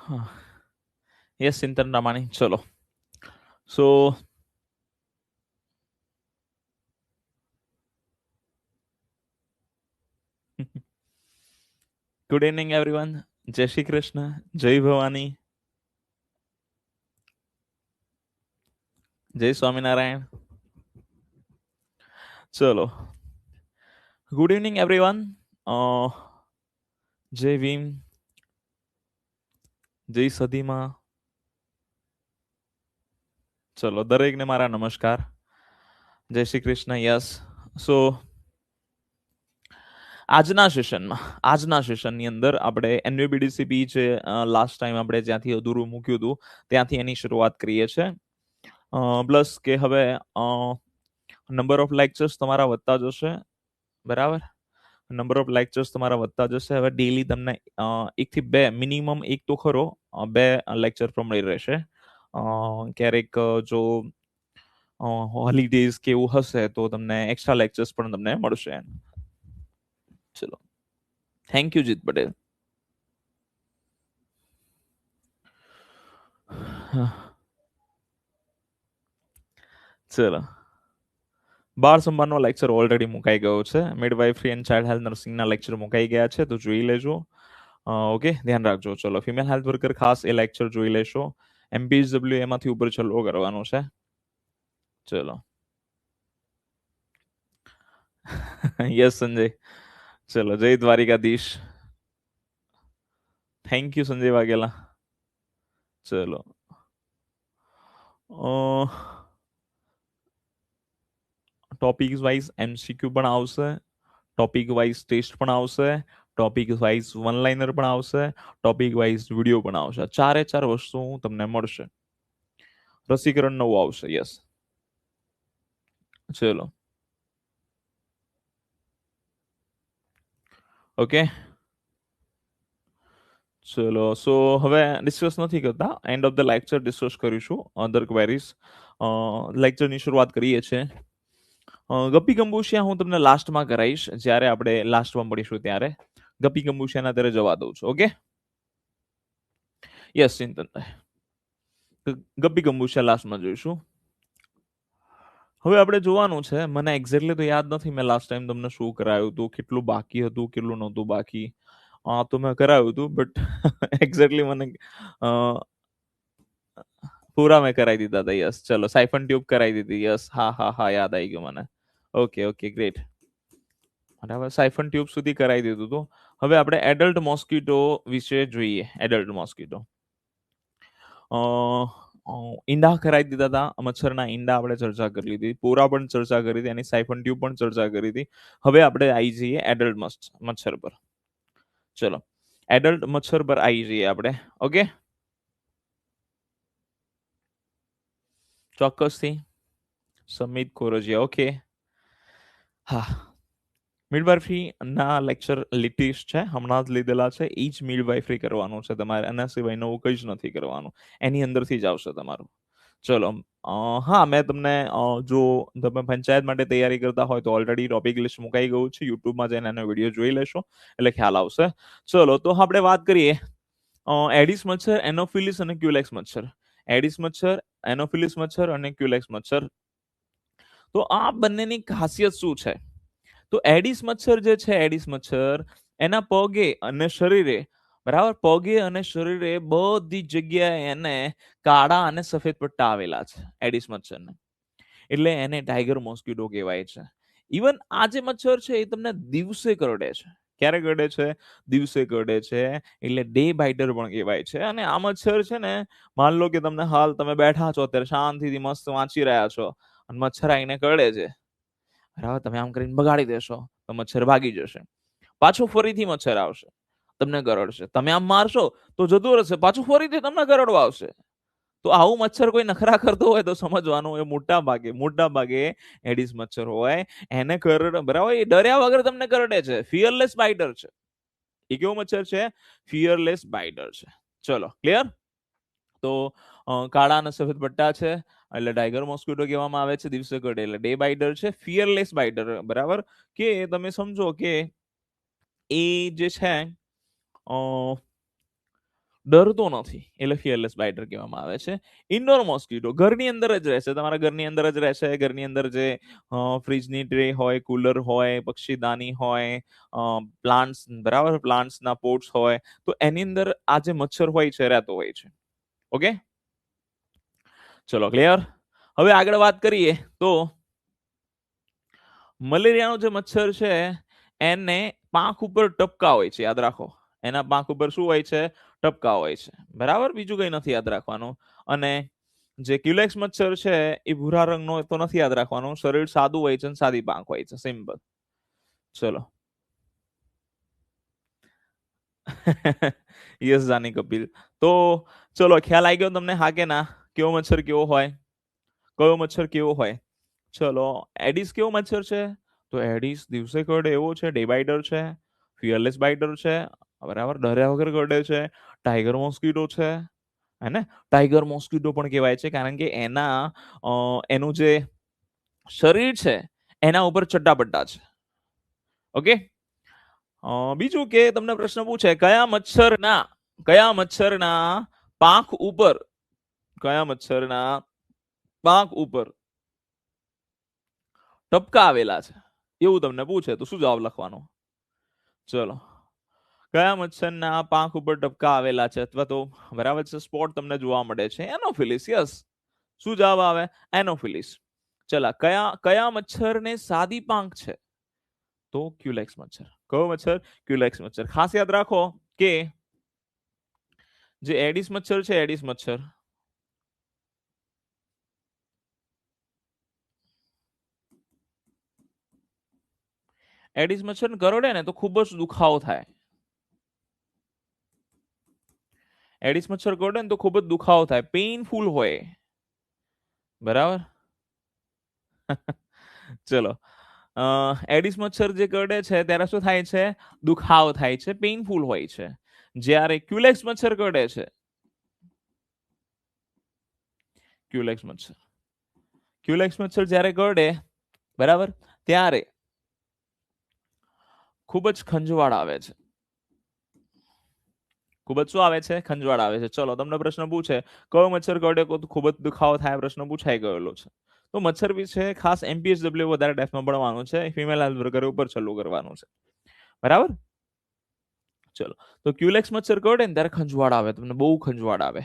Yes चिंतन रामानी चलो so good evening everyone जय श्री कृष्ण जय भवानी जय स्वामीनारायण चलो गुड इवनिंग एवरीवन जय भीम जय सदीमा चलो दरेक ने मारा नमस्कार जय श्री कृष्ण यस सो આજના સેશનની અંદર આપણે એનવીબીડીસીપી જે લાસ્ટ ટાઈમ આપણે જ્યાંથી અધૂરું મૂક્યું હતું ત્યાંથી એની શરૂઆત કરીએ છીએ પ્લસ કે હવે નંબર ઓફ લેક્ચર્સ તમારા વધતા જશે બરાબર નંબર ઓફ લેક્ચર્સ તમારા વધતા જશે હવે ડેલી તમને એકથી બે મિનિમમ એક તો ખરો બે લેક્ચર પણ મળી રહેશે ક્યારેક જો હોલિડેઝ કે એવું હશે તો તમને એક્સ્ટ્રા લેક્ચર્સ પણ તમને મળશે ચલો થેન્ક યુ જીત પટેલ ચલો બાળ સંભાળનો લેક્ચર ઓલરેડી મુકાઈ ગયો છે મિડવાઇફરી એન્ડ ચાઇલ્ડ હેલ્થ નર્સિંગના લેક્ચર મુકાઈ ગયા છે તો જોઈ લેજો ઓકે ધ્યાન રાખજો ચલો ફિમેલ હેલ્થ વર્કર ખાસ એ લેક્ચર જોઈ લેશો એમપીડબ્લ્યુ એમાંથી ઉપર છલ્લો કરવાનો છે ચલો યસ સંજય ચલો જય દ્વારિકાધીશ થેન્ક યુ સંજય વાઘેલા ચલો ટોપિક વાઇઝ એમસીક્યુ પણ આવશે ટોપિક વાઇઝ ટેસ્ટ પણ આવશે ટોપિક વાઇઝ વન લાઇનર પણ આવશે ટોપિક વાઇઝ વિડીયો પણ આવશે ચારે ચાર વસ્તુ તમને મળશે રસીકરણ નવું આવશે યસ ચલો ઓકે ચલો સો હવે ડિસ્કસ નથી કરતા end of the lecture discuss કરીશું અધર ક્વેરીઝ લેક્ચરની શરૂઆત કરીએ છીએ ગપ્પી કંબુશિયા હું તમને લાસ્ટમાં કરાવીશ જ્યારે આપણે લાસ્ટમાં મળીશું ત્યારે ગપ્પી કંબુશિયાના ત્યારે જવા દઉં છું ઓકે યસ ચિંતન ગપ્પી કંબુશિયા લાસ્ટમાં જોઈશું હવે આપણે જોવાનું છે મને એક્ઝેક્ટલી તો યાદ નથી મેં લાસ્ટ ટાઈમ તમને શું કરાયું હતું કેટલું બાકી હતું કેટલું નહોતું બાકી તો મેં કરાયું હતું બટ એક્ઝેક્ટલી મને પૂરા મેં કરાવી દીધા હતા યસ ચલો સાયફન ટ્યુબ કરાવી દીધી યસ હા હા હા યાદ આવી ગયું મને ઓકે ઓકે ગ્રેટ બરાબર સાયફન ટ્યુબ સુધી કરાવી દીધું હતું હવે આપણે એડલ્ટ મોસ્કીટો વિશે જોઈએ એડલ્ટ મોસ્કીટો ઈંડા કરાવી દીધા હતા મચ્છરના ઈંડા આપણે ચર્ચા કરી લીધી પૂરા પણ ચર્ચા કરી હતી એની સાયફન ટ્યુબ પણ ચર્ચા કરી હતી હવે આપણે આવી જઈએ એડલ્ટ મચ્છર પર ચલો એડલ્ટ મચ્છર પર આવી જઈએ આપણે ઓકે ચોક્કસથી સમિત કોરજીયા ઓકે હા મિડવાઇફરી ના લેક્ચર લેટેસ્ટ છે હમણાં જ લીધેલા છે એ જ મિડવાઇફરી કરવાનું છે તમારે એના સિવાય નવું કંઈ જ નથી કરવાનું એની અંદરથી જ આવશે તમારું ચલો હા મેં તમને જો તમે પંચાયત માટે તૈયારી કરતા હોય તો ઓલરેડી ટોપિક લિસ્ટ મુકાઈ ગયું છે યુટ્યુબમાં જઈને એનો વિડીયો જોઈ લેશો એટલે ખ્યાલ આવશે ચલો તો આપણે વાત કરીએ એડિસ મચ્છર એનોફિલિસ અને ક્યુલેક્સ મચ્છર એડિસ મચ્છર એનોફિલિસ મચ્છર અને ક્યુલેક્સ મચ્છર તો આ બંનેની ખાસિયત શું છે તો એડિસ મચ્છર જે છે એડિસ મચ્છર એના પગે અને શરીરે બરાબર પગે અને શરીરે બધી જગ્યાએ એને કાળા અને સફેદ પટ્ટા આવેલા છે એડિસ મચ્છરને એટલે એને ટાઈગર મોસ્કીટો કહેવાય છે ઇવન આ જે મચ્છર છે એ તમને દિવસે કરડે છે ક્યારે કરડે છે દિવસે કરડે છે એટલે ડે બાઇટર પણ કહેવાય છે અને આ મચ્છર છે ને માન લો કે તમને હાલ તમે બેઠા છો અત્યારે શાંતિથી મસ્ત વાંચી રહ્યા છો અને મચ્છર આવીને કરડે છે બરાબર તમે આમ કરીને બગાડી દેશો તો મચ્છર ભાગી જશે પાછું ફરીથી મચ્છર આવશે તમને ગરડશે તમે આમ મારશો તો જતું રહેશે પાછું ફરીથી તમને ગરડવા આવશે તો આવું મચ્છર કોઈ નખરા કરતો હોય તો સમજવાનું એ મોટા ભાગે એડિસ મચ્છર હોય એને કરડ બરાબર એ ડર્યા વગર તમને કરડે છે ફિયરલેસ બાઇટર છે એ કેવો મચ્છર છે ફિયરલેસ બાઇટર છે ચલો ક્લિયર તો કાળા અને સફેદ પટ્ટા છે એટલે ટાઈગર મોસ્કીટો કહેવામાં આવે છે દિવસે કરડે એટલે ડે બાઇટર છે ફિયરલેસ બાઇટર બરાબર કે તમે સમજો કે એ જે છે ડરતો નથી એટલે ફિયરલેસ બાઇટર કહેવામાં આવે છે. ઇન્ડોર મોસ્કીટો ઘરની અંદર જ રહેશે, તમારા ઘરની અંદર જ રહેશે. ઘરની અંદર જે ફ્રીજની ટ્રે હોય, કુલર હોય, પક્ષીદાની હોય, પ્લાન્ટ્સ, બરાબર, પ્લાન્ટ્સના પોટ્સ હોય, તો એની અંદર આ જે મચ્છર હોય છે રહેતો હોય છે. ઓકે, ચલો ક્લિયર. હવે આગળ વાત કરીએ તો મલેરિયાનો જે મચ્છર છે એને પાંખ ઉપર ટપકા હોય છે, યાદ રાખો. એના પાંખ ઉપર શું હોય છે? ટપકા હોય છે, બરાબર. બીજું કઈ નથી યાદ રાખવાનું. અને જે ક્યુલેક્સ મચ્છર છે એ ભૂરા રંગનો તો નથી યાદ રાખવાનું. શરીર સાદું હોય છે અને સાદી પાંખ હોય છે, સિમ્પલ. ચલો. યસ જાની કપિલ. તો ચલો, ખ્યાલ આવી ગયો તમને? હા કે ના? કેવો મચ્છર કેવો હોય, કયો મચ્છર કેવો હોય? ચલો, એડિસ કેવો મચ્છર છે? તો એડિસ દિવસે કરડે એવો છે, ડે બાઇટર છે, ફિયરલેસ બાઇટર છે, બરાબર, ડર્યા વગર કરડે છે, ટાઈગર મોસ્કીટો છે. હે ને? ટાઈગર મોસ્કીટો પણ કહેવાય છે કારણ કે એનું જે શરીર છે એના ઉપર ચટ્ટાપટ્ટા છે. ઓકે. બીજું કે તમને પ્રશ્ન પૂછે કયા મચ્છરના પાંખ ઉપર, કયા મચ્છરના પાંખ ઉપર ટપકા આવેલા છે, એવું તમને પૂછે તો શું જવાબ લખવાનો? ચલો, કયા મચ્છરના પાંખ ઉપર ટપકા આવેલા છે અથવા તો બરાબર છે સ્પોટ તમને જોવા મળે છે? એનોફિલિસ. યસ. શું જવાબ આવે? એનોફિલિસ. ચલા, કયા કયા મચ્છરને સાદી પાંખ છે? તો ક્યુલેક્સ મચ્છર. કયો મચ્છર? ક્યુલેક્સ મચ્છર. ખાસ યાદ રાખો કે જે એડિસ મચ્છર છે, એડિસ મચ્છર, એડિસ મચ્છર કરડે ને તો ખૂબ જ દુખાવો થાય. એડિસ મચ્છર કરડે ને તો ખૂબ જ દુખાવો થાય, પેઇનફુલ હોય, બરાબર. ચલો, એડિસ મચ્છર જે કરડે છે ત્યારે શું થાય છે? દુખાવો થાય છે, પેઇનફુલ હોય છે. જ્યારે ક્યુલેક્સ મચ્છર કરડે છે, ક્યુલેક્સ મચ્છર, ક્યુલેક્સ મચ્છર જ્યારે કરડે, બરાબર, ત્યારે ખૂબ જ ખંજવાળ આવે છે. ખૂબ જ શું આવે છે? ખંજવાળ આવે છે. ચલો, તમને પ્રશ્ન પૂછે કયો મચ્છર કરડે તો ખૂબ જ દુખાવો થાય, પ્રશ્ન પૂછાઈ ગયેલો છે. તો મચ્છર વિશે ખાસ MPSW વધારે ડેપ્થમાં ભણવાનું છે, ફિમેલ હેલ્થ વર્કર ઉપર ચાલુ કરવાનું છે, બરાબર. ચલો, તો ક્યુલેક્સ મચ્છર કરડે ને ત્યારે ખંજવાળ આવે, તમને બહુ ખંજવાળ આવે,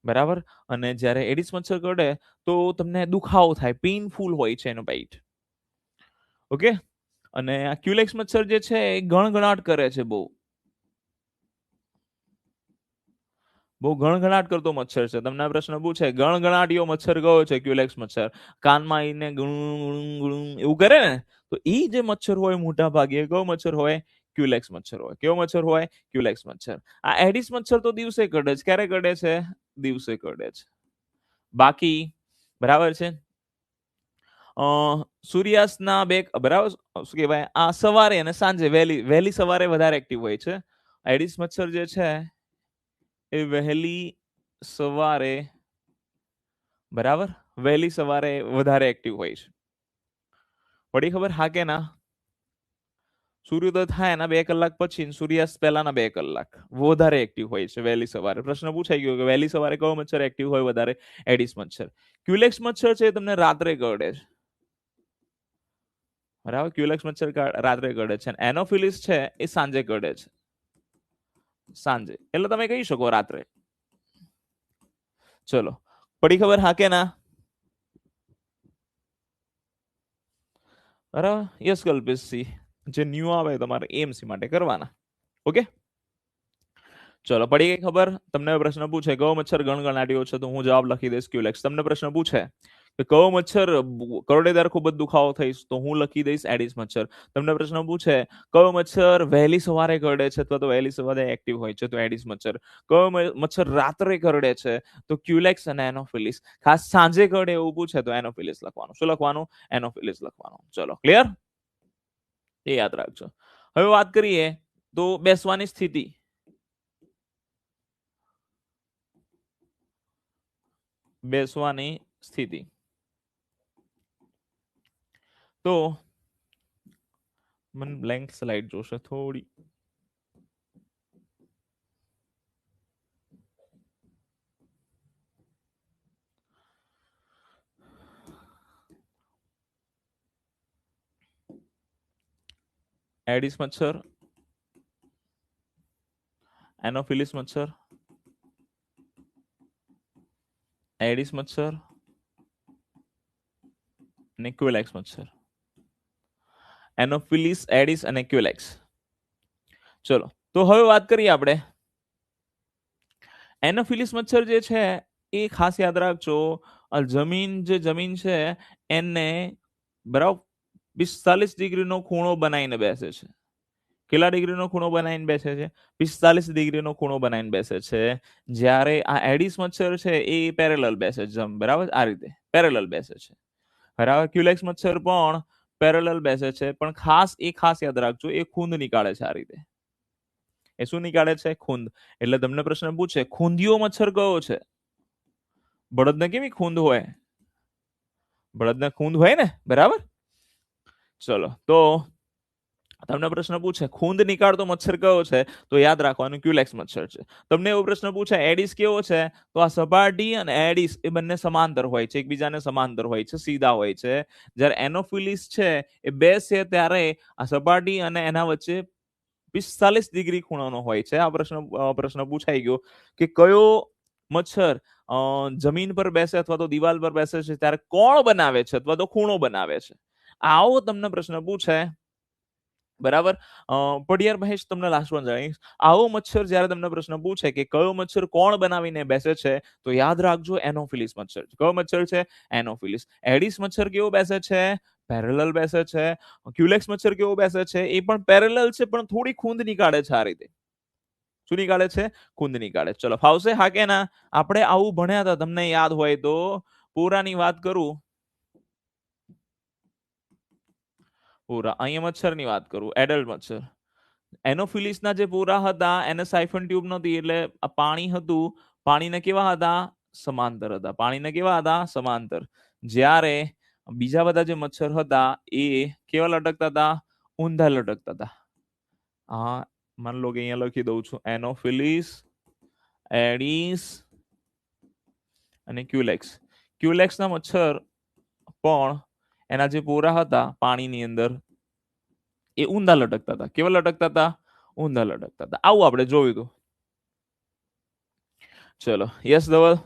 બરાબર. અને જ્યારે એડિસ મચ્છર કરડે તો તમને દુખાવો થાય, પેઇનફુલ હોય છે એનો બાઈટ. ઓકે. અને આ ક્યુલેક્સ મચ્છર જે છે એ ગણગણાટ કરે છે, બહુ બહુ ગણગણાટ કરતો મચ્છર છે. તમને આ પ્રશ્ન પૂછે ગણગણાટીયો મચ્છર કયો છે? ક્યુલેક્સ મચ્છર. કાનમાં આવીને એવું કરે ને, તો એ જે મચ્છર હોય મોટા ભાગે કયો મચ્છર હોય? ક્યુલેક્સ મચ્છર હોય. કેવો મચ્છર હોય? ક્યુલેક્સ મચ્છર. આ એડિસ મચ્છર તો દિવસે કરડે છે. ક્યારે કરડે છે? દિવસે કરડે છે. બાકી, બરાબર છે, સૂર્યાસ્તના બે, બરાબર, શું કહેવાય, આ સવારે અને સાંજે, વહેલી વહેલી સવારે વધારે એક્ટિવ હોય છે. એડિસ મચ્છર જે છે એ વહેલી સવારે, બરાબર, વહેલી સવારે વધારે એક્ટિવ હોય છે. પડી ખબર? હા કે ના? સૂર્યોદય થાય એના 2 કલાક પછી, સૂર્યાસ્ત પહેલાના 2 કલાક વધારે એક્ટિવ હોય છે વહેલી સવારે. પ્રશ્ન પૂછાઈ ગયો કે વહેલી સવારે કયો મચ્છર એક્ટિવ હોય વધારે? એડિસ મચ્છર. ક્યુલેક્સ મચ્છર છે તમને રાત્રે કરડે છે, બરાબર. ક્યુલેક્સ મચ્છર રાત્રે કરડે છે. એનોફિલિસ છે એ સાંજે કરડે છે, સાંજે, એટલે તમે કહી શકો રાત્રે. ચલો, પડી ખબર? હા કે ના? બરાબર. યસ કલ્પેશજી. જે ન્યુ આવે તમારે એમસી માટે કરવાના. ઓકે. ચલો, પડી ગઈ ખબર? તમને પ્રશ્ન પૂછે કયો મચ્છર ગણગણાટ્યો છે, તો હું જવાબ લખી દઈશ ક્યુલેક્સ. તમને પ્રશ્ન પૂછે કે કયો મચ્છર કરડે ત્યારે ખૂબ જ દુખાવો થઈશ, તો હું લખી દઈશ એડિસ મચ્છર. તમને પ્રશ્ન પૂછે કયો મચ્છર વહેલી સવારે કરડે છે અથવા તો વહેલી સવારે એક્ટિવ હોય છે, તો એડિસ મચ્છર. કયો મચ્છર રાત્રે કરડે છે, તો ક્યુલેક્સ અને એનોફિલિસ. ખાસ સાંજે કરડે એવું પૂછે તો એનોફિલિસ લખવાનું. શું લખવાનું? એનોફિલિસ લખવાનું. ચલો, ક્લિયર? એ યાદ રાખજો. હવે વાત કરીએ તો બેસવાની સ્થિતિ. બેસવાની સ્થિતિ તો મને બ્લેન્ક સ્લાઇડ જોશે થોડી. એડિસ મચ્છર, એનોફિલિસ મચ્છર, એડિસ મચ્છર અને ક્યુલેક્સ મચ્છર. એનોફિલિસ, એડિસ અને ક્યુલેક્સ. ચલો તો હવે વાત કરીએ આપણે. એનોફિલિસ મચ્છર જે છે એ ખાસ યાદ રાખજો, જમીન છે એને બરાબર 45 ડિગ્રીનો ખૂણો બનાવીને બેસે છે. કેટલા ડિગ્રીનો ખૂણો બનાવીને બેસે છે? 45 ડિગ્રીનો ખૂણો બનાવીને બેસે છે. જ્યારે આ એડિસ મચ્છર છે એ પેરેલલ બેસે છે, બરાબર આ રીતે પેરેલલ બેસે છે. બરાબર, ક્યુલેક્સ મચ્છર પણ પેરેલલ બેસે છે, પણ ખાસ યાદ રાખજો, એ ખૂંદ નીકાળે છે આ રીતે. એ શું નીકાળે છે? ખૂંદ. એટલે તમને પ્રશ્ન પૂછે ખૂંદીયો મચ્છર કયો છે? બળદને કેવી ખૂંદ હોય? બળદને ખૂંદ હોય ને, બરાબર. ચલો તો તમને પ્રશ્ન પૂછે ખૂંદ નીકાળતો મચ્છર કયો છે, તો યાદ રાખવાનું ક્યુલેક્સ મચ્છર છે. તમને એવો પ્રશ્ન પૂછે એડિસ કેવો છે, તો આ સપાટી અને એડિસ એ બંને સમાંતર હોય છે, એકબીજાને સમાંતર હોય છે, સીધા હોય છે. જ્યારે એનોફિલિસ છે એ બેસે ત્યારે આ સપાટી અને એના વચ્ચે 45 ડિગ્રી ખૂણાનો હોય છે. આ પ્રશ્ન પૂછાઈ ગયો કે કયો મચ્છર જમીન પર બેસે અથવા તો દિવાલ પર બેસે છે ત્યારે કોણ બનાવે છે અથવા તો ખૂણો બનાવે છે. આવો તમને પ્રશ્ન પૂછે, બરાબર. પડિયાર મહેશ તમને લાસ્ટમાં જણાવીશ. આવો મચ્છર જ્યારે તમને પ્રશ્ન પૂછે કે કયો મચ્છર કોણ બનાવીને બેસે છે, તો યાદ રાખજો એનોફિલિસ મચ્છર. કયો મચ્છર છે? એનોફિલિસ. એડિસ મચ્છર કેવો બેસે છે? પેરેલલ બેસે છે. ક્યુલેક્સ મચ્છર કેવો બેસે છે? એ પણ પેરેલલ છે, પણ થોડી ખૂંદ નીકાળે છે આ રીતે. શું નીકાળે છે? ખૂંદ નીકાળે. ચલો ફાવશે હા કે ના? આપણે આવું ભણ્યા હતા, તમને યાદ હોય તો. પૂરાની વાત કરું, પૂરા અહીંયા મચ્છરની વાત કરું, એડલ્ટ મચ્છર. એનોફિલિસના જે પૂરા હતા એને સાયફન ટ્યુબ નહોતી, એટલે પાણી હતું. પાણીને કેવા હતા? સમાંતર હતા. પાણીને કેવા હતા? સમાંતર. જ્યારે બીજા બધા જે મચ્છર હતા એ કેવા લટકતા હતા? ઊંધા લટકતા હતા. હા, માન લો કે અહીંયા લખી દઉં છું, એનોફિલિસ, એડિસ અને ક્યુલેક્સ. ક્યુલેક્સના મચ્છર પણ એના જે પોરા હતા પાણીની અંદર એ ઊંધા લટકતા હતા. કેવા લટકતા હતા? ઊંધા લટકતા હતા. આવું આપણે જોયું હતું. ચલો યસ ધવલ.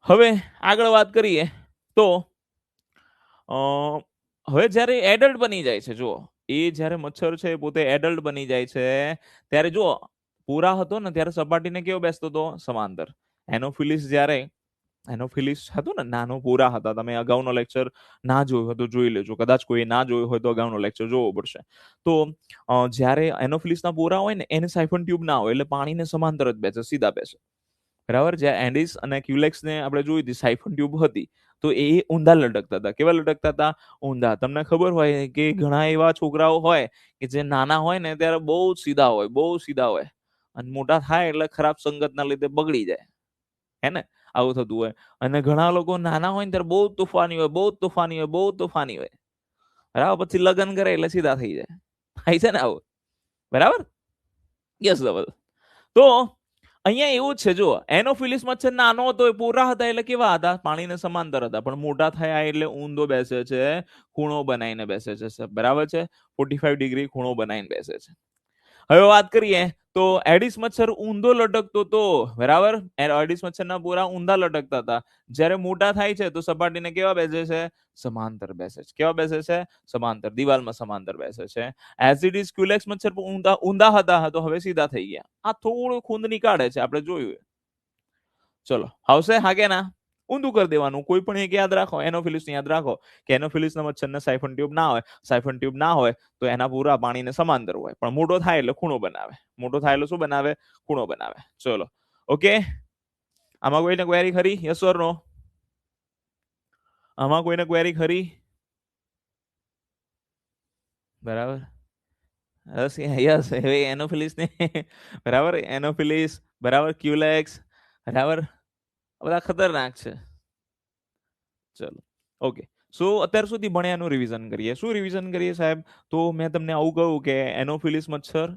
હવે આગળ વાત કરીએ તો હવે જ્યારે એડલ્ટ બની જાય છે, જુઓ એ જ્યારે મચ્છર છે પોતે એડલ્ટ બની જાય છે ત્યારે જુઓ પૂરા હતો ને ત્યારે સપાટીને કેવો બેસતો હતો? સમાંતર. એનોફિલિસ જ્યારે એનોફિલિસ હતું ને, નાનો પૂરા હતા. તમે અગાઉનો લેક્ચર ના જોયો હોય તો જોઈ લેજો, કદાચ કોઈ ના જોયું હોય તો અગાઉનો લેક્ચર જોવો પડશે. તો જ્યારે એનોફિલિસના પૂરા હોય ને એને સાયફન ટ્યુબ ના હોય, એટલે પાણીને સમાંતર જ બેસે, સીધા બેસે. બરાબર. જ્યાં એન્ડિસ અને ક્યુલેક્સ ને આપણે જોઈ હતી સાયફન ટ્યુબ હતી, તો એ ઊંધા લટકતા હતા. કેવા લટકતા હતા? ઊંધા. તમને ખબર હોય કે ઘણા એવા છોકરાઓ હોય કે જે નાના હોય ને ત્યારે બહુ સીધા હોય, બહુ સીધા હોય, અને મોટા થાય એટલે ખરાબ સંગતના લીધે બગડી જાય, હે ને? આવું થતું હોય. અને ઘણા લોકો નાના હોય ને ત્યારે બહુ તોફાની હોય, બહુ તોફાની હોય, બહુ તોફાની હોય, બરાબર. પછી લગ્ન કરે એટલે સીધા થઈ જાય. થાય છે ને આવું, બરાબર. યસ ધવલ. તો અહીંયા એવું જ છે, જુઓ એનોફિલિસ મચ્છર નાનો હતો એ પૂરા હતા એટલે કેવા હતા? પાણીને સમાંતર હતા. પણ મોટા થયા એટલે ઊંધો બેસે છે, ખૂણો બનાવીને બેસે છે, બરાબર છે. 45 ડિગ્રી ખૂણો બનાવીને બેસે છે. હવે વાત કરીએ તો એડિસ મચ્છર ઊંધો લટકતો તો, બરાબર. એડિસ મચ્છરના પૂરા ઊંધા લટકતા હતા. જ્યારે મોટા થાય છે તો સપાટીને કેવા બેસે છે? સમાંતર બેસે છે. કેવા બેસે છે? સમાંતર, દિવાલમાં સમાંતર બેસે છે. એઝ ઇટ ઇઝ ક્યુલેક્સ મચ્છર ઊંધા હતા, તો હવે સીધા થઈ ગયા. આ થોડું ખૂંદ નીકાળે છે, આપણે જોયું. ચલો આવશે હા કે ના? ઊંધું કરી દેવાનું. કોઈ પણ એક યાદ રાખો, એનોફિલિસ યાદ રાખો કે એનોફિલિસના મચ્છરને સાયફન ટ્યુબ ના હોય. સાયફન ટ્યુબ ના હોય તો એના પૂરા પાણીને સમાંતર હોય, પણ મોટો થાય એટલે ખૂણો બનાવે. મોટો થાય એટલે શું બનાવે? ખૂણો બનાવે. ચલો ઓકે. આમાં કોઈને ક્વેરી ખરી? યસ ઓર નો? આમાં કોઈને ક્વેરી ખરી? બરાબર. યસ એનોફિલિસ ને બરાબર, એનોફિલિસ બરાબર, ક્યુલેક્સ બરાબર, બધા ખતરનાક છે. ચલો ઓકે. સો અત્યાર સુધી ભણ્યાનું રિવિઝન કરીએ. શું રિવિઝન કરીએ સાહેબ? તો મેં તમને આવું કહ્યું કે એનોફિલિસ મચ્છર,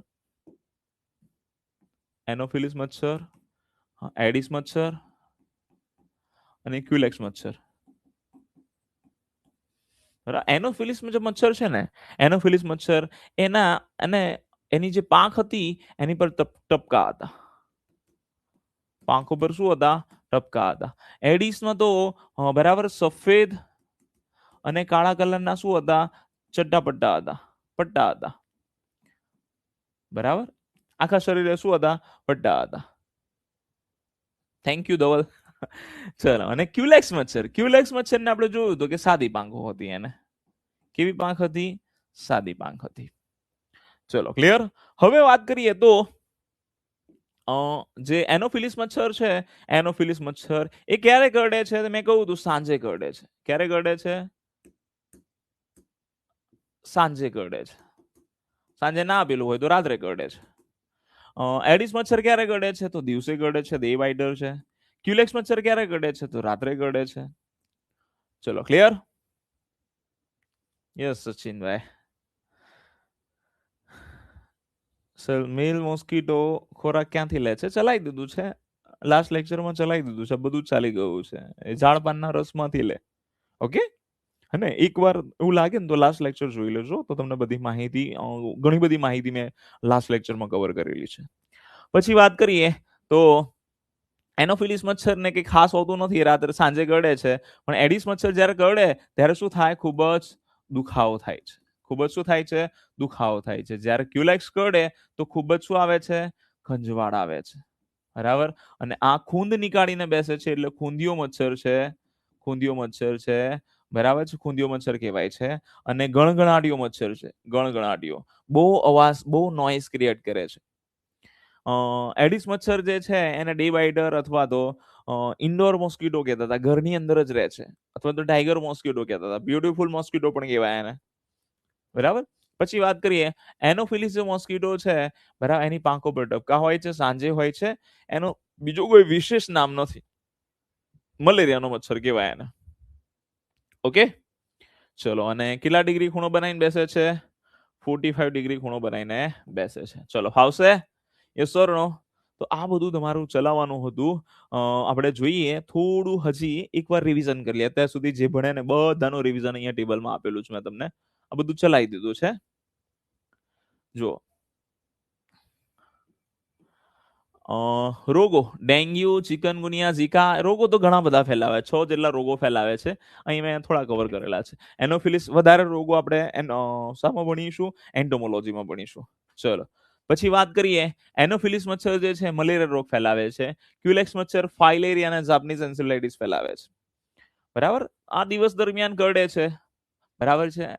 એડિસ મચ્છર અને ક્યુલેક્સ મચ્છર. એનોફિલિસ જે મચ્છર છે ને, એનોફિલિસ મચ્છર એના અને એની જે પાંખ હતી એની પર ટપકા હતા. પાંખો પર શું હતા? ટપકા હતા. એડિસમાં તો બરાબર સફેદ અને કાળા કલરના શું હતા? ચટ્ટા પટ્ટા હતા. બરાબર, આખા શરીરે શું હતા? પટ્ટા હતા. Thank you Dhaval. ચલો, અને ક્યુલેક્સ મચ્છર ને આપણે જોયું હતું કે સાદી પાંખો હતી એને. કેવી પાંખ હતી? સાદી પાંખ હતી. ચલો ક્લિયર. હવે વાત કરીએ તો જે એનોફિલિસ મચ્છર છે, એનોફિલિસ મચ્છર એ ક્યારે કરડે છે? મેં કહ્યું હતું સાંજે કરડે છે. ક્યારે કરડે છે? સાંજે કરડે છે. સાંજે ના આપેલું હોય તો રાત્રે કરડે છે. એડિસ મચ્છર ક્યારે કરડે છે? તો દિવસે કરડે છે, ડે બાઇટર છે. ક્યુલેક્સ મચ્છર ક્યારે કરડે છે? તો રાત્રે કરડે છે. ચલો ક્લિયર. યસ સચિનભાઈ. સર મેલ મોસ્કીટો ખોરાક ક્યાંથી લે છે? ચલાવી દીધું છે લાસ્ટ લેક્ચરમાં, ચલાવી દીધું છે, બધું જ ચાલી ગયું છે. એ ઝાડ પાનના રસમાંથી લે. ઓકે. અને એકવાર એવું લાગે ને તો લાસ્ટ લેક્ચર જોઈ લેજો, તો તમને બધી માહિતી, ઘણી બધી માહિતી મેં લાસ્ટ લેક્ચરમાં કવર કરેલી છે. પછી વાત કરીએ તો એનોફિલિસ મચ્છર ને કંઈ ખાસ હોતું નથી, રાત્રે સાંજે કરડે છે. પણ એડિસ મચ્છર જ્યારે કરડે ત્યારે શું થાય? ખૂબ જ દુખાવો થાય છે. ખૂબ જ શું થાય છે? દુખાવો થાય છે. જ્યારે ક્યુલેક્સ કરડે તો ખૂબ જ શું આવે છે? ખંજવાળ આવે છે. બરાબર. અને આ ખૂંદ નીકાળીને બેસે છે એટલે ખૂંદિયો મચ્છર છે. ખૂંદિયો મચ્છર છે. બરાબર છે, ખૂંદિયો મચ્છર કહેવાય છે. અને ગણગણાટિયો મચ્છર છે. ગણગણાટિયો બહુ અવાજ, બહુ નોઇઝ ક્રિએટ કરે છે. એડિસ મચ્છર જે છે એને ડે બાઇટર અથવા તો ઇન્ડોર મોસ્કીટો કહેતા હતા, ઘરની અંદર જ રહે છે. અથવા તો ટાઈગર મોસ્કીટો કહેતા હતા, બ્યુટીફુલ મોસ્કીટો પણ કહેવાય એને. બરાબર. પછી વાત કરીએ એનોફિલિસ જે મોસ્કીટો છે, બરાબર, એની પાંખો પર ટપકા હોય છે, સાંજે હોય છે. એનો બીજો કોઈ વિશેષ નામ નથી. મલેરિયાનો મચ્છર કહેવાય એને. ઓકે. ચલો, અને કેટલા ડિગ્રી ખૂણો બનાવીને બેસે છે? 45 ડિગ્રી ખૂણો બનાવીને બેસે છે. ચલો, ફાવશે? યસ ઓર નો? તો આ બધું તમારું ચલાવવાનું હતું. આપણે જોઈએ થોડું હજી એકવાર રિવિઝન કરી લઈએ. અત્યાર સુધી જે ભણ્યા ને બધાનું રિવિઝન અહીંયા ટેબલમાં આપેલું છે મેં તમને. આ બધું ચલાવી દીધું છે. જો રોગો, ડેન્ગ્યુ, ચિકનગુનિયા, ઝીકા રોગો તો ઘણા બધા ફેલાવે, 6 જેટલા રોગો ફેલાવે છે. અહીં મેં થોડા કવર કરેલા છે. એનોફિલિસ વધારે રોગો આપણે શામાં ભણીશું? એન્ટોમોલોજીમાં ભણીશું. ચલો, પછી વાત કરીએ એનોફિલિસ મચ્છર જે છે મલેરિયા રોગ ફેલાવે છે. ક્યુલેક્સ મચ્છર ફાઇલેરિયા અને જાપનીઝ એન્સેફેલાઇટિસ ફેલાવે છે. બરાબર. આ દિવસ દરમિયાન કરડે છે. બરાબર છે.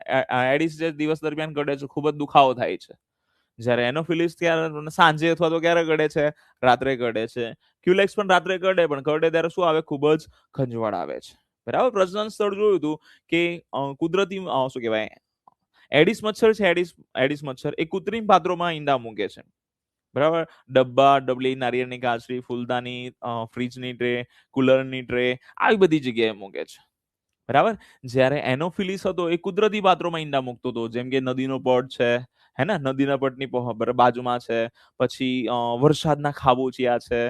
એડિસ જે દિવસ દરમિયાન કરડે છે, ખૂબ જ દુખાવો થાય છે. જ્યારે એનોફિલિસ ત્યારે સાંજે અથવા તો ક્યારે કરડે છે? રાત્રે કરડે છે. ક્યુલેક્સ પણ રાત્રે કરડે, પણ કરડે ત્યારે શું આવે? ખૂબ જ ખંજવાળ આવે છે. બરાબર. પ્રજનન સ્થળ જોયું હતું કે કુદરતી શું કહેવાય, એડિસ મચ્છર છે, એડિસ મચ્છર એ કૃત્રિમ પાત્રોમાં ઈંડા મૂકે છે. બરાબર. ડબ્બા, ડબલી, નારિયેળની કાચરી, ફૂલદાની, ફ્રીજની ટ્રે, કુલરની ટ્રે, આવી બધી જગ્યાએ મૂકે છે. બરાબર. જ્યારે એનોફિલિસ હતો એ કુદરતી પાત્રોમાં ઈંડા મૂકતો હતો, જેમ કે નદીનો પટ છે, હે ને, નદીના પટની બાજુમાં છે. પછી વરસાદના ખાબોચિયા છે.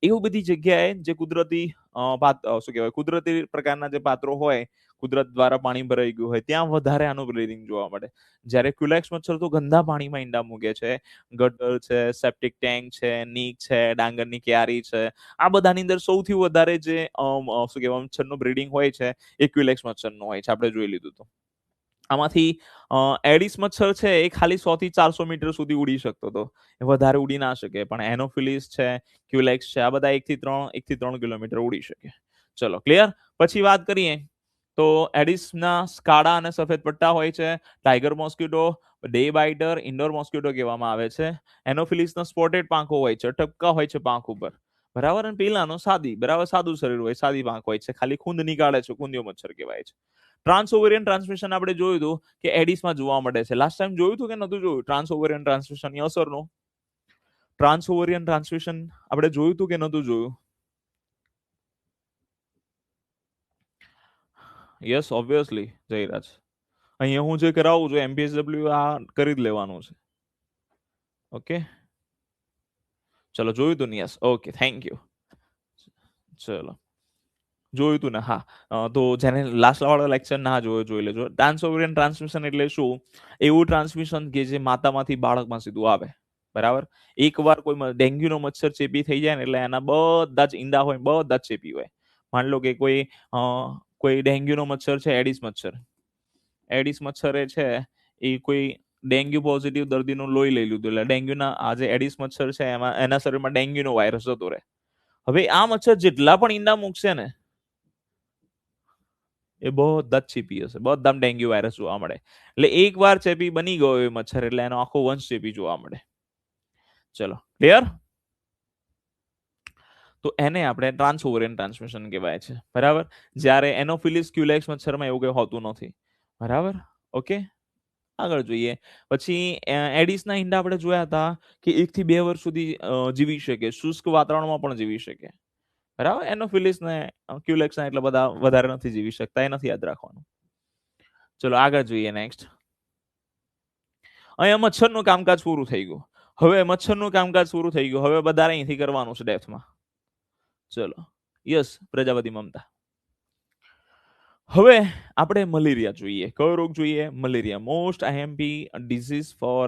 એવું બધી જગ્યાએ જે કુદરતી શું કહેવાય, કુદરતી પ્રકારના જે પાત્રો હોય, કુદરત દ્વારા પાણી ભરાઈ ગયું હોય, ત્યાં વધારે આનું બ્રીડિંગ જોવા મળે. જ્યારે ક્યુલેક્સ મચ્છર તો ગંદા પાણીમાં ઈંડા મૂકે છે. ગટર છે, સેપ્ટિક ટેન્ક છે, નીક છે, ડાંગરની ક્યારી છે. આ બધાની અંદર સૌથી વધારે જે શું કહેવાય મચ્છરનું બ્રીડિંગ હોય છે એ ક્યુલેક્સ મચ્છરનું હોય છે. આપણે જોઈ લીધું હતું. આમાંથી એડિસ મચ્છર છે એ ખાલી 100 થી 400 મીટર સુધી ઉડી શકતો હતો. એ વધારે ઉડી ના શકે. પણ એનોફિલિસ છે, ક્યુલેક્સ છે, આ બધા 1 થી 3 કિલોમીટર ઉડી શકે. ચલો ક્લિયર. પછી વાત કરીએ તો એડિસના કાળા અને સફેદ પટ્ટા હોય છે. Tiger mosquito day biter, indoor mosquito કહેવામાં આવે છે. એનોફિલિસના સ્પોટેડ પાંખો હોય છે, ટપકા હોય છે પાંખ ઉપર. બરાબર. અને પેલાનો સાદી, બરાબર, સાદું શરીર હોય, સાદી પાંખ હોય છે, ખાલી ખૂંદ નીકાળે છે, ખૂંદિયો મચ્છર કહેવાય છે. ટ્રાન્સઓવેરિયન ટ્રાન્સમિશન આપણે જોયું હતું કે એડિસમાં જોવા મળે છે. લાસ્ટ ટાઈમ જોયું હતું કે નતું જોયું? ટ્રાન્સઓવેરિયન ટ્રાન્સમિશન અસરનું ટ્રાન્સઓવેરિયન ટ્રાન્સમિશન આપણે જોયું હતું કે નતું જોયું? Yes obviously Jayraj. અહીંયા હું જે કરાવું છું એમપીએસડબલ્યુ આ કરી જ લેવાનું છે. ઓકે. ચલો, જોયું તું ને? યસ. Okay, thank you. ચલો. જોયું તું ને? હા. તો જેને લાસ્ટ વાળો લેક્ચર ના જોયો જોઈ લેજો. ટ્રાન્સઓવરિયન ટ્રાન્સમિશન એટલે શું? એવું ટ્રાન્સમિશન કે જે માતામાંથી બાળકમાં સીધું આવે. બરાબર? એકવાર કોઈ ડેન્ગ્યુનો મચ્છર ચેપી થઈ જાય ને એટલે એના બધા જ ઈંડા હોય બધા જ ચેપી હોય. માની લો કે કોઈ ડેન્ગ્યુનો મચ્છર છે એડિસ મચ્છર. એડિસ મચ્છરે છે એ કોઈ ડેન્ગ્યુ પોઝિટિવ દર્દીનું લોહી લઈ લીધું એટલે ડેન્ગ્યુના આ જે એડિસ મચ્છર છે એમાં એના શરીરમાં ડેન્ગ્યુનો વાયરસ જતો રહે. હવે આ મચ્છર જેટલા પણ ઈંડા મૂકશે ને એ બધા જ ચેપી હશે. બધામાં ડેન્ગ્યુ વાયરસ જોવા મળે. એટલે એકવાર ચેપી બની ગયો એ મચ્છર એટલે એનો આખો વંશ ચેપી જોવા મળે. ચલો ક્લિયર? તો એને આપણે ટ્રાન્સઓવરિયન ટ્રાન્સમિશન કહેવાય છે. બરાબર? જ્યારે એનોફિલિસ ક્યુલેક્સ મચ્છરમાં એવું કંઈ હોતું નથી. બરાબર? ઓકે? આગળ જોઈએ. પછી એડિસના ઈંડા આપણે જોયા હતા કે 1 થી 2 વર્ષ સુધી જીવી શકે. શુષ્ક વાતાવરણમાં પણ જીવી શકે. બરાબર? એનોફિલિસ ને ક્યુલેક્સના એટલા બધા વધારે નથી જીવી શકતા. એ નથી યાદ રાખવાનું. ચલો આગળ જોઈએ નેક્સ્ટ. અહીંયા મચ્છરનું કામકાજ પૂરું થઈ ગયું. હવે મચ્છરનું કામકાજ પૂરું થઈ ગયું. હવે વધારે અહીંથી કરવાનું છે ડેપ્થમાં. ચલો યસ પ્રજાપતિ મમતા. હવે આપણે મલેરિયા જોઈએ. કયો રોગ જોઈએ? Malaria. Most IMP disease for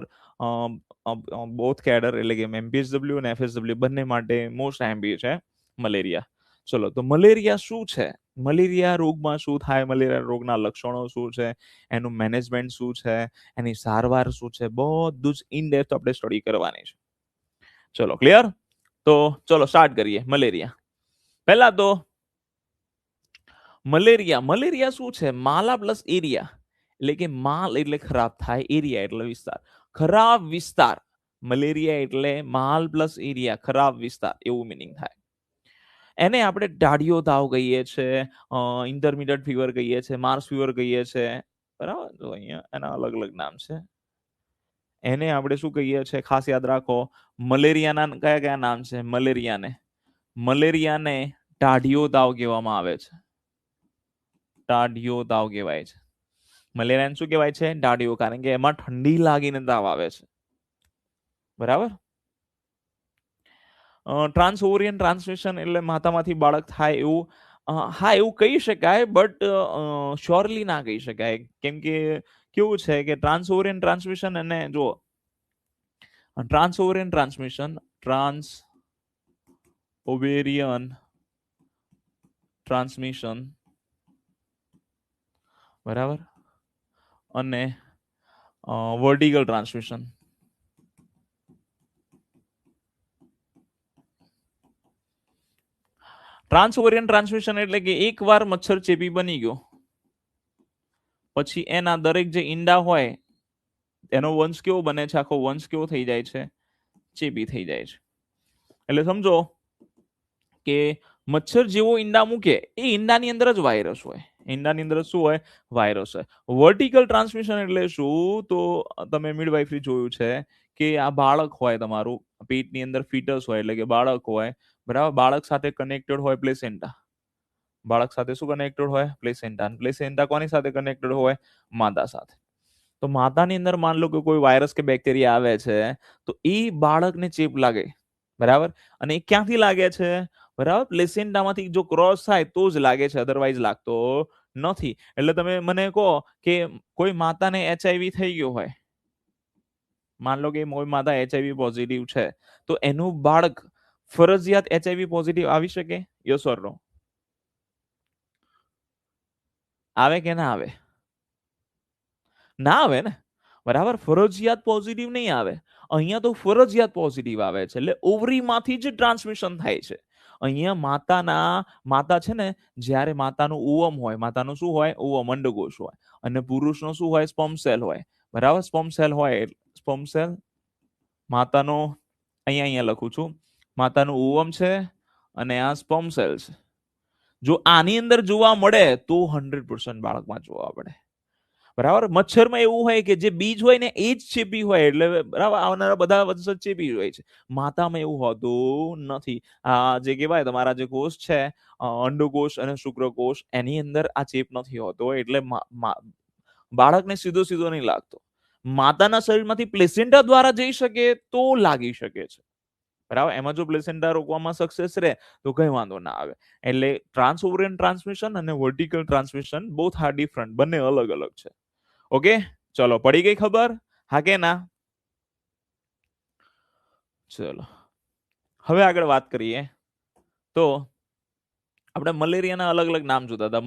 both cadre એટલે કે એમપીએસડબલ્યુ અને એફએસડબલ્યુ બંને માટે મોસ્ટ આઈએમપી છે મલેરિયા. ચલો તો મલેરિયા શું છે? મલેરિયા રોગમાં શું થાય? મલેરિયા રોગના લક્ષણો શું છે? એનું મેનેજમેન્ટ શું છે? એની સારવાર શું છે? બધું જ ઇન ડેપ્થ આપણે સ્ટડી કરવાની છે. ચલો ક્લિયર? તો ચલો સ્ટાર્ટ કરીએ. મલેરિયા. પહેલા તો મલેરિયા શું છે? માલા પ્લસ એરિયા એટલે કે માલ એટલે ખરાબ થાય, એરિયા એટલે વિસ્તાર. ખરાબ વિસ્તાર. મલેરિયા એટલે માલ પ્લસ એરિયા ખરાબ વિસ્તાર એવું મિનિંગ થાય. એને આપણે ડાઢિયો તાવ કહીએ છીએ, ઇન્ટરમીડિયેટ ફીવર કહીએ છીએ, માર્સ ફીવર કહીએ છીએ. બરાબર? તો અહીંયા એના અલગ અલગ નામ છે. એને આપણે શું કહીએ છીએ? ખાસ યાદ રાખો. મલેરિયાના કયા કયા નામ છે? મલેરિયાને ટાઢિયો તાવ કહેવામાં આવે છે. ટાઢિયો તાવ કહેવાય છે. મલેરિયાને શું કહેવાય છે? ટાઢિયો. કારણ કે એમાં ઠંડી લાગીને તાવ આવે છે. બરાબર? ટ્રાન્સઓવરિયન ટ્રાન્સમિશન એટલે માતામાંથી બાળક થાય એવું. હા એવું કહી શકાય બટ શ્યોરલી ના કહી શકાય. કેમ કે કેવું છે કે ટ્રાન્સઓવરિયન ટ્રાન્સમિશન અને જો ટ્રાન્સઓવરિયન ટ્રાન્સમિશન બરાબર અને વર્ટિકલ ટ્રાન્સમિશન. ટ્રાન્સઓવરિયન ટ્રાન્સમિશન એટલે કે એકવાર મચ્છર ચેપી બની ગયો પછી એના દરેક જે ઈંડા હોય એનો વંશ કેવો બને છે? આખો વંશ કેવો થઈ જાય છે? ચેપી થઈ જાય છે. એટલે સમજો કે મચ્છર જેવો ઈંડા મૂકે એ ઈંડાની અંદર જ વાયરસ હોય. ઈંડાની અંદર શું હોય? વાયરસ હોય. વર્ટિકલ ટ્રાન્સમિશન એટલે શું? તો તમે મિડવાઇફરી જોયું છે કે આ બાળક હોય તમારું પેટની અંદર ફીટસ હોય એટલે કે બાળક હોય. બરાબર? બાળક સાથે કનેક્ટેડ હોય પ્લેસેન્ટા. બાળક સાથે શું કનેક્ટેડ હોય? પ્લેસેન્ટા. પ્લેસેન્ટા કોની સાથે કનેક્ટેડ હોય? માતા સાથે. તો માતાની અંદર માન લો કે કોઈ વાયરસ કે બેક્ટેરિયા આવે છે તો એ બાળકને ચેપ લાગે. બરાબર? અને એ ક્યાંથી લાગે છે? બરાબર? પ્લેસેન્ટામાંથી જો ક્રોસ થાય તો જ લાગે છે, અધરવાઇઝ લાગતો નથી. એટલે તમે મને કહો કે કોઈ માતાને એચઆઈવી થઈ ગયો હોય, માન લો કે કોઈ માતા એચઆઈવી પોઝિટિવ છે તો એનું બાળક ફરજિયાત એચઆઈવી પોઝિટિવ આવી શકે? યસ ઓર નો? આવે કે ના આવે? ના આવે ને. બરાબર? ફરજિયાત પોઝિટિવ નહીં આવે. અહીંયા તો ફરજિયાત પોઝિટિવ આવે છે. એટલે ઓવરીમાંથી જ ટ્રાન્સમિશન થાય છે. અહીંયા માતા છે ને જ્યારે માતાનું ઓવમ હોય, માતાનું શું હોય? ઓવમ અંડકોષ હોય અને પુરુષનો શું હોય? સ્પર્મ સેલ હોય. બરાબર? સ્પર્મ સેલ હોય. સ્પર્મ સેલ માતાનો અહીંયા લખું છું. માતાનું ઓવમ છે અને આ સ્પર્મ સેલ છે. જો આની અંદર જોવા મળે તો 100% બાળકમાં જોવા મળે. બરાબર? મચ્છરમાં એવું હોય કે જે બીજ હોય ને એ જ ચેપી હોય એટલે બરાબર આવનારા બધા વંશજ ચેપી હોય છે. માતામાં એવું હોતું નથી. આ જે કહેવાય તમારા જે કોષ છે અંડકોષ અને શુક્રકોષ એની અંદર આ ચેપ નથી હોતો એટલે બાળકને સીધો સીધો નહીં લાગતો. માતાના શરીરમાંથી પ્લેસેન્ટા દ્વારા જઈ શકે તો લાગી શકે છે. બરાબર. એમાં જો પ્લેસેન્ટા રોકવામાં સક્સેસ રહે તો કઈ વાંધો ના આવે. એટલે ટ્રાન્સઓવરિયન ટ્રાન્સમિશન અને vertical transmission both are different, બંને અલગ અલગ છે. ઓકે, ચલો પડી ગઈ ખબર? હા કે ના? ચલો હવે આગળ વાત કરીએ તો આપણે મલેરિયાના અલગ અલગ નામ જોતા હતા.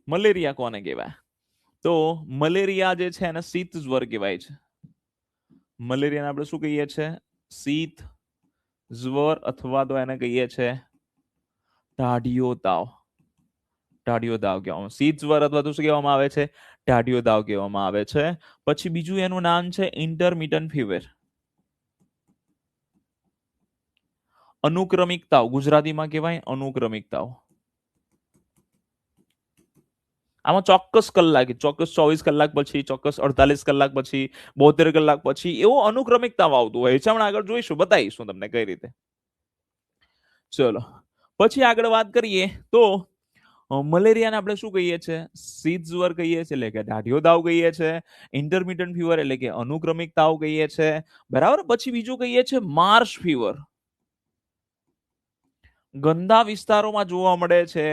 મલેરિયા કોને કહેવાય? તો મલેરિયા જે છે એને શીત જ્વર કહેવાય છે. મલેરિયાને આપણે શું કહીએ છીએ? શીત જ્વર, અથવા તો એને કહીએ છીએ ટાઢિયો તાવ. ટાઢિયો તાવ કહેવામાં, શીત જ્વર અથવા તો શું કહેવામાં આવે છે? ટાઢિયો તાવ કહેવામાં આવે છે. પછી બીજું એનું નામ છે ઇન્ટરમિટન્ટ ફીવર. અનુક્રમિક તાવ ગુજરાતીમાં કહેવાય અનુક્રમિક તાવ. આમાં ચોક્કસ કલાક, ચોક્કસ 24 કલાક પછી, ચોક્કસ 48 કલાક પછી, 72 કલાક પછી એવો અનુક્રમિક તાવ આવતું હોય છે. હમણાં આગળ જોઈશું, બતાવીશું તમને કઈ રીતે. ચલો પછી આગળ વાત કરીએ તો મલેરિયાને આપણે શું કહીએ છીએ? શીત જ્વર કહીએ છીએ, એટલે કે ટાઢિયો તાવ કહીએ છીએ. ઇન્ટરમિટન્ટ ફીવર એટલે કે અનુક્રમિક તાવ કહીએ છીએ. બરાબર. પછી બીજું કહીએ છીએ માર્શ ફીવર. ગંદા વિસ્તારોમાં જોવા મળે છે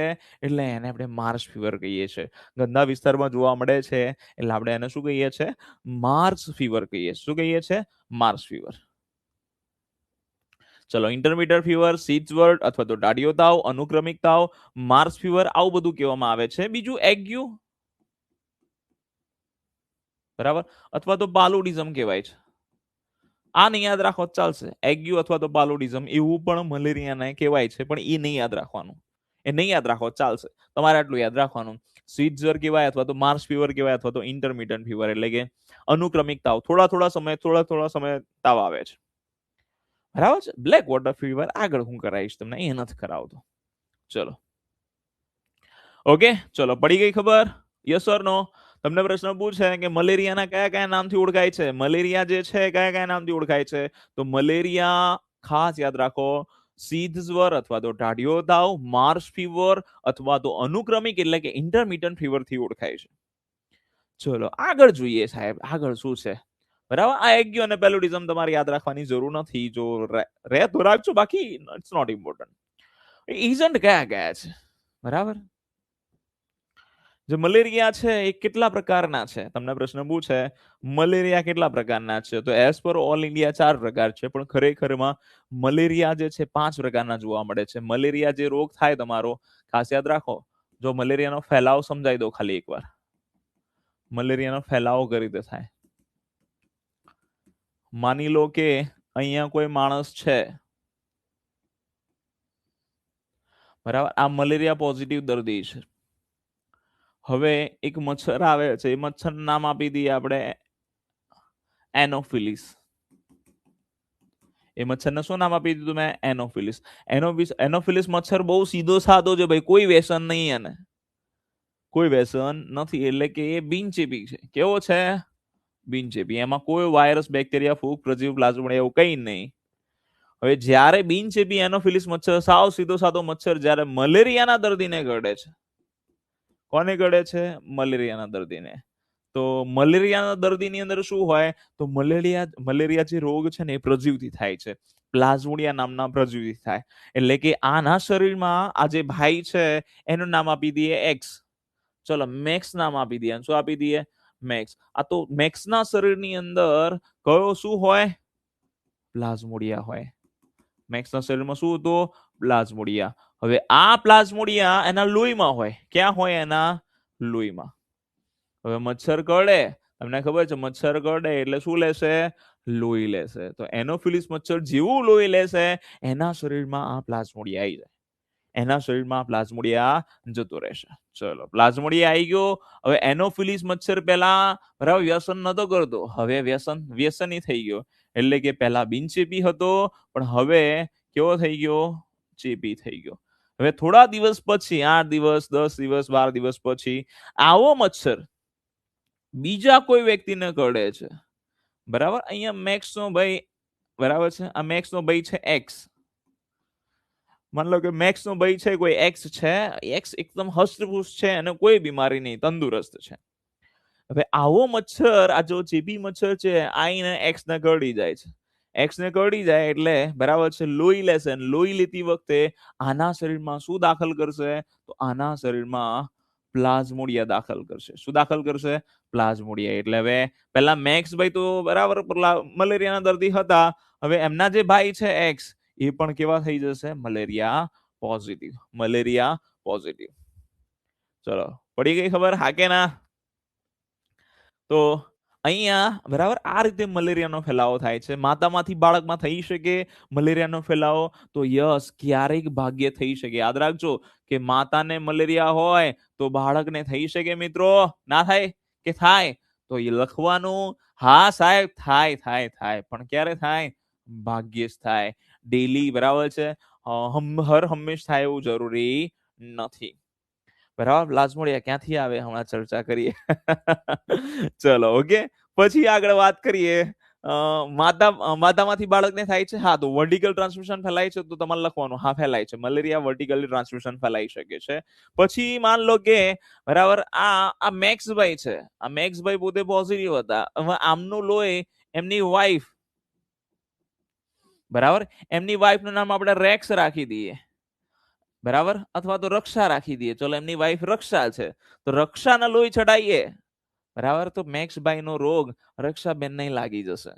એટલે એને આપણે માર્શ ફીવર કહીએ છીએ. ગંદા વિસ્તારમાં જોવા મળે છે એટલે આપણે એને શું કહીએ છીએ? માર્શ ફીવર કહીએ. શું કહીએ છીએ? Marsh fever. ચલો, ઇન્ટરમીડિયેટ ફીવર, શીત જ્વર અથવા તો ટાઢિયો તાવ, અનુક્રમિક તાવ, માર્સ ફીવર, આવું બધું કહેવામાં આવે છે. બીજું એગ્યુ, બરાબર, અથવા તો પાલુડિઝમ કહેવાય છે. આ નહીં યાદ રાખો ચાલશે. એગ્યુ અથવા તો પાલુડિઝમ એવું પણ મલેરિયાને કહેવાય છે, પણ એ નહીં યાદ રાખવાનું. એ નહીં યાદ રાખો ચાલશે. તમારે આટલું યાદ રાખવાનું. શીત જ્વર કહેવાય અથવા તો માર્સ ફીવર કહેવાય અથવા તો ઇન્ટરમિટન્ટ ફીવર એટલે કે અનુક્રમિક તાવ. થોડા સમય તાવ આવે છે. બરાબર છે. બ્લેક વોટર ફીવર આગળ હું કરાવીશ તમને, એ નથી કરાવતો. ચલો ઓકે, ચલો પડી ગઈ ખબર? યસ ઓર નો? તમને પ્રશ્ન પૂછે કે મલેરિયાના કયા કયા નામથી ઓળખાય છે? મલેરિયા જે છે કયા કયા નામથી ઓળખાય છે? તો મલેરિયા ખાસ યાદ રાખો, શીત જ્વર અથવા તો ટાઢિયો તાવ, માર્શ ફીવર અથવા તો અનુક્રમિક એટલે કે ઇન્ટરમિટન્ટ ફીવર થી ઓળખાય છે. ચલો આગળ જોઈએ સાહેબ, આગળ શું છે? બરાબર. આ એગ્યુ અને પેલુડિઝમ તમારે યાદ રાખવાની જરૂર નથી. જો રહે તો રાખજો, બાકી ઇટ્સ નોટ ઇમ્પોર્ટન્ટ. એજન્ટ કયા કયા છે? બરાબર. જે મલેરિયા છે એ કેટલા પ્રકારના છે? તમને પ્રશ્ન પૂછે મલેરિયા કેટલા પ્રકારના છે, તો એઝ પર ઓલ ઇન્ડિયા 4 પ્રકાર છે, પણ ખરેખરમાં મલેરિયા જે છે 5 પ્રકારના જોવા મળે છે. મલેરિયા જે રોગ થાય તમારો, ખાસ યાદ રાખો, જો મલેરિયાનો ફેલાવ સમજાઈ દો ખાલી એકવાર. મલેરિયાનો ફેલાવો કઈ રીતે થાય? માની લો કે અહીંયા કોઈ માણસ છે, બરાબર, આ મલેરિયા પોઝિટિવ દર્દી છે. હવે એક મચ્છર આવે છે, એ મચ્છરનું નામ આપી દઈએ આપણે એનોફિલિસ. એ મચ્છરને શું નામ આપી દીધું મેં? એનોફિલિસ. એનોફિલિસ મચ્છર બહુ સીધો સાધો છે ભાઈ, કોઈ વ્યસન નહીં એને, કોઈ વ્યસન નથી. એટલે કે એ બિનચેપી છે. કેવો છે? બિનચેપી. એમાં કોઈ વાયરસ, બેક્ટેરિયા, ફૂગ, પ્રજીવ, પ્લાઝ્મોડિયા એવું કઈ નહીં. હવે જ્યારે બિનચેપી એનોફિલિસ મચ્છર, સાવ સીધો સાધો મચ્છર જ્યારે મલેરિયાના દર્દીને કરડે છે, કોને કરડે છે? મલેરિયાના દર્દીને. તો મલેરિયાના દર્દીની અંદર શું હોય? તો મલેરિયા જે રોગ છે ને એ પ્રજીવથી થાય છે. પ્લાઝ્મોડિયા નામના પ્રજીવથી થાય. એટલે કે આના શરીરમાં આ જે ભાઈ છે એનું નામ આપી દઈએ એક્સ. ચલો મેક્સ નામ આપી દઈએ. શું આપી દઈએ? મેક્સ. આ તો મેક્સના શરીરની અંદર કયો શું હોય? પ્લાઝ્મોડિયા હોય. મેક્સના શરીરમાં શું હતું? પ્લાઝ્મોડિયા. હવે આ પ્લાઝ્મોડિયા એના લોહીમાં હોય. ક્યાં હોય? એના લોહીમાં. હવે મચ્છર કરડે, તમને ખબર છે મચ્છર કરડે એટલે શું લેશે? લોહી લેશે. તો એનોફિલિસ મચ્છર જેવું લોહી લેશે, એના શરીરમાં આ પ્લાઝ્મોડિયા આવી જાય. એના શરીરમાં પ્લાઝ્મોડિયા જતો રહેશે. ચલો પ્લાઝ્મોડિયા આવી ગયો. હવે એનોફિલિસ મચ્છર પહેલા બરાબર વ્યસન નતો કરતો, હવે વ્યસની થઈ ગયો. એટલે કે પહેલા બિનચેપી હતો, પણ હવે કેવો થઈ ગયો? ચેપી થઈ ગયો. હવે થોડા દિવસ પછી, 8 દિવસ, 10 દિવસ, 12 દિવસ પછી આવો મચ્છર બીજા કોઈ વ્યક્તિને કરડે છે, બરાબર. અહીંયા મેક્સ નો ભાઈ, બરાબર છે, આ મેક્સ નો ભાઈ છે એક્સ. માન લો કે મેક્સ નો ભાઈ છે કોઈ એક્સ છે. એક્સ એકદમ હષ્ટપુષ્ટ છે અને કોઈ બીમારી નહીં, તંદુરસ્ત છે. હવે આવો મચ્છર, આ જો ચેપી મચ્છર છે, આઈને એક્સ ને કરડી જાય છે. એક્સ ને કરડી જાય એટલે બરાબર છે, લોહી લેશે. લોહી લેતી વખતે આના શરીરમાં શું દાખલ કરશે? તો આના શરીરમાં પ્લાઝ્મોડિયા દાખલ કરશે. શું દાખલ કરશે? પ્લાઝ્મોડિયા. એટલે હવે પેલા મેક્સભાઈ તો બરાબર મલેરિયાના દર્દી હતા. હવે એમના જે ભાઈ છે એક્સ, એ પણ કેવા થઈ જશે? Malaria positive. Malaria positive. ચલો, પડી ગઈ ખબર? હા કે ના? તો અહીંયા બરાબર આ રીતે મલેરિયાનો ફેલાવો થાય છે. માતામાંથી બાળકમાં થઈ શકે મલેરિયાનો ફેલાવો? તો યસ, ક્યારેક ભાગ્ય થઈ શકે. યાદ રાખજો કે માતાને મલેરિયા હોય તો બાળકને થઈ શકે મિત્રો? ના થાય કે થાય? તો એ લખવાનું, હા સાહેબ થાય થાય થાય. પણ ક્યારે થાય? ભાગ્યે જ થાય. ડેલી બરાબર છે, હર હંમેશ થાય એવું જરૂરી નથી. બરાબર, પ્લાઝ્મોડિયા ક્યાંથી આવે હમણાં ચર્ચા કરીએ. ચલો ઓકે. પછી આગળ વાત કરીએ. માતામાંથી બાળકને થાય છે. હા, તો વર્ટિકલ ટ્રાન્સમિશન ફેલાય છે, તો તમારે લખવાનું હા ફેલાય છે. મલેરિયા વર્ટિકલી ટ્રાન્સમિશન ફેલાઈ શકે છે. પછી માન લો કે બરાબર આ મેક્સભાઈ છે. આ મેક્સભાઈ પોતે પોઝિટિવ હતા. હવે આમનું લોહી એમની વાઈફ, બરાબર, એમની વાઈફ નું નામ આપણે રેક્સ રાખી દઈએ, બરાબર, અથવા તો રક્ષા રાખી દઈએ. ચલો, એમની વાઈફ રક્ષા છે, તો રક્ષાના લોહી ચડાઈએ, બરાબર, તો મેક્સભાઈ નો રોગ રક્ષાબેન ને લાગી જશે.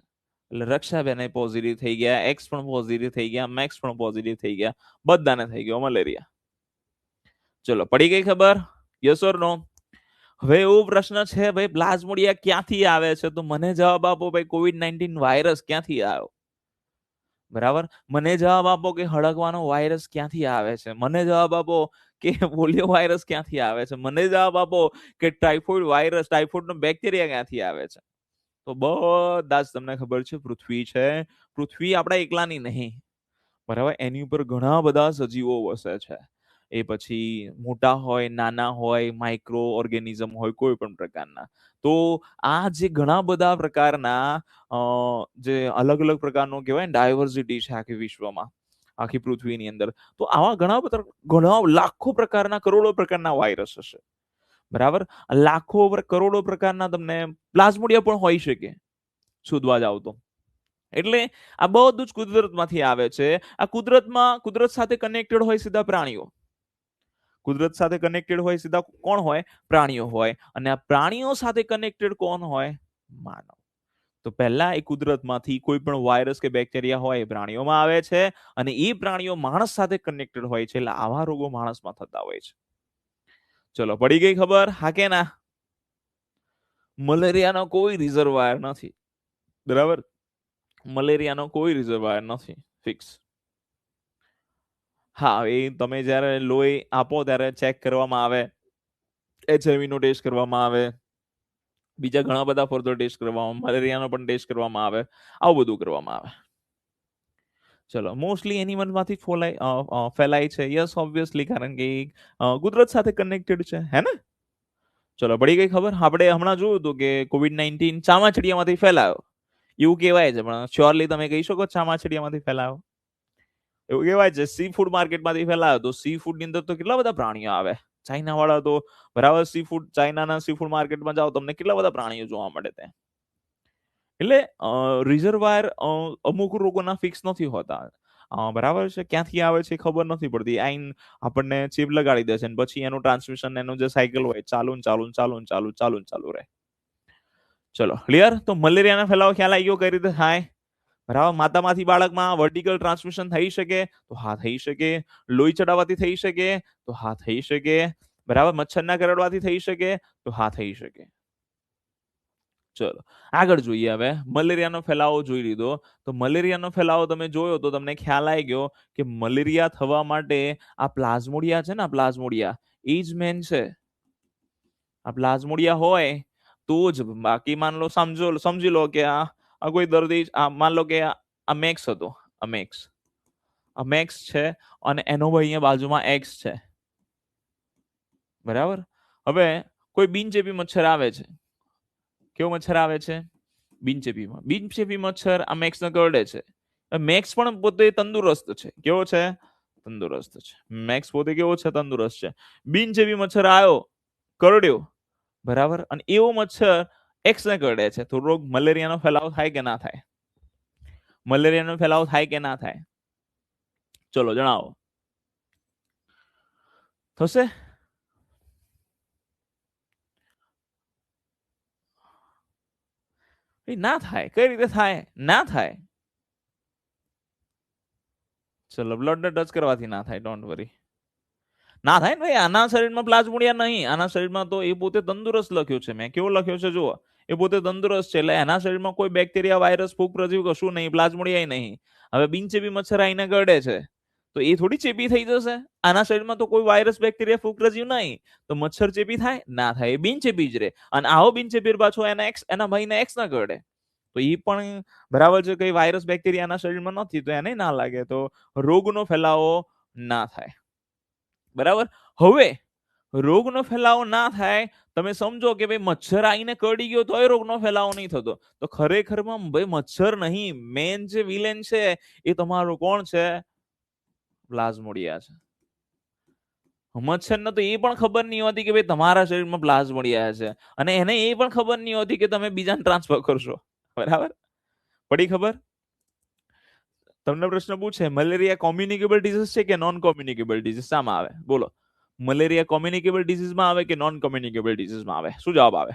એટલે રક્ષાબેન પોઝિટિવ થઈ ગયા, એક્સ પણ પોઝિટિવ થઈ ગયા, મેક્સ પણ પોઝિટિવ થઈ ગયા, બધાને થઈ ગયો મલેરિયા. ચલો, પડી ગઈ ખબર? યસ ઓર નો? હવે એવો પ્રશ્ન છે ભાઈ, પ્લાઝ્મોડિયા ક્યાંથી આવે છે? તો મને જવાબ આપો ભાઈ, COVID-19 વાયરસ ક્યાંથી આવ્યો? બરાબર, મને જવાબ આપો કે હળગવાનો વાયરસ ક્યાંથી આવે છે? મને જવાબ આપો કે પોલિયો વાયરસ ક્યાંથી આવે છે? મને જવાબ આપો કે ટાઇફોઇડ વાયરસ, ટાઇફોઇડ નો બેક્ટેરિયા ક્યાંથી આવે છે? તો બધા જ તમને ખબર છે, પૃથ્વી છે. પૃથ્વી આપણા એકલાની નહીં, બરાબર, એની ઉપર ઘણા બધા સજીવો વસે છે. એ પછી મોટા હોય, નાના હોય, માઇક્રો ઓર્ગેનિઝમ હોય, કોઈ પણ પ્રકારના. તો આ જે ઘણા બધા પ્રકારના જે અલગ અલગ પ્રકારનું કહેવાય ને, ડાયવર્સિટી છે આખી વિશ્વમાં, આખી પૃથ્વીની અંદર. તો આવા ઘણા લાખો પ્રકારના, કરોડો પ્રકારના વાયરસ હશે, બરાબર. લાખો કરોડો પ્રકારના તમને પ્લાઝ્મોડિયા પણ હોઈ શકે, શોધવા જાવ તો. એટલે આ બધું જ કુદરતમાંથી આવે છે. આ કુદરત સાથે કનેક્ટેડ હોય સીધા પ્રાણીઓ. કુદરત સાથે કનેક્ટેડ હોય સીધા કોણ હોય? પ્રાણીઓ હોય. અને આ પ્રાણીઓ સાથે કનેક્ટેડ કોણ હોય? માનવ. તો પહેલા એ કુદરતમાંથી કોઈ પણ વાયરસ કે બેક્ટેરિયા હોય એ પ્રાણીઓમાં આવે છે, અને એ પ્રાણીઓ માણસ સાથે કનેક્ટેડ હોય છે, એટલે આવા રોગો માણસમાં થતા હોય છે. ચલો, પડી ગઈ ખબર? હા કે ના? મલેરિયાનો કોઈ રિઝર્વાયર નથી, બરાબર. મલેરિયાનો કોઈ રિઝર્વાયર નથી ફિક્સ. હા, એ તમે જ્યારે લોહી આપો ત્યારે ચેક કરવામાં આવે, HIV નો ટેસ્ટ કરવામાં આવે, બીજા ઘણા બધા ફર્ધર ટેસ્ટ કરવામાં, મલેરિયાનો પણ ટેસ્ટ કરવામાં આવે, આવું બધું કરવામાં આવે. ચલો, મોસ્ટલી એનિમલમાંથી ફેલાય છે. યસ, ઓબ્વિયસલી, કારણ કે કુદરત સાથે કનેક્ટેડ છે, હે ને? ચલો, પડી ગઈ ખબર? આપણે હમણાં જોયું હતું કે COVID-19 ચામાચીડિયામાંથી ફેલાયો એવું કહેવાય છે, પણ શ્યોરલી તમે કહી શકો ચામાચીડિયામાંથી ફેલાયો? એવું કહેવાય છે. સી ફૂડ માર્કેટમાંથી ફેલાયો, તો સી ફૂડ ની અંદર તો કેટલા બધા પ્રાણીઓ આવે. ચાઇના વાળા તો બરાબર, સી ફૂડ, ચાઇનાના સી ફૂડ માર્કેટમાં જાઓ, તમને કેટલા બધા પ્રાણીઓ જોવા મળે ત્યાં. એટલે રિઝર્વાયર અમુક રોગોના ફિક્સ નથી હોતા, બરાબર છે. ક્યાંથી આવે છે ખબર નથી પડતી. આઈન આપણને ચીપ લગાડી દે છે, પછી એનું ટ્રાન્સમિશન, એનું જે સાયકલ હોય, ચાલુ ને ચાલુ ને ચાલુ ને ચાલુ ચાલુ ને ચાલુ રહે. ચલો, ક્લિયર? તો મલેરિયાનો ફેલાવો ખ્યાલ આવી ગયો કઈ રીતે થાય? બરાબર, માતામાંથી બાળકમાં વર્ટિકલ ટ્રાન્સમિશન થઈ શકે? તો હા થઈ શકે. લોહી ચડાવવાથી થઈ શકે? તો હા થઈ શકે. બરાબર, મચ્છરના કરડવાથી થઈ શકે? તો હા થઈ શકે. ચલો, આગળ જોઈએ. હવે મલેરિયાનો ફેલાવો જોઈ લીધો. તો મલેરિયાનો ફેલાવો તમે જોયો તો તમને ખ્યાલ આવી ગયો કે મલેરિયા થવા માટે આ પ્લાઝ્મોડિયા છે ને, પ્લાઝ્મોડિયા એ જ મેન છે. આ પ્લાઝ્મોડિયા હોય તો જ, બાકી માન લો, સમજી લો કે આ કોઈ દર્દી, માન લો કે આ મેક્સ હતો, આ મેક્સ છે, અને એનો ભાઈ અહીંયા બાજુમાં એક્સ છે, બરાબર. હવે કોઈ બિનચેપી મચ્છર આવે છે. કેવો મચ્છર આવે છે? બિનચેપી મચ્છર આ મેક્સ ને કરડે છે. મેક્સ પણ પોતે તંદુરસ્ત છે. કેવો છે? તંદુરસ્ત છે. મેક્સ પોતે કેવો છે? તંદુરસ્ત છે. બિનચેપી મચ્છર આવ્યો, કરડ્યો, બરાબર, અને એવો મચ્છર એક્સ ને કરડે છે તો રોગ મલેરિયાનો ફેલાવો થાય કે ના થાય? મલેરિયાનો ફેલાવો થાય કે ના થાય? ચલો જણાવો. થશે? ના થાય. કઈ રીતે થાય? ના થાય. ચલો બ્લડ ને ટચ કરવાથી ના થાય, ડોન્ટ વરી. ના થાય ને ભાઈ, આના શરીરમાં પ્લાઝ્મોડિયા નહીં. આના શરીરમાં તો એ પોતે તંદુરસ્ત લખ્યું છે. મેં કેવો લખ્યો છે જુઓ, એ પોતે તંદુરસ્ત છે, એટલે એના શરીરમાં કોઈ બેક્ટેરિયા, વાયરસ, ફૂગ, પ્રજીવ કશું નહીં, પ્લાઝ્મોડિયા નહીં. હવે બિનચેપી મચ્છર આઈને કરડે છે તો એ થોડી ચેપી થઈ જશે? આના શરીરમાં તો કોઈ વાયરસ, બેક્ટેરિયા, ફૂગ, પ્રજીવ નહીં, તો મચ્છર ચેપી થાય ના થાય? એ બિનચેપી જ રે. અને આવો બિનચેપી પાછો એના ભાઈને એક્સ ના કરડે તો એ પણ બરાબર છે. કઈ વાયરસ, બેક્ટેરિયાના શરીરમાં નથી તો એને ના લાગે, તો રોગનો ફેલાવો ના થાય. બરાબર. હવે રોગનો ફેલાવો ના થાય, તમે સમજો કે ભાઈ મચ્છર આવીને કરડી ગયો તોય રોગનો ફેલાવો નહીં થતો, તો ખરેખરમાં ભાઈ મચ્છર નહીં, મેન જે વિલેન છે એ તમારો કોણ છે? પ્લાઝ્મોડિયા છે. મચ્છરને તો એ પણ ખબર નહીં હોતી કે ભાઈ તમારા શરીરમાં પ્લાઝ્મોડિયા છે, અને એને એ પણ ખબર નહીં હોતી કે તમે બીજાને ટ્રાન્સફર કરશો. બરાબર, પડી ખબર? તમને પ્રશ્ન પૂછે મલેરિયા કોમ્યુનિકેબલ ડિઝીઝ છે કે નોન કોમ્યુનિકેબલ ડિઝીઝ, શામાં આવે? બોલો. મલેરિયા કોમ્યુનિકેબલ ડિઝીઝમાં આવે કે નોન કોમ્યુનિકેબલ ડિઝીઝમાં આવે? શું જવાબ આવે?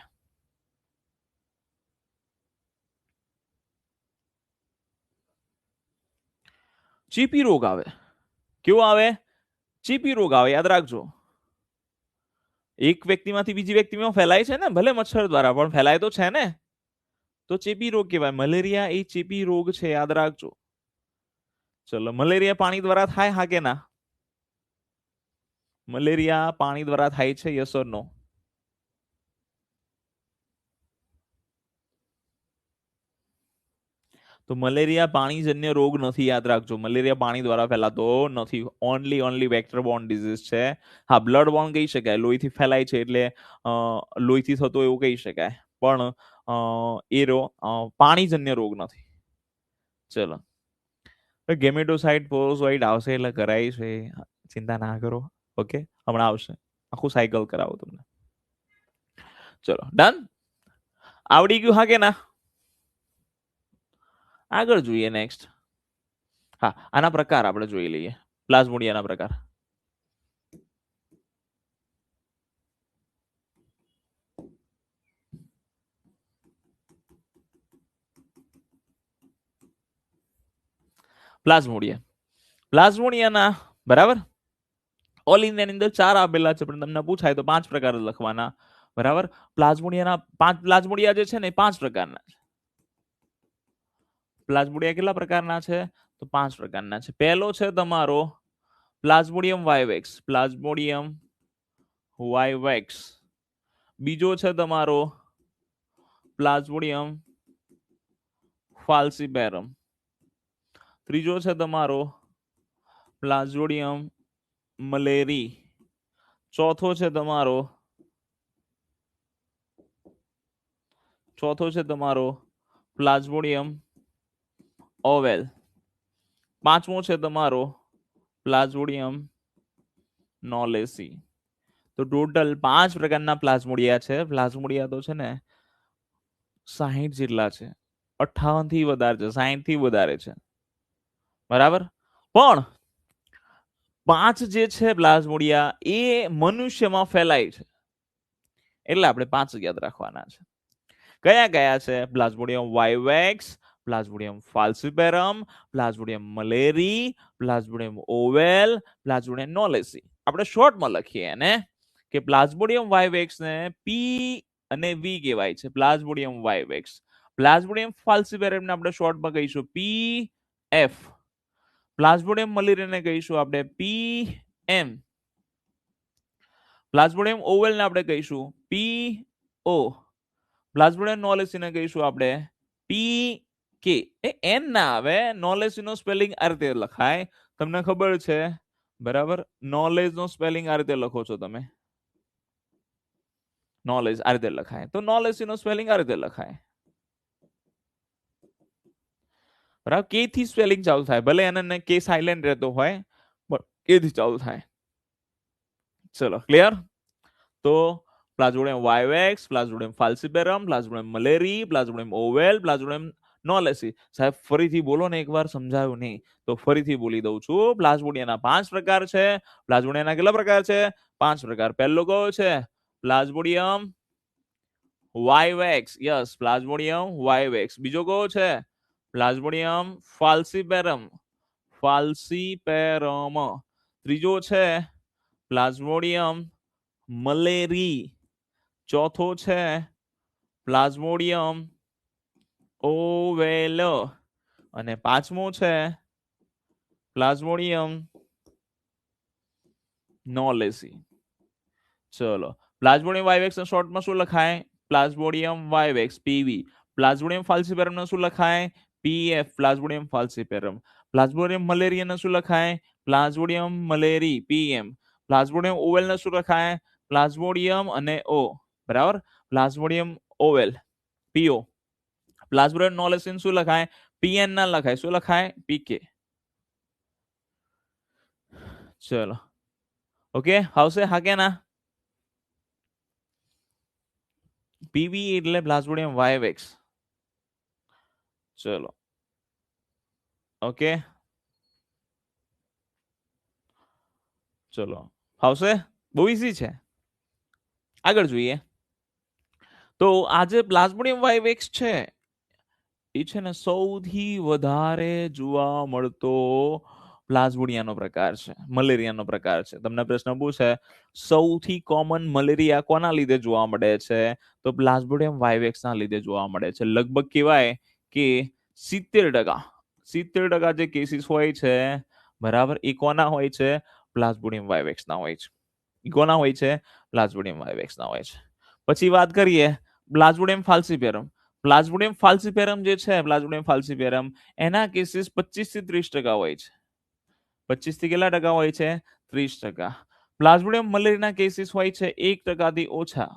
ચેપી રોગ આવે. કેવો આવે? ચેપી રોગ આવે. યાદ રાખજો, એક વ્યક્તિમાંથી બીજી વ્યક્તિમાં ફેલાય છે ને, ભલે મચ્છર દ્વારા પણ ફેલાય તો છે ને, તો ચેપી રોગ કહેવાય. મલેરિયા એ ચેપી રોગ છે, યાદ રાખજો. ચલો, મલેરિયા પાણી દ્વારા થાય, હા કે ના? મલેરિયા પાણી દ્વારા થાય છે, યસ ઓર નો? તો મલેરિયા પાણીજન્ય રોગ નથી, યાદ રાખજો. મલેરિયા પાણી દ્વારા ફેલાતો નથી. ઓનલી વેક્ટર બોર્ન ડિઝીઝ છે. હા, બ્લડ બોર્ન કહી શકાય, લોહીથી ફેલાય છે એટલે લોહીથી થતો એવું કહી શકાય, પણ પાણીજન્ય રોગ નથી. ચલો, ગેમેટોસાઇટ પોરોઝોઇટ આવશે એટલે કરાય છે, ચિંતા ના કરો. ઓકે, હમણાં આવશે, આખું સાયકલ કરાવો તમને. ચલો ડન, આવડી ગયું હા કે ના? આગળ જોઈએ નેક્સ્ટ. હા, આના પ્રકાર આપણે જોઈ લઈએ, પ્લાઝ્મોડિયાના પ્રકાર. પ્લાઝ્મોડિયાના બરાબર ઓલ ઇન્ડિયાની અંદર 4 આપેલા છે, પણ તમને પૂછાય તો 5 પ્રકાર લખવાના. બરાબર, પ્લાઝ્મોડિયા જે છે ને 5 પ્રકારના છે. પ્લાઝ્મોડિયા કેટલા પ્રકારના છે? તો 5 પ્રકારના છે. પહેલો છે તમારો પ્લાઝ્મોડિયમ વાઇવેક્સ. પ્લાઝ્મોડિયમ વાઇવેક્સ. બીજો છે તમારો પ્લાઝ્મોડિયમ ફાલ્સીપેરમ. ત્રીજો છે તમારો પ્લાઝ્મોડિયમ મલેરી. ચોથો છે તમારો પ્લાઝ્મોડિયમ ઓવેલ. પાંચમો છે તમારો પ્લાઝ્મોડિયમ નોલેસી. તો ટોટલ 5 પ્રકારના પ્લાઝ્મોડિયા છે. પ્લાઝ્મોડિયા તો છે ને 60 જેટલા છે, 58 થી વધારે છે, 60 થી વધારે છે. બરાબર, પણ 5 જે છે પ્લાઝ્મોડિયા એ મનુષ્યમાં ફેલાય છે, એટલે આપણે 5 યાદ રાખવાના છે. કયા કયા છે? Plasmodium vivax, plasmodium falciparum, plasmodium malariae, plasmodium ovale, plasmodium knowlesi. આપણે શોર્ટમાં લખીએ એને કે પ્લાઝ્મોડિયમ વાઇવેક્સ ને પી અને વી કહેવાય છે, પ્લાઝ્મોડિયમ વાઇવેક્સ. પ્લાઝ્મોડિયમ ફાલ્સીપેરમ ને આપણે શોર્ટમાં કહીશું પી એફ. પ્લાઝ્મોડિયમ મલેરિયાને કહીશું આપણે પી એમ. પ્લાઝ્મોડિયમ ઓવેલ ને આપણે કહીશું પી ઓ. પ્લાઝ્મોડિયમ નોલેસીને કહીશું આપણે પી કે. એ એન ના આવે, નોલેસી નો સ્પેલિંગ આ રીતે લખાય, તમને ખબર છે? બરાબર, નોલેજ નો સ્પેલિંગ આ રીતે લખો છો તમે, નોલેજ આ રીતે લખાય, તો નોલેસી નો સ્પેલિંગ આ રીતે લખાય. બરાબર, કે થી સ્પેલિંગ ચાલુ થાય, ભલે એને કે સાયલેન્ટ રહેતો હોય પણ કે થી ચાલુ થાય. ચલો ક્લિયર? તો plasmodium vivax, plasmodium falciparum, plasmodium malariae, plasmodium ovale, plasmodium knowlesi. સાહેબ ફરીથી બોલો ને, એકવાર સમજાયું નહીં તો ફરીથી બોલી દઉં છું. પ્લાઝ્મોડિયમના 5 પ્રકાર છે. પ્લાઝ્મોડિયમના કેટલા પ્રકાર છે? 5 પ્રકાર. પહેલો કયો છે? Plasmodium vivax. Yes, plasmodium vivax. બીજો કયો છે? Plasmodium falciparum. ફાલ્સિપેરમ. ત્રીજો છે પ્લાઝ્મોડિયમ મલેરી. ચોથો છે પ્લાઝ્મોડિયમ ઓવેલ. અને પાંચમો છે પ્લાઝ્મોડિયમ નોલેસી. ચલો, પ્લાઝ્મોડિયમ વાયવેક્સ શોર્ટમાં શું લખાય? Plasmodium vivax PV. Plasmodium falciparum ને શું લખાય? PF. Plasmodium falciparum. Plasmodium malaria ને શું લખાય? Plasmodium malariae PM. Plasmodium ovale ને શું લખાય? પ્લાઝ્મોડિયમ અને ઓ. બરાબર, plasmodium ovale PO. Plasmodium knowlesi શું લખાય? પીએન ના લખાય. શું લખાય? પીકે. ચલો, ઓકે, આવશે હા કે ના? પીવી એટલે પ્લાઝ્મોડિયમ વાયવેક્સ. ચલો, ઓકે, ચલો, આવશે. બહુ ઈઝી છે. આગળ જોઈએ તો આજે પ્લાઝ્મોડિયમ વાયવેક્સ છે એ છે ને સૌથી વધારે જોવા મળતો પ્લાઝ્મોડિયાનો પ્રકાર છે, મલેરિયાનો પ્રકાર છે. તમને પ્રશ્ન પૂછે સૌથી કોમન મલેરિયા કોના લીધે જોવા મળે છે? તો પ્લાઝ્મોડિયમ વાયવેક્સના લીધે જોવા મળે છે. લગભગ કહેવાય કે 70%, 70% જે કેસીસ હોય છે, બરાબર, એ કોના હોય છે? પ્લાઝ્મોડિયમ વાયવેક્સના હોય છે. કોના હોય છે? પ્લાઝ્મોડિયમ વાયવેક્સના હોય છે. પછી વાત કરીએ પ્લાઝ્મોડિયમ ફાલ્સિપેરમ. પ્લાઝ્મોડિયમ ફાલ્સિપેરમ જે છે, પ્લાઝ્મોડિયમ ફાલ્સિપેરમ, એના કેસીસ 25 થી 30% હોય છે. 25 થી કેટલા ટકા હોય છે? 30%. પ્લાઝ્મોડિયમ મલેરિયાના કેસીસ હોય છે 1% થી ઓછા.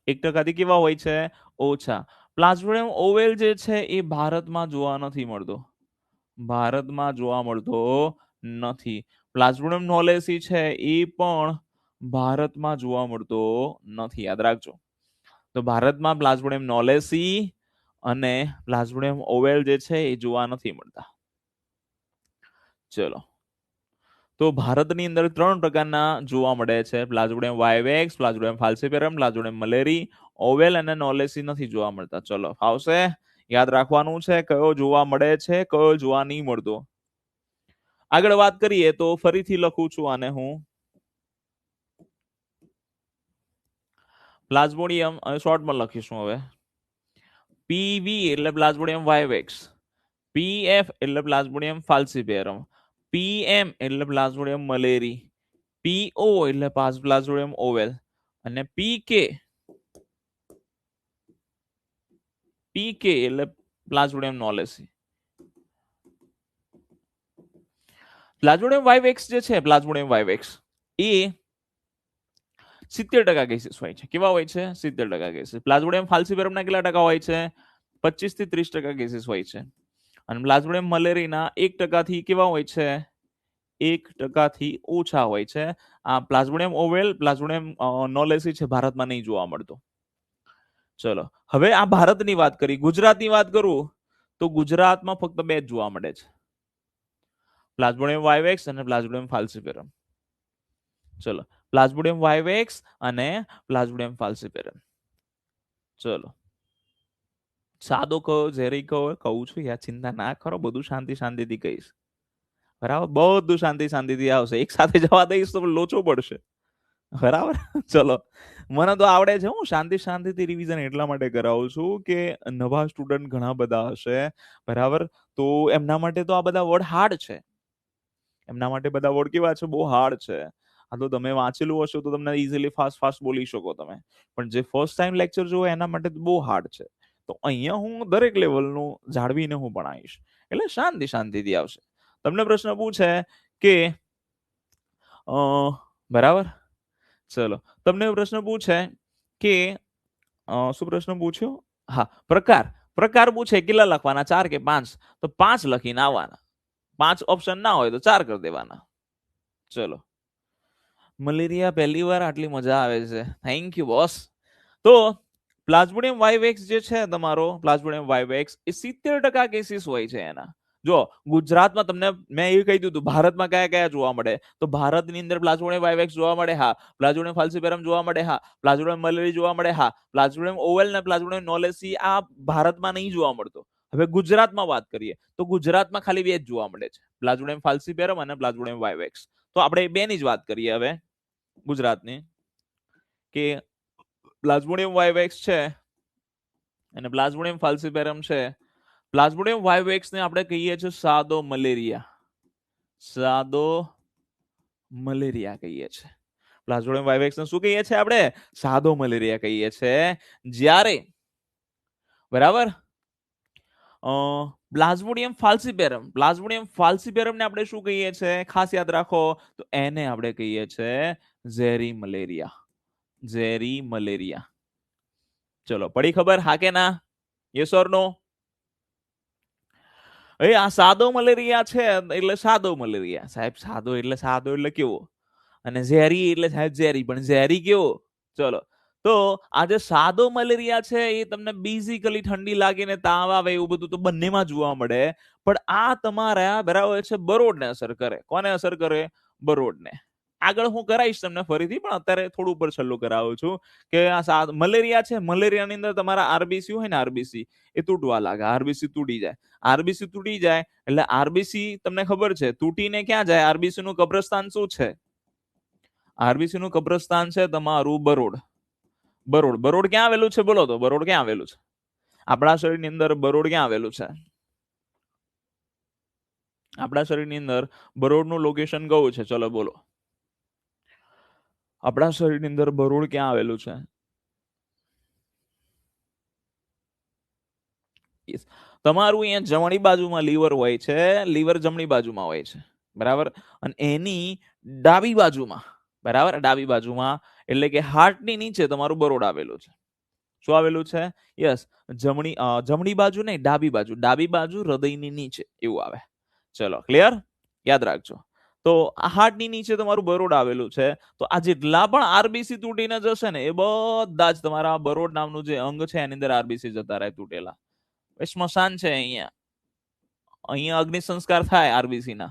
1% થી કેવા હોય છે? ઓછા. પ્લાઝ્મોડિયમ ઓવેલ જે છે એ ભારતમાં જોવા નથી મળતો. ભારતમાં જોવા મળતો નથી. પ્લાઝ્મોડિયમ નોલેસી છે એ પણ ભારતમાં જોવા મળતો નથી. યાદ રાખજો. તો ભારતમાં પ્લાઝ્મોડિયમ નોલેસી અને પ્લાઝ્મોડિયમ ઓવેલ જે છે એ જોવા નથી મળતા. ચલો, તો ભારતની અંદર 3 પ્રકારના જોવા મળે છે: plasmodium vivax, plasmodium falciparum, plasmodium મલેરી, oval અને નોલેસી નથી જોવા મળતા. ચલો, આવશે. યાદ રાખવાનું છે કયો જોવા મળે છે, કયો જોવા નહીં મળતો. આગળ વાત કરીએ તો ફરીથી લખું છું આને હું. પ્લાઝ્મોડિયમ શોર્ટમાં લખીશું હવે. પીવી એટલે પ્લાઝ્મોડિયમ વાયવેક્સ. પીએફ એટલે પ્લાઝ્મોડિયમ ફાલ્સિપેરમ. પીએમ એટલે પ્લાઝ્મોડિયમ મલેરી. પીઓ એટલે પ્લાઝ્મોડિયમ ઓવેલ. અને પીકે એટલે પ્લાઝ્મોડિયમ નોલેસી. પ્લાઝ્મોડિયમ વાયવેક્સ જે છે, પ્લાઝ્મોડિયમ વાયવેક્સ એ 70% કેસીસ હોય છે. કેવા હોય છે? 70% કેસીસ. પ્લાઝ્મોડિયમ ફાલ્સિપેરમના કેટલા ટકા હોય છે? 25 થી 30% કેસીસ હોય છે. અને પ્લાઝ્મોડિયમ મલેરીના 1% થી કેવા હોય છે? 1% થી ઓછા હોય છે. આ પ્લાઝ્મોડિયમ ઓવેલ, પ્લાઝ્મોડિયમ નોલેસી છે, ભારતમાં નહીં જોવા મળતો. ચલો, હવે આ ભારતની વાત કરી. ગુજરાતની વાત કરું તો ગુજરાતમાં ફક્ત 2 જ જોવા મળે છે: પ્લાઝ્મોડિયમ વાયવેક્સ અને પ્લાઝ્મોડિયમ ફાલ્સિપેરમ. ચલો, પ્લાઝ્મોડિયમ વાયવેક્સ અને પ્લાઝ્મોડિયમ ફાલ્સિપેરમ. ચલો, સાદો કહો, ઝેરી કહો, કહું છું યાર, ચિંતા ના કરો, બધું શાંતિ શાંતિથી કહીશ. બરાબર, બધું શાંતિ શાંતિથી આવશે. એક સાથે જવા દઈશ તો લોચો પડશે. બરાબર. ચલો, મને તો આવડે છે. હું શાંતિ શાંતિથી રિવિઝન એટલા માટે કરાવું છું કે નવા સ્ટુડન્ટ ઘણા બધા હશે, બરાબર, તો એમના માટે તો આ બધા વર્ડ હાર્ડ છે. એમના માટે બધા વર્ડ કેવા છે? બહુ હાર્ડ છે. આ તો તમે વાંચેલું હશે તો તમને ઇઝીલી ફાસ્ટ ફાસ્ટ બોલી શકો તમે, પણ જે ફર્સ્ટ ટાઈમ લેક્ચર જોવે એના માટે બહુ હાર્ડ છે. તો અહીંયા હું દરેક લેવલનું જાળવીને હું ભણાવીશ, એટલે શાંતિ શાંતિથી આવશે. તમને પ્રશ્ન પૂછે કે બરાબર, ચલો, તમને પ્રશ્ન પૂછે કે શું પ્રશ્ન પૂછ્યો? હા, પ્રકાર પૂછે કેટલા લખવાના? 4 કે 5? તો 5 લખીને આવવાના. 5 ઓપ્શન ના હોય તો 4 કરી દેવાના. ચલો, મલેરિયા પહેલી વાર આટલી મજા આવે છે. Thank you boss. તો પ્લાઝ્મોડિયમ વાઇવેક્સ જે છે તમારો પ્લાઝ્મોડિયમ વાઇવેક્સ એ 70% કેસીસ હોય છે એના. જો ગુજરાતમાં તમને મેં એ કહી દીધું ભારતમાં કયા કયા જોવા મળે, તો ભારતની અંદર પ્લાઝ્મોડિયમ વાઇવેક્સ જોવા મળે, હા. પ્લાઝ્મોડિયમ ફાલ્સિપેરમ જોવા મળે, હા. પ્લાઝ્મોડિયમ મલેરી જોવા મળે, હા. પ્લાઝ્મોડિયમ ઓવલ ને પ્લાઝ્મોડિયમ નોલેસી આ ભારતમાં નહીં જોવા મળતો. હવે ગુજરાતમાં વાત કરીએ તો ગુજરાતમાં ખાલી બે જ જોવા મળે છે, પ્લાઝ્મોડિયમ ફાલ્સિપેરમ અને પ્લાઝ્મોડિયમ વાઇવેક્સ. તો આપણે બેની જ વાત કરીએ હવે ગુજરાતની, કે પ્લાઝ્મોડિયમ વાઇવેક્સ છે અને પ્લાઝ્મોડિયમ ફાલ્સિપેરમ છે. પ્લાઝ્મોડિયમ વાઇવેક્સ ને આપણે કહીએ છીએ સાદો મલેરિયા. સાદો મલેરિયા કહીએ છીએ. પ્લાઝ્મોડિયમ વાઇવેક્સ ને શું કહીએ છીએ આપણે? સાદો મલેરિયા કહીએ છીએ. જ્યારે બરાબર પ્લાઝ્મોડિયમ ફાલ્સિપેરમ, પ્લાઝ્મોડિયમ ફાલ્સિપેરમ ને આપણે શું કહીએ છીએ? ખાસ યાદ રાખો, તો એને આપણે કહીએ છીએ ઝેરી મલેરિયા. ઝેરી મલેરિયા. ચલો પડી ખબર, હા કે ના? યસ ઓર નો? એ આ સાદો મલેરિયા છે એટલે સાદો મલેરિયા સાહેબ. સાદો એટલે કેવો, અને ઝેરી એટલે સાહેબ ઝેરી, પણ ઝેરી કેવો? ચલો, તો આ જે સાદો મલેરિયા છે એ તમને બેઝિકલી ઠંડી લાગીને તાવ આવે એવું બધું તો બંનેમાં જોવા મળે, પણ આ તમારા બરાબર છે બરોડને અસર કરે. કોને અસર કરે? બરોડને. આગળ હું કરાવીશ તમને ફરીથી, પણ અત્યારે થોડું ઉપર છેલ્લું કરાવું છું કે આ મલેરિયા છે, મલેરિયાની અંદર તમારા આરબીસી હોય ને, આરબીસી એ તૂટવા લાગે, આરબીસી તૂટી જાય. આરબીસી તૂટી જાય એટલે આરબીસી તમને ખબર છે તૂટીને ક્યાં જાય? આરબીસી નું કબ્રસ્તાન શું છે? આરબીસી નું કબ્રસ્તાન છે તમારું બરોડ. બરોડ. બરોડ ક્યાં આવેલું છે બોલો તો? બરોડ ક્યાં આવેલું છે આપણા શરીરની અંદર? બરોડ ક્યાં આવેલું છે આપણા શરીરની અંદર? બરોડનું લોકેશન કયું છે? ચલો બોલો. આપણા શરીરની અંદર બરોડ ક્યાં આવેલું છે? તમારું અહીંયા જમણી બાજુમાં લીવર હોય છે, લીવર જમણી બાજુમાં હોય છે, બરાબર. અને એની ડાબી બાજુમાં, બરાબર, ડાબી બાજુમાં એટલે કે હાર્ટની નીચે તમારું બરોડ આવેલું છે. શું આવેલું છે? યસ, જમણી બાજુ નહીં, ડાબી બાજુ. ડાબી બાજુ હૃદયની નીચે એવું આવે. ચલો ક્લિયર? યાદ રાખજો. તો આ હાર્ટની નીચે તમારું બરોડ આવેલું છે. તો આ જેટલા પણ આરબીસી તૂટીને જશે ને એ બધા જ તમારા બરોડ નામનું જે અંગ છે એની અંદર આરબીસી જતા રહે તૂટેલા. સ્મશાન છે અહીંયા. અહીંયા અગ્નિ સંસ્કાર થાય આરબીસી ના.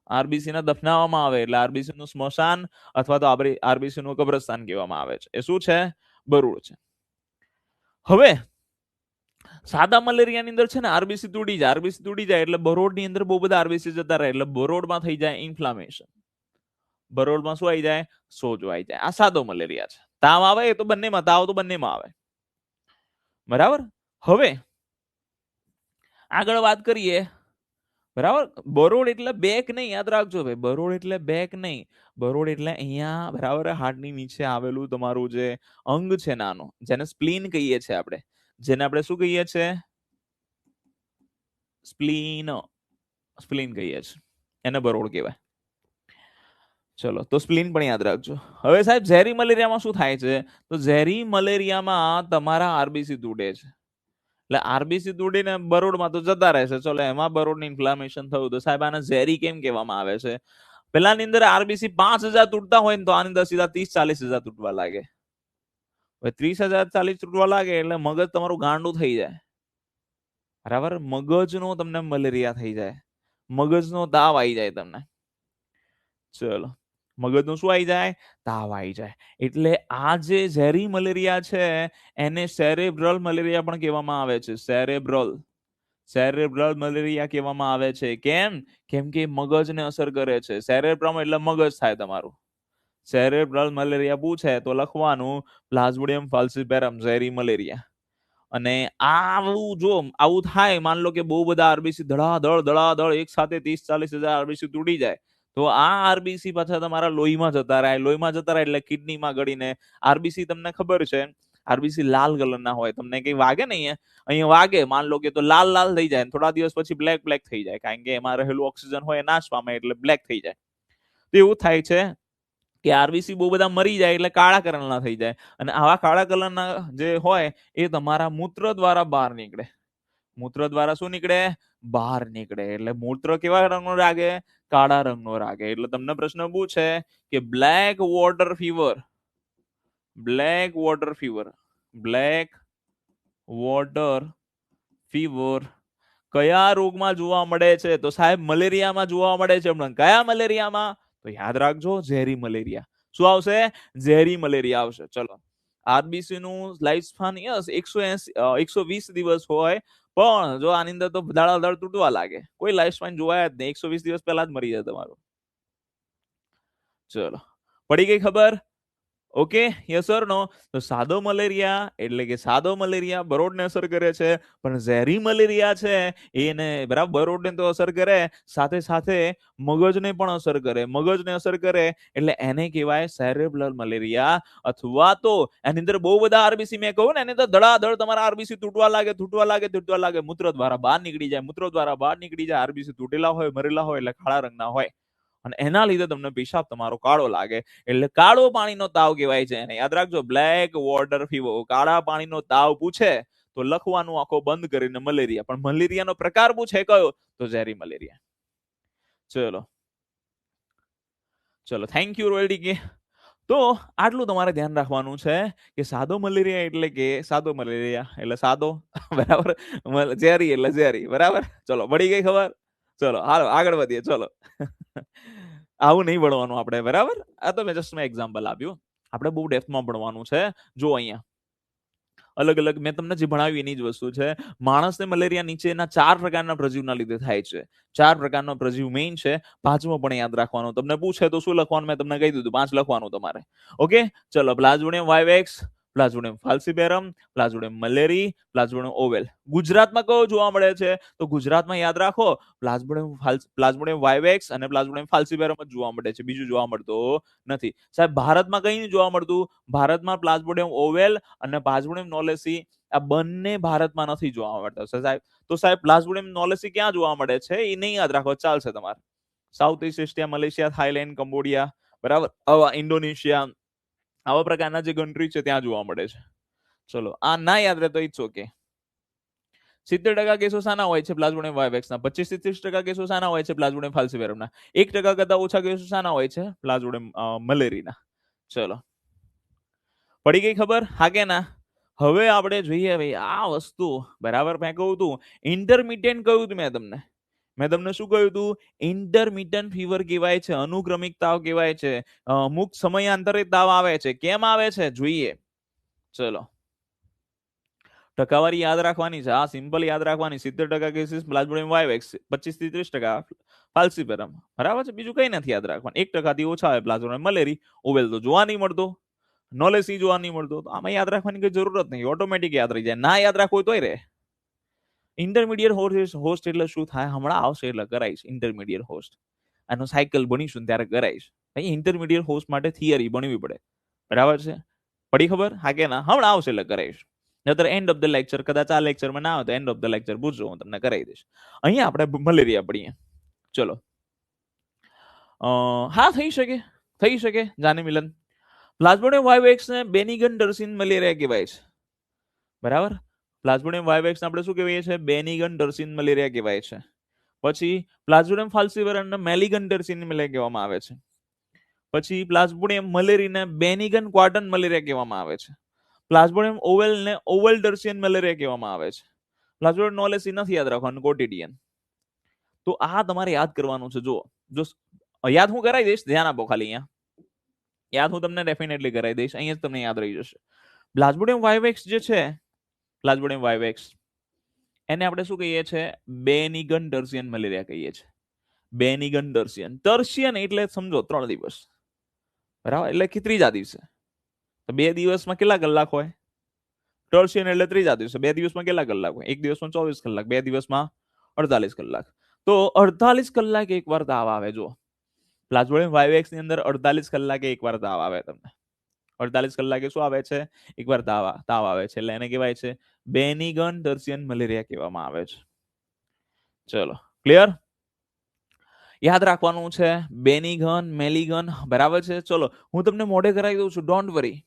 આરબીસી ના દફનાવવામાં આવે એટલે આરબીસી નું સ્મશાન અથવા તો આરબીસી નું કબ્રસ્તાન કહેવામાં આવે છે. એ શું છે? બરોડ છે. હવે સાદા મલેરિયાની અંદર છે ને આરબીસી તૂટી જાય. આરબીસી તૂટી જાય એટલે બરોડની અંદર બહુ બધા આરબીસી જતા રહે એટલે બરોડમાં થઈ જાય ઇન્ફ્લામેશન. બરોડમાં શું આવી જાય? સોજો આવી જાય. આ સાદો મલેરિયા છે. તાવ આવે તો બંનેમાં, તાવ તો બંનેમાં આવે, બરાબર. હવે આગળ વાત કરીએ, બરાબર. બરોડ એટલે બેક નહીં, યાદ રાખજો ભાઈ. બરોડ એટલે બેક નહીં, બરોડ એટલે અહીંયા બરાબર હાર્ટની નીચે આવેલું તમારું જે અંગ છે નાનો, જેને સ્પ્લીન કહીએ છીએ આપણે. જેને આપણે શું કહીએ છીએ? સ્પ્લીન. સ્પ્લીન કહીએ છીએ એને, બરોડ કહેવાય. ચલો, તો સ્પ્લીન પણ યાદ રાખજો. હવે સાહેબ ઝેરી મલેરિયામાં શું થાય છે? તો ઝેરી મલેરિયામાં તમારા આરબીસી તૂટે છે એટલે આરબીસી તૂટીને બરોડમાં તો જતા રહેશે. ચલો, એમાં બરોડની ઇન્ફ્લામેશન થયું તો સાહેબ આને ઝેરી કેમ કહેવામાં આવે છે? પેલાની અંદર આરબીસી 5000 તૂટતા હોય ને તો આની અંદર સીધા 30-40 હજાર તૂટવા લાગે. 30,000-40 તૂટવા લાગે એટલે મગજ તમારું ગાંડું થઈ જાય, બરાબર. મગજનો તમને મલેરિયા થઈ જાય, મગજનો તાવ આવી જાય તમને. ચલો, મગજનું શું આવી જાય? તાવ આવી જાય. એટલે આ જે ઝેરી મલેરિયા છે એને સેરેબ્રલ મલેરિયા પણ કહેવામાં આવે છે. સેરેબ્રલ. સેરેબ્રલ મલેરિયા કહેવામાં આવે છે. કેમ? કેમ કે મગજને અસર કરે છે. સેરેબ્રમ એટલે મગજ થાય તમારું. સેરેબ્રલ મલેરિયા પૂછે તો લખવાનું પ્લાઝ્મોડિયમ ફાલ્સિપેરમ ઝેરી મલેરિયા. અને આવું જો આવું થાય, માન લો કે બહુ બધા આરબીસી ધડાધડ એક સાથે 30-40 હજાર આરબીસી તૂટી જાય તો આ આરબીસી પાછા તમારા લોહીમાં જતા રહે. લોહીમાં જતા રહે એટલે કિડનીમાં ગળીને આરબીસી તમને ખબર છે આરબીસી લાલ કલરના હોય. તમને કઈ વાગે ને અહીંયા વાગે માન લો કે તો લાલ લાલ થઈ જાય, થોડા દિવસ પછી બ્લેક થઈ જાય, કારણ કે એમાં રહેલું ઓક્સિજન હોય નાશ પામે એટલે બ્લેક થઈ જાય. તો એવું થાય છે કે આરબીસી બહુ બધા મરી જાય એટલે કાળા કલરના થઈ જાય. અને આવા કાળા કલરના જે હોય એ તમારા મૂત્ર દ્વારા બહાર નીકળે. મૂત્ર દ્વારા શું નીકળે? બહાર નીકળે. એટલે મૂત્ર કેવા રંગનું લાગે? કાળા રંગનો રાખે. એટલે તમને પ્રશ્ન પૂછે કે black water fever, black water fever, black water fever કયા રોગમાં જોવા મળે છે? તો સાહેબ મલેરિયામાં જોવા મળે છે. પણ કયા મલેરિયામાં? તો યાદ રાખજો, ઝેરી મલેરિયા. શું આવશે? ઝેરી મલેરિયા આવશે. ચલો, આરબીસી નું લાઈફ સ્પાન યસ 120 દિવસ હોય, પણ જો આની અંદર તો દાડા તૂટવા લાગે, કોઈ લાઈફ સ્પાન જોવાય જ નહીં. 120 દિવસ પહેલા જ મરી જાય તમારું. ચલો, પડી ગઈ ખબર? ઓકે, યસ ઓર નો? તો સાદો મલેરિયા એટલે કે સાદો મલેરિયા બરોડને અસર કરે છે, પણ ઝેરી મલેરિયા છે એને બરાબર બરોડને તો અસર કરે, સાથે સાથે મગજને પણ અસર કરે. મગજને અસર કરે એટલે એને કહેવાય સેરેબ્રલ મલેરિયા. અથવા તો એની અંદર બહુ બધા આરબીસી મેં કહું ને, એની અંદર ધડાધડ તમારા આરબીસી તૂટવા લાગે, મૂત્ર દ્વારા બહાર નીકળી જાય. આરબીસી તૂટેલા હોય, મરેલા હોય એટલે કાળા રંગના હોય, અને એના લીધે તમને પેશાબ તમારો કાળો લાગે, એટલે કાળો પાણીનો તાવ કહેવાય છે એને. યાદ રાખજો, બ્લેક વોટર ફીવર. કાળા પાણીનો તાવ પૂછે તો લખવાનું આખો બંધ કરીને મલેરિયા. પણ મલેરિયાનો પ્રકાર પૂછે કયો? તો ઝેરી મલેરિયા. ચલો, થેન્ક યુ રોયલ્ટી કે. તો આટલું તમારે ધ્યાન રાખવાનું છે કે સાદો મલેરિયા એટલે કે સાદો મલેરિયા એટલે સાદો, બરાબર, ઝેરી એટલે ઝેરી, બરાબર. ચલો, પડી ગઈ ખબર? ચલો હાલો આગળ વધીએ. ચલો, આવું નહીં ભણવાનું આપણે, બરાબર. આ તો મેં જસ્ટ એક્ઝામ્પલ આપ્યું. આપણે બહુ ડેપ્થમાં ભણવાનું છે. જો અહીંયા અલગ અલગ મેં તમને જે ભણાવ્યું એની જ વસ્તુ છે. માણસને મલેરિયા નીચેના 4 પ્રકારના પ્રજીવના લીધે થાય છે. 4 પ્રકારનો પ્રજીવ મેઇન છે. 5મો પણ યાદ રાખવાનો. તમને પૂછે તો શું લખવાનું મેં તમને કહી દીધું, 5 લખવાનું તમારે. ઓકે, ચલો, plasmodium vivax, plasmodium falciparum, plasmodium malariae, plasmodium ovale. ગુજરાતમાં કયો જોવા મળે છે? તો ગુજરાતમાં યાદ રાખો, પ્લાઝ્મોડિયમ વાઇવેક્સ અને પ્લાઝ્મોડિયમ ફાલ્સીપેરમ જ જોવા મળે છે, બીજું જોવા મળતો નથી. સાહેબ ભારતમાં કઈ નહીં જોવા મળતું? ભારતમાં પ્લાઝ્મોડિયમ ઓવેલ અને પ્લાઝ્મોડિયમ નોલેસી આ બંને ભારતમાં નથી જોવા મળતા સાહેબ. તો સાહેબ પ્લાઝ્મોડિયમ નોલેસી ક્યાં જોવા મળે છે એ નહીં યાદ રાખો, ચાલશે તમારે. South East Asia, Malaysia, Thailand, Cambodia, બરાબર, આવા ઇન્ડોનેશિયા, આવા પ્રકારના જે કન્ટ્રી છે ત્યાં જોવા મળે છે. ચલો, આ ના યાદ રહે તો ઇટ્સ ઓકે. 70% કેસો સાના હોય છે? પ્લાઝ્મોડિયમ વાઇવેક્સના. 25 થી 30% કેસો સાના હોય છે? પ્લાઝ્મોડિયમ ફાલ્સીપેરમના. 1% કરતા ઓછા કેસો સાના હોય છે? પ્લાઝ્મોડિયમ મલેરીના. ચલો, પડી ગઈ ખબર? હા કે ના? હવે આપણે જોઈએ ભાઈ આ વસ્તુ, બરાબર. મેં કહ્યું હતું ઇન્ટરમિટેન્ટ કહ્યું હતું મેં તમને શું કહ્યું હતું? ઇન્ટરમિટન્ટ ફીવર કહેવાય છે, અનુક્રમિક તાવ કહેવાય છે, અમુક સમયાંતરે તાવ આવે છે. કેમ આવે છે જોઈએ. ચલો, ટકાવારી યાદ રાખવાની છે. આ સિમ્પલ યાદ રાખવાની. 70% કેસીસ પ્લાઝ્મોડિયમ વાઇવેક્સ, 25 થી 30% ફાલ્સીપેરમ, બરાબર છે. બીજું કઈ નથી યાદ રાખવાનું. 1% થી ઓછા આવે પ્લાઝ્મોડિયમ મલેરી. ઓવેલ તો જોવા નહીં મળતો, નોલેસી જોવા નહીં મળતો. તો આમાં યાદ રાખવાની કોઈ જરૂરત નહીં, ઓટોમેટિક યાદ રહી જાય. ના યાદ રાખવું તોય રહે. ઇન્ટરમીડિયેટ હોસ્ટ એટલે શું થાય? હમણાં આવશે એટલે કરાઈશ. ઇન્ટરમીડિયેટ હોસ્ટ આનો સાયકલ ભણીશું ત્યારે કરાઈશ. ઇન્ટરમીડિયેટ હોસ્ટ માટે થિયરી ભણવી પડે, બરાબર છે. પડી ખબર? હા કે ના? હમણાં આવશે એટલે કરાઈશ. નહીતર એન્ડ ઓફ ધ લેક્ચર, કદાચ આ લેક્ચરમાં ના આવે તો એન્ડ ઓફ ધ લેક્ચર પૂછજો, હું તમને કરાવી દઈશ. અહીંયા આપણે મલેરિયા પડીએ. ચલો, હા થઈ શકે જાની મિલન. પ્લાઝ્મોડિયમ વાઇવેક્સને બેનિગન ડર્સિન મલેરિયા કહેવાય છે, બરાબર. પ્લાઝ્મોડિયમ વાઇવેક્સ આપણે શું કહેવાય છે? બેનિગન ડર્સિન મલેરિયા કહેવાય છે. પછી પ્લાઝ્મોડિયમ ફાલ્સીપેરમને મેલિગન ડર્સિન મલેરિયા કહેવામાં આવે છે. પછી પ્લાઝ્મોડિયમ મલેરીને બેનિગન ક્વાર્ટન મલેરિયા કહેવામાં આવે છે. પ્લાઝ્મોડિયમ ઓવેલને ઓવલ ડર્સિયન મલેરિયા કહેવામાં આવે છે. પ્લાઝ્મોડિયમ નોલેસી નથી યાદ રાખવાનું, કોટિડિયન. તો આ તમારે યાદ કરવાનું છે. જો યાદ હું કરાવી દઈશ, ધ્યાન આપો ખાલી. અહીંયા યાદ હું તમને ડેફિનેટલી કરાવી દઈશ, અહીંયા જ તમને યાદ રહી જશે. પ્લાઝ્મોડિયમ વાઇવેક્સ જે છે, પ્લાઝ્મોડિયમ વાઇવેક્સ, એને આપણે શું કહીએ છીએ? બેનિગન ડર્સિયન મલેરિયા કહીએ છીએ. બેનિગન ડર્સિયન. ટર્સિયન એટલે સમજો 3 દિવસ, બરાબર, એટલે કે ત્રીજા દિવસે. તો 2 દિવસમાં કેટલા કલાક હોય? ટર્સિયન એટલે ત્રીજા દિવસે. 2 દિવસમાં કેટલા કલાક હોય? 1 દિવસમાં 24 કલાક, 2 દિવસમાં 48 કલાક. તો 48 કલાકે એકવાર તાવ આવે. જો પ્લાઝ્મોડિયમ વાઇવેક્સ ની અંદર 48 કલાકે એકવાર તાવ આવે તમને. 48 કલાકે શું આવે છે? એકવાર તાવ આવે છે. એટલે એને કહેવાય છે બેનિગન ટર્સિયન મલેરિયા કહેવામાં આવે છે. ચલો, ક્લિયર? યાદ રાખવાનું છે બેનિગન, મેલિગન, બરાબર છે. ચલો, હું તમને મોઢે કરાવી દઉં છું, ડોન્ટ વરી.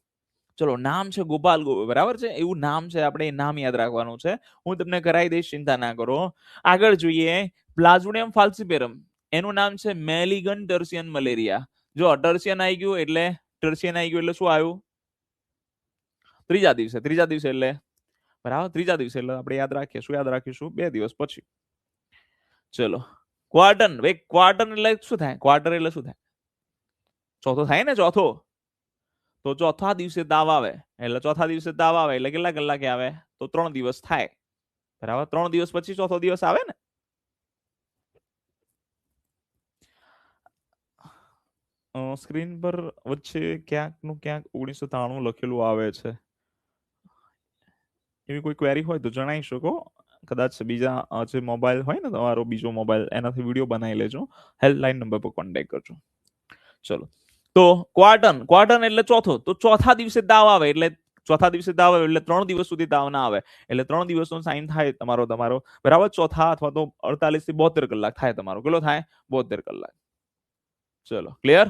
ચલો, નામ છે ગોપાલ, બરાબર છે, એવું નામ છે, આપણે એ નામ યાદ રાખવાનું છે. હું તમને કરાવી દઈશ, ચિંતા ના કરો. આગળ જોઈએ પ્લાઝ્મોડિયમ ફાલ્સીપેરમ. એનું નામ છે મેલિગન ટર્સિયન મલેરિયા. જો ટર્સિયન આવી ગયું એટલે શું આવ્યું? ત્રીજા દિવસે એટલે બરાબર, ત્રીજા દિવસે એટલે આપણે યાદ રાખીએ. શું યાદ રાખીશું? 2 દિવસ પછી. ચલો, ક્વાર્ટન. ભાઈ ક્વાર્ટન એટલે શું થાય? ક્વાર્ટર એટલે શું થાય? ચોથો થાય ને, ચોથો. તો ચોથા દિવસે તાવ આવે એટલે કેટલા કલાકે આવે? તો 3 દિવસ થાય. બરાબર, 3 દિવસ પછી ચોથો દિવસ આવે ને. સ્ક્રીન પર વચ્ચે ક્યાંક 1993 લખેલું આવે છે. એવી કોઈ ક્વેરી હોય તો જણાવી શકો. કદાચ બીજા જે મોબાઈલ હોય ને, તમારો બીજો મોબાઈલ, એનાથી વિડીયો બનાવી લેજો. હેલ્પલાઇન નંબર પર કોન્ટેક્ટ કરજો. ચલો, તો ક્વાર્ટન એટલે ચોથો. તો ચોથા દિવસે તાવ આવે એટલે 3 દિવસ સુધી તાવ ના આવે એટલે 3 દિવસનો સાઇન થાય તમારો બરાબર. ચોથા અથવા તો 48 થી 72 કલાક થાય તમારો. કેટલો થાય? 72 કલાક. ચલો, ક્લિયર.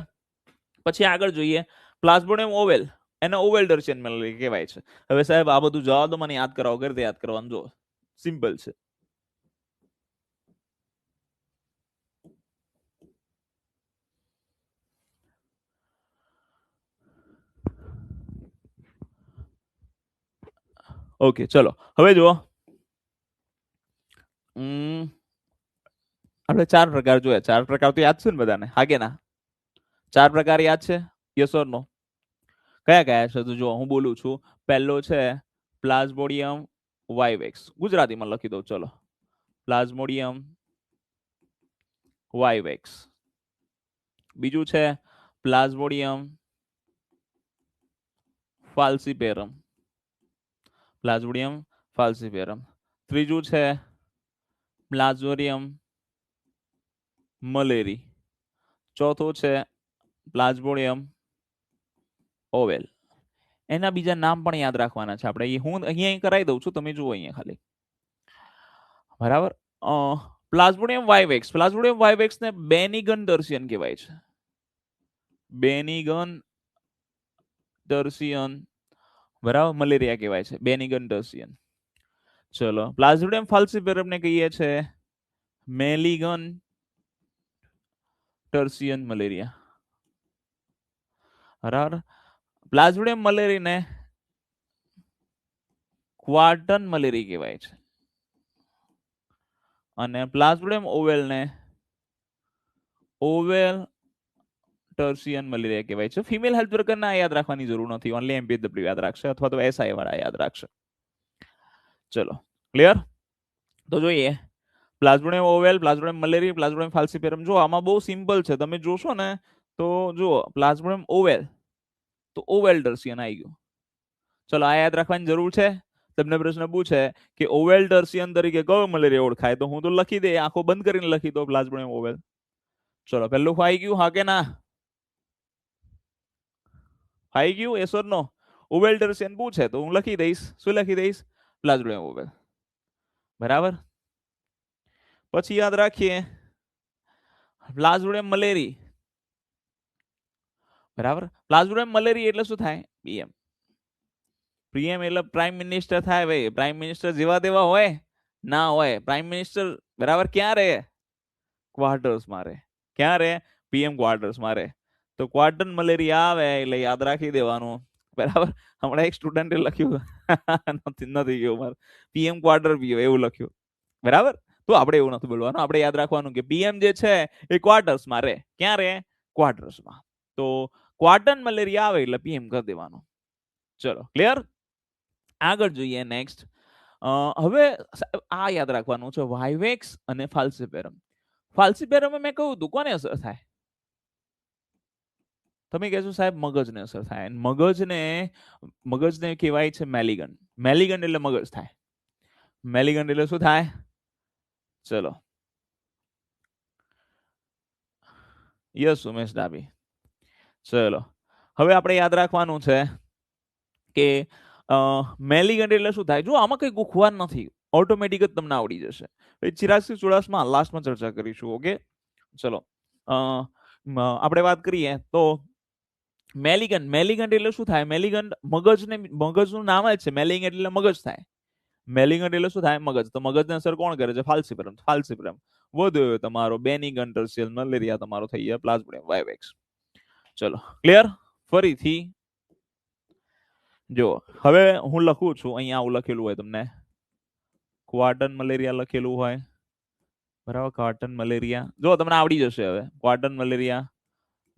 પછી આગળ જોઈએ પ્લાઝ્મોડિયમ ઓવેલ. એને ઓવેલ ટર્સિયન મલેરિયા કહેવાય છે. હવે સાહેબ આ બધું જવા દો, મને યાદ કરાવો. કરી યાદ કરવાનું. જો સિમ્પલ છે. ઓકે, ચલો હવે જુઓ. આપણે 4 પ્રકાર જોયા. 4 પ્રકાર તો યાદ છે ને બધાને? હા કે ના? 4 પ્રકાર યાદ છે? યસ ઓર નો? કયા કયા છે? તો જો હું બોલું છું. પહેલો છે પ્લાઝ્મોડિયમ વાઇવેક્સ. ગુજરાતીમાં લખી દઉં. ચલો, પ્લાઝ્મોડિયમ વાઇવેક્સ. બીજું છે પ્લાઝ્મોડિયમ ફાલ્સીપેરમ. ત્રીજું છે પ્લાઝ્મોડિયમ મલેરી. ચોથું છે પ્લાઝ્મોડિયમ ઓવેલ. એના બીજા નામ પણ યાદ રાખવાના છે આપણે. હું અહીંયા કરાવી દઉં છું, તમે જુઓ અહીંયા ખાલી. બરાબર. પ્લાઝ્મોડિયમ વાઇવેક્સ ને બેનિગન ટર્સિયન કહેવાય છે. બેનિગન ટર્સિયન, બરાબર, મલેરિયા કહેવાય છે. બેનિગન ટર્સિયન. ચલો, પ્લાઝ્મોડિયમ ફાલ્સીપેરમ ને કહીએ છે મેલિગન ટર્સિયન મલેરિયા. બરાબર. પ્લાઝ્મોડિયમ મલેરિયા ને ક્વાર્ટન મલેરિયા કહેવાય છે અને પ્લાઝ્મોડિયમ ઓવેલ ને ઓવેલ ટર્સિયન મલેરિયા કહેવાય છે. ફિમેલ હેલ્થ વર્કર ના યાદ રાખવાની જરૂર નથી. ઓનલી એમપીડબ્લ્યુ યાદ રાખશે અથવા તો એસઆઈ વાળા યાદ રાખશે. ચલો, ક્લિયર. તો જોઈએ plasmodium ovale, plasmodium malaria, plasmodium falciparum. જો આમાં બહુ સિમ્પલ છે. તમે જોશો ને તો જો પ્લાઝ્મોડિયમ ઓવેલ તો ઓવેલ ટર્સિયન આવી ગયું. ચલો, આ યાદ રાખવાની જરૂર છે. તમને પ્રશ્ન પૂછે કે ઓવેલ ટર્સિયન તરીકે કયો મલેરિયા ઓળખાય, તો હું તો લખી દે, આંખો બંધ કરીને લખી દો પ્લાઝ્મોડિયમ ઓવેલ. ચલો, પહેલું આવી ગયું? હા કે ના? આવી ગયું? એસ ઓર નો? ઓવેલ ટર્સિયન પૂછે તો હું લખી દઈશ. શું લખી દઈશ? Plasmodium oval. બરાબર. પછી યાદ રાખીએ પ્લાઝ્મોડિયમ મલેરી. બરાબર. પ્લાઝ્મોડિયમ મલેરી એટલે શું થાય? પીએમ. પીએમ એટલે પ્રાઇમ મિનિસ્ટર થાય. ભાઈ પ્રાઇમ મિનિસ્ટર જેવા તેવા હોય ના હોય. પ્રાઇમ મિનિસ્ટર બરાબર ક્યાં રહે? ક્વાર્ટર્સમાં રહે. ક્યાં રહે? પીએમ ક્વાર્ટર્સમાં રહે. તો ક્વાર્ટર મલેરિયા આવે એટલે યાદ રાખી દેવાનું. બરાબર. હમણાં એક સ્ટુડન્ટે લખ્યું નથી ગયું મારે, પીએમ ક્વાર્ટર પીઓ એવું લખ્યું. બરાબર. તો આપણે એવું નથી બોલવાનું. આપણે યાદ રાખવાનું કે પીએમ જે છે એ ક્વાર્ટર્સમાં રહે. ક્યાં રહે? ક્વાર્ટર્સમાં. તો ક્વાર્ટર મલેરિયા આવે એટલે પીએમ કરી દેવાનું. ચલો, ક્લિયર. આગળ જોઈએ નેક્સ્ટ. હવે આ યાદ રાખવાનું છે વાઇવેક્સ અને ફાલ્સીપેરમ. ફાલ્સીપેરમ મેં કહ્યું હતું કોને અસર થાય? તમે કહેશો સાહેબ મગજને અસર થાય. મગજને કહેવાય છે મેલિગન. મેલિગન એટલે મગજ થાય. મેલિગન એટલે શું થાય? ચલો, યસ ઉમેશ ડાબી. ચલો, હવે આપણે યાદ રાખવાનું છે કે મેલિગન એટલે શું થાય. જો આમાં કઈ ગુખવાર નથી, ઓટોમેટિક જ તમને આવડી જશે. 84-84 માં લાસ્ટમાં ચર્ચા કરીશું. ઓકે, ચલો. આપણે વાત કરીએ તો મેલિગન એટલે શું થાય? મેલિગન મગજનું નામ જ છે. મેલિગન એટલે મગજ થાય. મેલિગન એટલે શું થાય? મગજ. તો મગજને અસર કોણ કરે છે? ફાલ્સીપેરમ. વધ્યો તમારો બેનિગન ટર્શિયલ મલેરિયા તમારો થઈ જાય પ્લાઝ્મોડિયમ વાઇવેક્સ. ચલો ક્લિયર. ફરીથી જો હવે હું લખું છું, અહીંયા આવું લખેલું હોય તમને ક્વાર્ટન મલેરિયા લખેલું હોય, બરાબર. ક્વાર્ટન મલેરિયા જો તમને આવડી જશે હવે. ક્વાર્ટન malaria,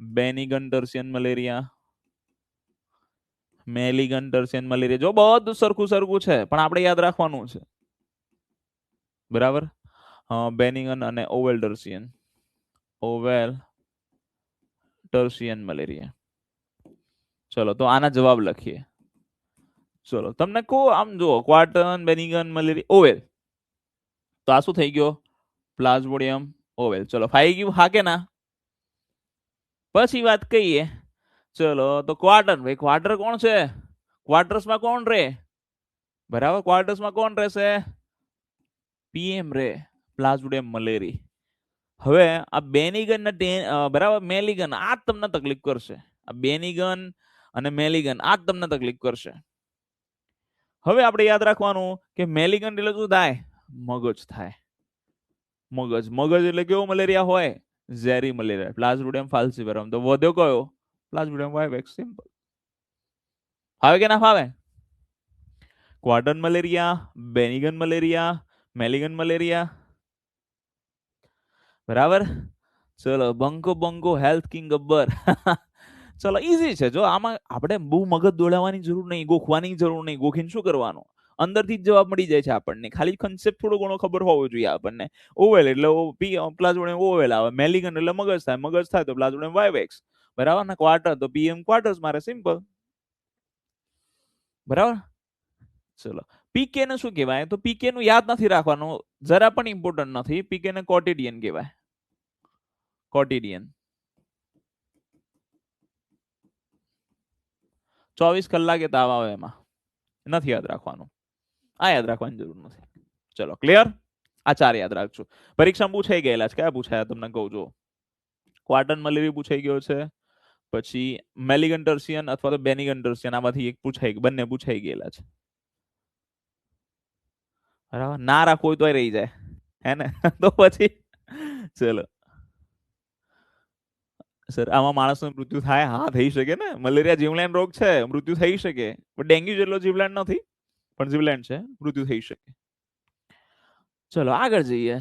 બેનિગન tertian malaria, મેલિગન tertian malaria. જો બધું સરખું સરખું છે પણ આપણે યાદ રાખવાનું છે, બરાબર. બેનિગન અને oval tertian, oval tertian malaria. ચલો તો આના જવાબ લખીએ. ચલો તમને કહો આમ જો ક્વાર્ટન, બેનિગન, મલેરિયા, ઓવેલ. તો આ શું થઈ ગયો? Plasmodium ovale. ચલો ફાઈ ગયું, હા કે ના? પછી વાત કહીએ. ચલો તો ક્વાર્ટર, ભાઈ ક્વાર્ટર કોણ છે? ક્વાર્ટર્સમાં કોણ રે? બરાબર, ક્વાર્ટર્સમાં કોણ રહેશે? પીએમ રે, પ્લાઝ્મોડિયમ મલેરી. હવે આ બેનિગન ને બરાબર મેલિગન આ જ તમને તકલીફ કરશે. આ બેનિગન અને મેલિગન આ જ તમને તકલીફ કરશે. હવે આપણે યાદ રાખવાનું કે મેલિગન એટલે શું થાય? મગજ થાય. મગજ, મગજ એટલે કેવો મલેરિયા હોય? ઝેરી મલેરિયા, પ્લાઝ્મોડિયમ ફાલ્સિપારમ. તો વધ્યો કયો? પ્લાઝ્મોડિયમ વાઇવેક્સ. સિમ્પલ. ફાવે કે ના ફાવે? ક્વાર્ટન મલેરિયા, બેનિગન મલેરિયા, મેલિગન મલેરિયા, બરાબર. ચલો બંકો બંકો હેલ્થ કિંગ ગબ્બર. ચલો ઈઝી છે. જો આમાં આપણે બહુ મગજ દોડાવવાની જરૂર નહીં, ગોખવાની જરૂર નહીં. ગોખીને શું કરવાનું? અંદરથી જ જવાબ મળી જાય છે આપણને. ખાલી કન્સેપ્ટ થોડો ઘણો ખબર હોવો જોઈએ આપણને. ઓવેલ એટલે પ્લાઝ્મોડિયમ ઓવેલ આવે, મેલિગન એટલે મગજ થાય, મગજ થાય તો પ્લાઝ્મોડિયમ વાઇવેક્સ, બરાબર ને. ક્વાર્ટર તો પીએમ ક્વાર્ટર્સ મારે. સિમ્પલ, બરાબર. ચલો પીકે ને શું કહેવાય? તો પીકે નું યાદ નથી રાખવાનું, જરા પણ ઇમ્પોર્ટન્ટ નથી. પીકે ને કોટિડિયન કહેવાય. કોટિડિયન 24 કલાકે તાવ આવે એમાં, નથી યાદ રાખવાનું. આ યાદ રાખવાની જરૂર નથી. ચલો ક્લિયર. આ 4 યાદ રાખજો. પરીક્ષામાં પૂછાઈ ગયેલા છે. કયા પૂછાયા તમને કહું? જો ક્વાર્ટન મલેરિયા પૂછાઈ ગયો છે, પછી મેલિગન ટર્શિયન અથવા તો બેનિગન ટર્શિયન, આમાંથી એક પૂછાઈ, બંને પૂછાઈ ગયેલા છે. બરાબર, ના રાખવું હોય તો રહી જાય, હે ને? તો પછી ચલો સર આમાં માણસનું મૃત્યુ થાય? હા થઈ શકે ને. મલેરિયા જીવલેણ રોગ છે, મૃત્યુ થઈ શકે. પણ ડેન્ગ્યુ જેટલો જીવલેણ નથી, પણ જીવલેણ છે, મૃત્યુ થઈ શકે. ચલો આગળ જઈએ.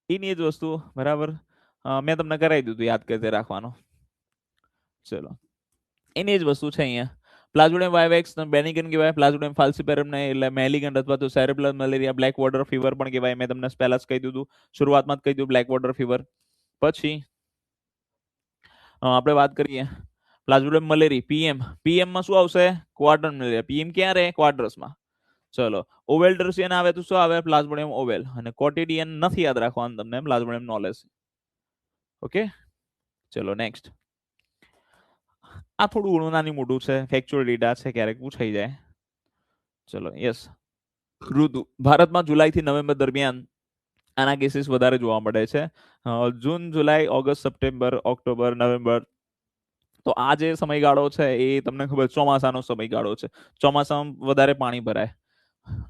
એની જ વસ્તુ, બરાબર. મેં તમને કરાવી દીધું, યાદ કરતે રાખવાનો. ચલો એની જ વસ્તુ છે અહીંયા. પ્લાઝ્મોડિયમ વાઇવેક્સ બેનિગન કહેવાય, પ્લાઝ્મોડિયમ ફાલ્સિપારમ ને એટલે મેલિગન અથવા તો cerebral malaria, black water fever પણ કહેવાય. મેં તમને પહેલા જ કહી દીધું, શરૂઆતમાં જ કહી દીધું, બ્લેક વોટર ફીવર. પછી આપણે વાત કરીએ પ્લાઝ્મોડિયમ મલેરિયા, પીએમ. પીએમ માં શું આવશે? Quarter malaria. પીએમ ક્યાં રહે? ક્વાર્ટર્સમાં. ચલો ઓવેલ ટર્શિયન આવે તો શું આવે? Plasmodium oval. અને કોટિડિયન નથી યાદ રાખવાનું તમને, પ્લાઝ્મોડિયમ નોલેજ. ઓકે ચલો નેક્સ્ટ. આ થોડું ઘણું નાની મોટું છે, ફેક્ચ્યુઅલ ડેટા છે, ક્યારેક પૂછાઈ જાય. ચલો યસ. ઋતુ ભારતમાં જુલાઈથી નવેમ્બર દરમિયાન આના કેસીસ વધારે જોવા મળે છે. જૂન, જુલાઈ, ઓગસ્ટ, સપ્ટેમ્બર, ઓક્ટોબર, નવેમ્બર. તો આ જે સમયગાળો છે એ તમને ખબર ચોમાસાનો સમયગાળો છે. ચોમાસામાં વધારે પાણી ભરાય.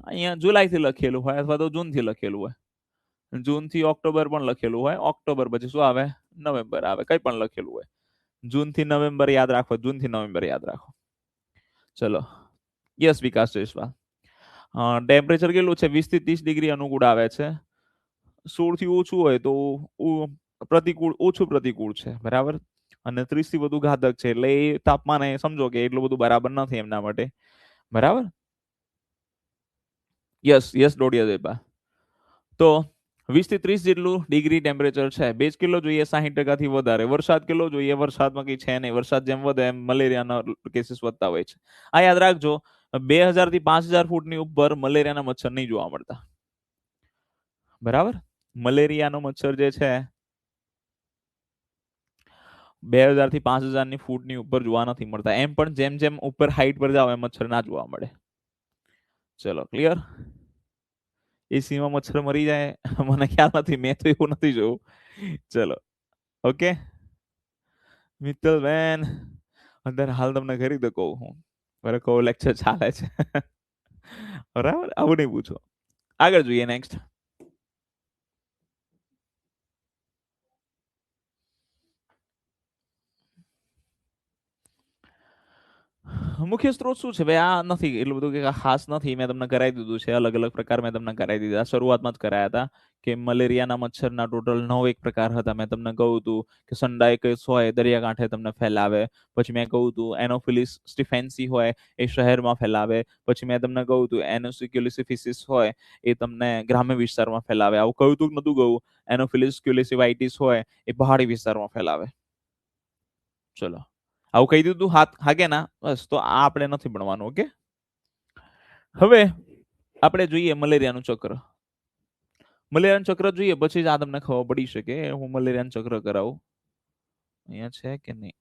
અહીંયા જુલાઈથી લખેલું હોય અથવા તો જૂનથી લખેલું હોય. જૂનથી ઓક્ટોબર પણ લખેલું હોય. ઓક્ટોબર પછી શું આવે? નવેમ્બર આવે. કઈ પણ લખેલું હોય. જૂનથી નવેમ્બર યાદ રાખો, જૂનથી નવેમ્બર યાદ રાખો. ચલો યસ વિકાસ જયસ્વાલ. ટેમ્પરેચર કેટલું છે? 20 થી 30 ડિગ્રી અનુકૂળ આવે છે. 16 થી ઓછું હોય તો પ્રતિકૂળ, ઓછું પ્રતિકૂળ છે, બરાબર. અને 30 થી વધુ ઘાતક છે, એટલે એ તાપમાન સમજો કે એટલું બધું બરાબર નથી એમના માટે, બરાબર. Yes yes Dodiya Deba. તો 20 થી 30 જેટલું ડિગ્રી ટેમ્પરેચર છે. ભેજ કેટલો જોઈએ? 60% થી વધારે. વરસાદ કેટલો જોઈએ? વરસાદમાં કઈ છે નહીં. વરસાદ જેમ વધે એમ મલેરિયાના કેસીસ વધતા હોય છે. આ યાદ રાખજો. 2000 થી 5000 ફૂટની ઉપર મલેરિયાના મચ્છર નહીં જોવા મળતા, બરાબર. મલેરિયાનો મચ્છર જે છે 2000 થી 5000 ની ફૂટની ઉપર જોવા નથી મળતા. એમ પણ જેમ જેમ ઉપર હાઈટ પર જાવ એમ મચ્છર ના જોવા મળે. ચલો ક્લિયર. એસીમાં મચ્છર મરી જાય? મને ખ્યાલ નથી, મેં તો એવું નથી જોયું. ચલો ઓકે મિત્તલ બેન, અત્યારે હાલ તમને કરી દો કહું હું, બરાબર. કહું લેક્ચર ચાલે છે. બરાબર, આવું નહીં પૂછો. આગળ જોઈએ નેક્સ્ટ. મુખ્ય સ્ત્રોત શું છે ભાઈ? આ નથી એટલું બધું કે ખાસ નથી. મેં તમને કરાવી દીધું છે, અલગ અલગ પ્રકાર મેં તમને કરાવી દીધા. શરૂઆતમાં જ કરાયા હતા કે મલેરિયાના મચ્છરના ટોટલ 9 એક પ્રકાર હતા. મેં તમને કહ્યું હતું કે સંડાઇકસ હોય દરિયાકાંઠે તમને ફેલાવે. પછી મેં કહ્યું હતું એનોફિલિસ સ્ટીફેન્સી હોય એ શહેરમાં ફેલાવે. પછી મેં તમને કહ્યું હતું એનોસિક્યુલિસિફિસિસ હોય એ તમને ગ્રામ્ય વિસ્તારમાં ફેલાવે. આવું કહ્યું હતું કે નતું કહ્યું? એનોફિલિસ ક્યુલિસિવાઇટિસ હોય એ પહાડી વિસ્તારમાં ફેલાવે. ચલો, આવું કહી દીધું હાથ હા કે ના? બસ, તો આ આપણે નથી ભણવાનું. ઓકે, હવે આપણે જોઈએ મલેરિયાનું ચક્ર. મલેરિયાનું ચક્ર જોઈએ પછી જ આ તમને ખબર પડી શકે. હું મલેરિયાનું ચક્ર કરાવું. અહીંયા છે કે નહીં?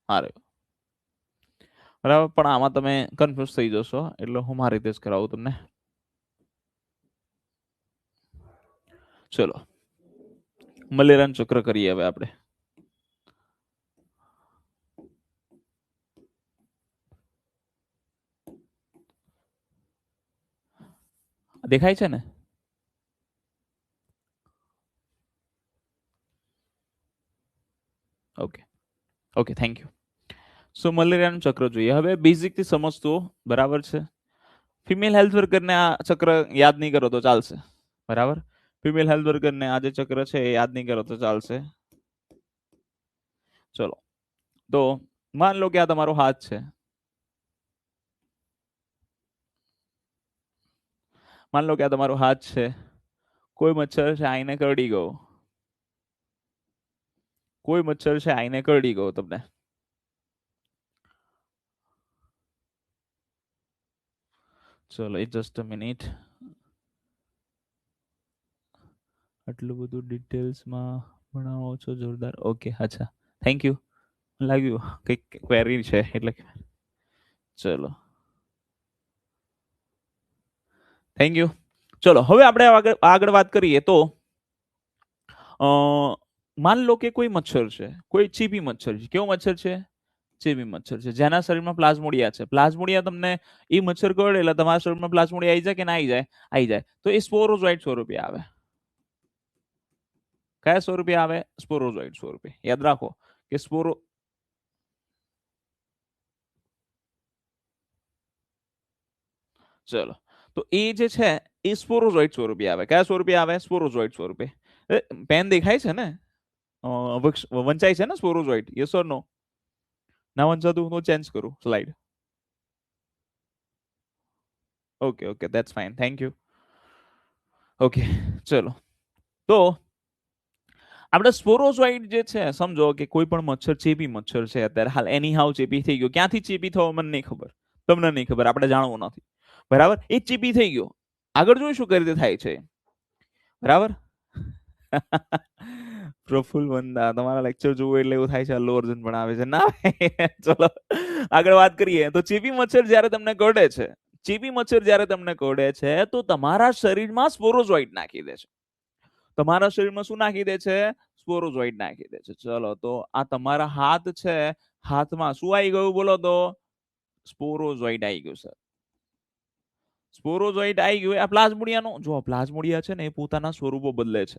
હારે બરાબર, પણ આમાં તમે કન્ફ્યુઝ થઈ જશો એટલે હું મારી રીતે જ કરાવું તમને. ચલો, મલેરિયાનું ચક્ર કરીએ હવે આપણે. દેખાય છે ને? Okay okay, thank you. So મલેરિયાનું ચક્ર જોઈએ હવે. બેઝિક થી સમજતો બરાબર છે. ફિમેલ હેલ્થ વર્કરને આ ચક્ર યાદ નહીં કરો તો ચાલશે. બરાબર, ફિમેલ હેલ્થ વર્કરને આ જે ચક્ર છે એ યાદ નહીં કરો તો ચાલશે. ચલો, તો માન લો કે આ તમારો હાથ છે. માન લો કે આ તમારો હાથ છે. કોઈ મચ્છર છે આઈને કરડી ગયો. કોઈ મચ્છર છે આઈને કરડી ગયો તમને. ચલો, જસ્ટ અ મિનિટ. આટલું બધું ડિટેલ્સમાં ભણાવો છો, જોરદાર. ઓકે, અચ્છા, થેન્ક યુ. લાગ્યું કંઈક ક્વેરી છે એટલે. ચલો, થેન્ક યુ. ચલો, હવે આપણે આગળ વાત કરીએ તો માન લો કે કોઈ મચ્છર છે, કોઈ ચીપી મચ્છર છે. કેવો મચ્છર છે? ચેપી મચ્છર છે જેના શરીરમાં પ્લાઝ્મોડિયા છે. પ્લાઝ્મોડિયા તમને એ મચ્છર કરડે એટલે તમારા શરીરમાં પ્લાઝ્મોડિયા આવી જાય કે ના આવી જાય? આવી જાય. તો એ સ્પોરોઝોઇટ સ્વરૂપે આવે. કયા સ્વરૂપે આવે? સ્પોરોઝોઇટ સ્વરૂપે. યાદ રાખો કે ચલો, તો એ જે છે એ સ્પોરોઝોઇટ સ્વરૂપે આવે. કયા સ્વરૂપે આવે? સ્પોરોઝોઇટ સ્વરૂપે. પેન દેખાય છે ને? વંચાય છે ને સ્પોરોઝોઇટ? યસ ઓર નો? ના વંચાતું હું ચેન્જ કરું slide. Okay okay, that's fine, thank you. Okay, ચલો, તો આપણે સ્પોરોઝોઇટ જે છે સમજો કે કોઈ પણ મચ્છર ચેપી મચ્છર છે અત્યારે હાલ એની હાવ ચેપી થઈ ગયો. ક્યાંથી ચેપી થવો મને નહીં ખબર, તમને નહીં ખબર, આપણે જાણવું નથી. બરાબર, એ ચેપી થઈ ગયો. આગળ જોઈશું કઈ રીતે થાય છે. બરાબર. પ્રફુલ વંદા, તમારા લેક્ચર જોવું એટલે એવું થાય છે અલ્લુ અર્જુન ભણાવે છે ના? ચલો, આગળ વાત કરીએ તો ચેપી મચ્છર જ્યારે તમને કરડે છે, ચેપી મચ્છર જ્યારે તમને કરડે છે તો તમારા શરીરમાં સ્પોરોઝોઇટ નાખી દે છે. તમારા શરીરમાં શું નાખી દે છે? સ્પોરોઝોઇટ નાખી દે છે. ચલો, તો આ તમારા હાથ છે, હાથમાં શું આવી ગયું બોલો તો? સ્પોરોઝોઇટ આવી ગયું છે. સ્પોરોઝોઇટ આવી ગયું. આ પ્લાઝ્મોડિયાનો જો પ્લાઝ્મોડિયા છે ને એ પોતાના સ્વરૂપો બદલે છે.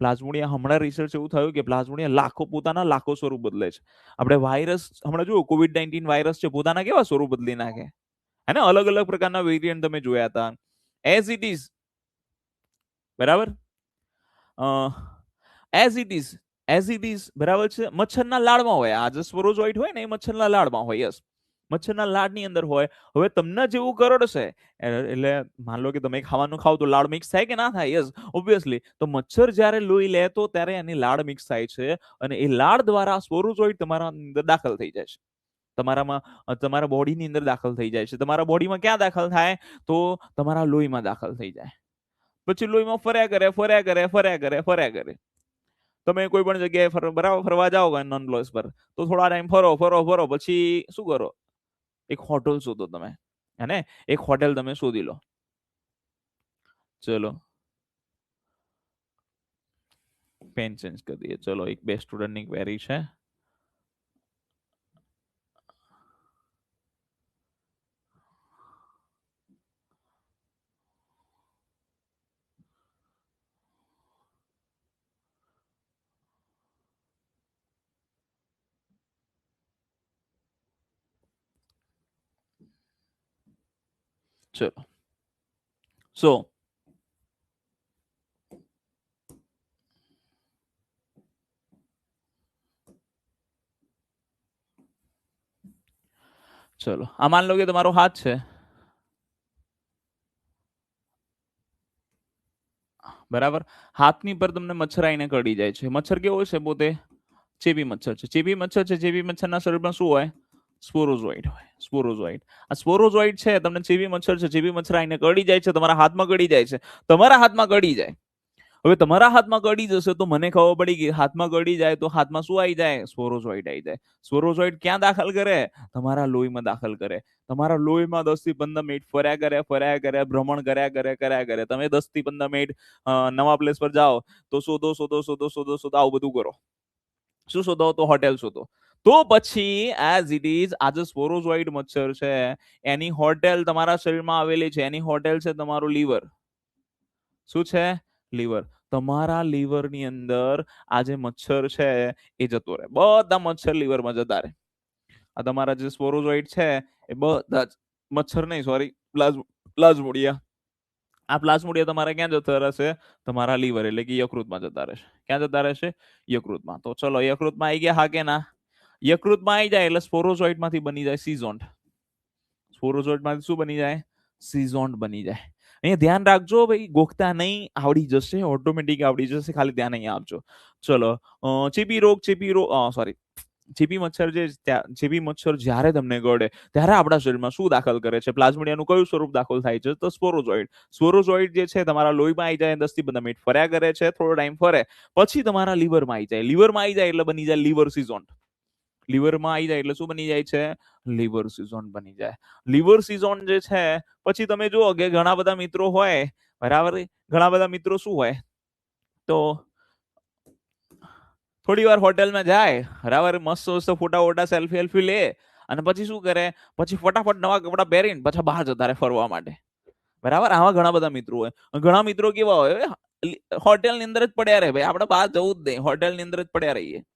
પ્લાઝ્મોડિયા હમણાં રિસર્ચ એવું થયું કે પ્લાઝ્મોડિયા પોતાના લાખો સ્વરૂપ બદલે છે. આપણે વાયરસ હમણાં જુઓ COVID-19 વાયરસ છે, પોતાના કેવા સ્વરૂપ બદલી નાખે. હે ને? અલગ અલગ પ્રકારના વેરિયન્ટ તમે જોયા હતા. As it is. બરાબર, as it is, as it is બરાબર છે. મચ્છરના લાળમાં હોય આ જે સ્પોરોઝોઇટ હોય ને એ મચ્છરના લાળમાં હોય. યસ, મચ્છરના લાળની અંદર હોય. હવે તમને જેવું કરડશે એટલે માન લો કે તમે ખાવાનું ખાવ તો લાળ મિક્સ થાય કે ના થાય? Yes, obviously. તો મચ્છર જ્યારે લોહી લે તો ત્યારે એની લાળ મિક્સ થાય છે અને એ લાળ દ્વારા સ્પોરોઝોઇટ તમારા અંદર દાખલ થઈ જાય છે. તમારા બોડીની અંદર દાખલ થઈ જાય છે. તમારા બોડીમાં ક્યાં દાખલ થાય? તો તમારા લોહીમાં દાખલ થઈ જાય. પછી લોહીમાં ફર્યા કરે, ફર્યા કરે, ફર્યા કરે, ફર્યા કરે. તમે કોઈ પણ જગ્યાએ બરાબર ફરવા જાઓ નોન બ્લોસ પર, તો થોડા ટાઈમ ફરો ફરો ફરો પછી શું કરો? એક હોટલ શોધો તમે, હે? એક હોટેલ તમે શોધી લો. ચલો, પેન ચેન્જ કરી દઈએ. ચલો, એક બે સ્ટુડન્ટની ક્વેરી છે. ચલો સો ચલો આ માન લો કે તમારો હાથ છે, બરાબર. હાથની પર તમને મચ્છર આવીને કરડી જાય છે. મચ્છર કેવો છે? પોતે ચેપી મચ્છર છે. ચેપી મચ્છર છે. ચેપી મચ્છરના શરીરમાં શું હોય? સ્પોરોઝોઇડ હોય. સ્પોરોઝોઇડ. આ સ્પોરોઝોઇડ છે, તમને ચેપી મચ્છર છે. ચેપી મચ્છર આવીને કરડી જાય છે, તમારા હાથમાં કરડી જાય છે. તમારા હાથમાં કરડી જાય. હવે તમારા હાથમાં કરડી જશે તો મને ખબર પડી કે હાથમાં કરડી જાય તો હાથમાં શું આવી જાય? સ્પોરોઝોઇડ આવી જાય. સ્પોરોઝોઇડ ક્યાં દાખલ કરે? તમારા લોહીમાં દાખલ કરે. તમારા લોહીમાં 10 થી 15 મિનિટ ફર્યા કરે, ભ્રમણ કર્યા કરે. તમે 10 થી 15 મિનિટ નવા પ્લેસ પર જાઓ તો શોધો આવું બધું કરો. શું શોધો? તો હોટેલ શોધો. તો પછી એઝ ઇટ ઇઝ આ જે સ્પોરોઝોઇડ મચ્છર છે એની હોટેલ તમારા શરીરમાં આવેલી છે. એની હોટેલ છે તમારું લીવર. શું છે? લીવર. તમારા લીવરની અંદર આ જે મચ્છર છે એ જતો રહે. બધા મચ્છર લીવરમાં જતા રહે. આ તમારા જે સ્પોરોઝોઇડ છે એ બધા જ મચ્છર નહીં, સોરી, પ્લાઝ્મોડિયા. આ પ્લાઝ્મોડિયા તમારે ક્યાં જતા રહેશે? તમારા લીવર એટલે કે યકૃતમાં જતા રહેશે. ક્યાં જતા રહેશે? યકૃતમાં. તો ચલો યકૃતમાં આવી ગયા, હા કે ના? યકૃતમાં આવી જાય એટલે સ્પોરોઝોઇડમાંથી બની જાય સીઝોન્ડ. સ્પોરોઝોઇડમાંથી શું બની જાય? સીઝોન્ડ બની જાય. અહીંયા ધ્યાન રાખજો ભાઈ, ગોખતા નહીં, આવડી જશે, ઓટોમેટિક આવડી જશે, ખાલી ધ્યાન અહીંયા આપજો. ચલો ચેપી રોગ સોરી ચેપી મચ્છર ચેપી મચ્છર જ્યારે તમને ગળે ત્યારે આપણા શરીરમાં શું દાખલ કરે છે? પ્લાઝ્મોડિયાનું કયું સ્વરૂપ દાખલ થાય છે? તો સ્પોરોઝોઇડ. સ્પોરોઝોઇડ જે છે તમારા લોહીમાં આવી જાય, 10 થી 15 મિનિટ ફર્યા કરે છે, થોડો ટાઈમ ફરે, પછી તમારા લીવરમાં આવી જાય. લીવરમાં આવી જાય એટલે બની જાય લીવર સીઝોન્ડ. લીવરમાં આવી જાય એટલે શું બની જાય છે? લીવર સીઝોન બની જાય. લીવર સીઝોન જે છે પછી તમે જુઓ કે ઘણા બધા મિત્રો હોય, બરાબર. ઘણા બધા મિત્રો શું હોય? તો થોડી વાર હોટેલમાં જાય, બરાબર, મસ્ત ફોટા સેલ્ફી લે અને પછી શું કરે? પછી ફટાફટ નવા કપડા પહેરીને પાછા બહાર જતા રહે ફરવા માટે, બરાબર. આવા ઘણા બધા મિત્રો હોય. ઘણા મિત્રો કેવા હોય? હોટેલની અંદર જ પડ્યા રહે. ભાઈ આપણે બહાર જવું જ નહીં, હોટેલની અંદર જ પડ્યા રહીએ.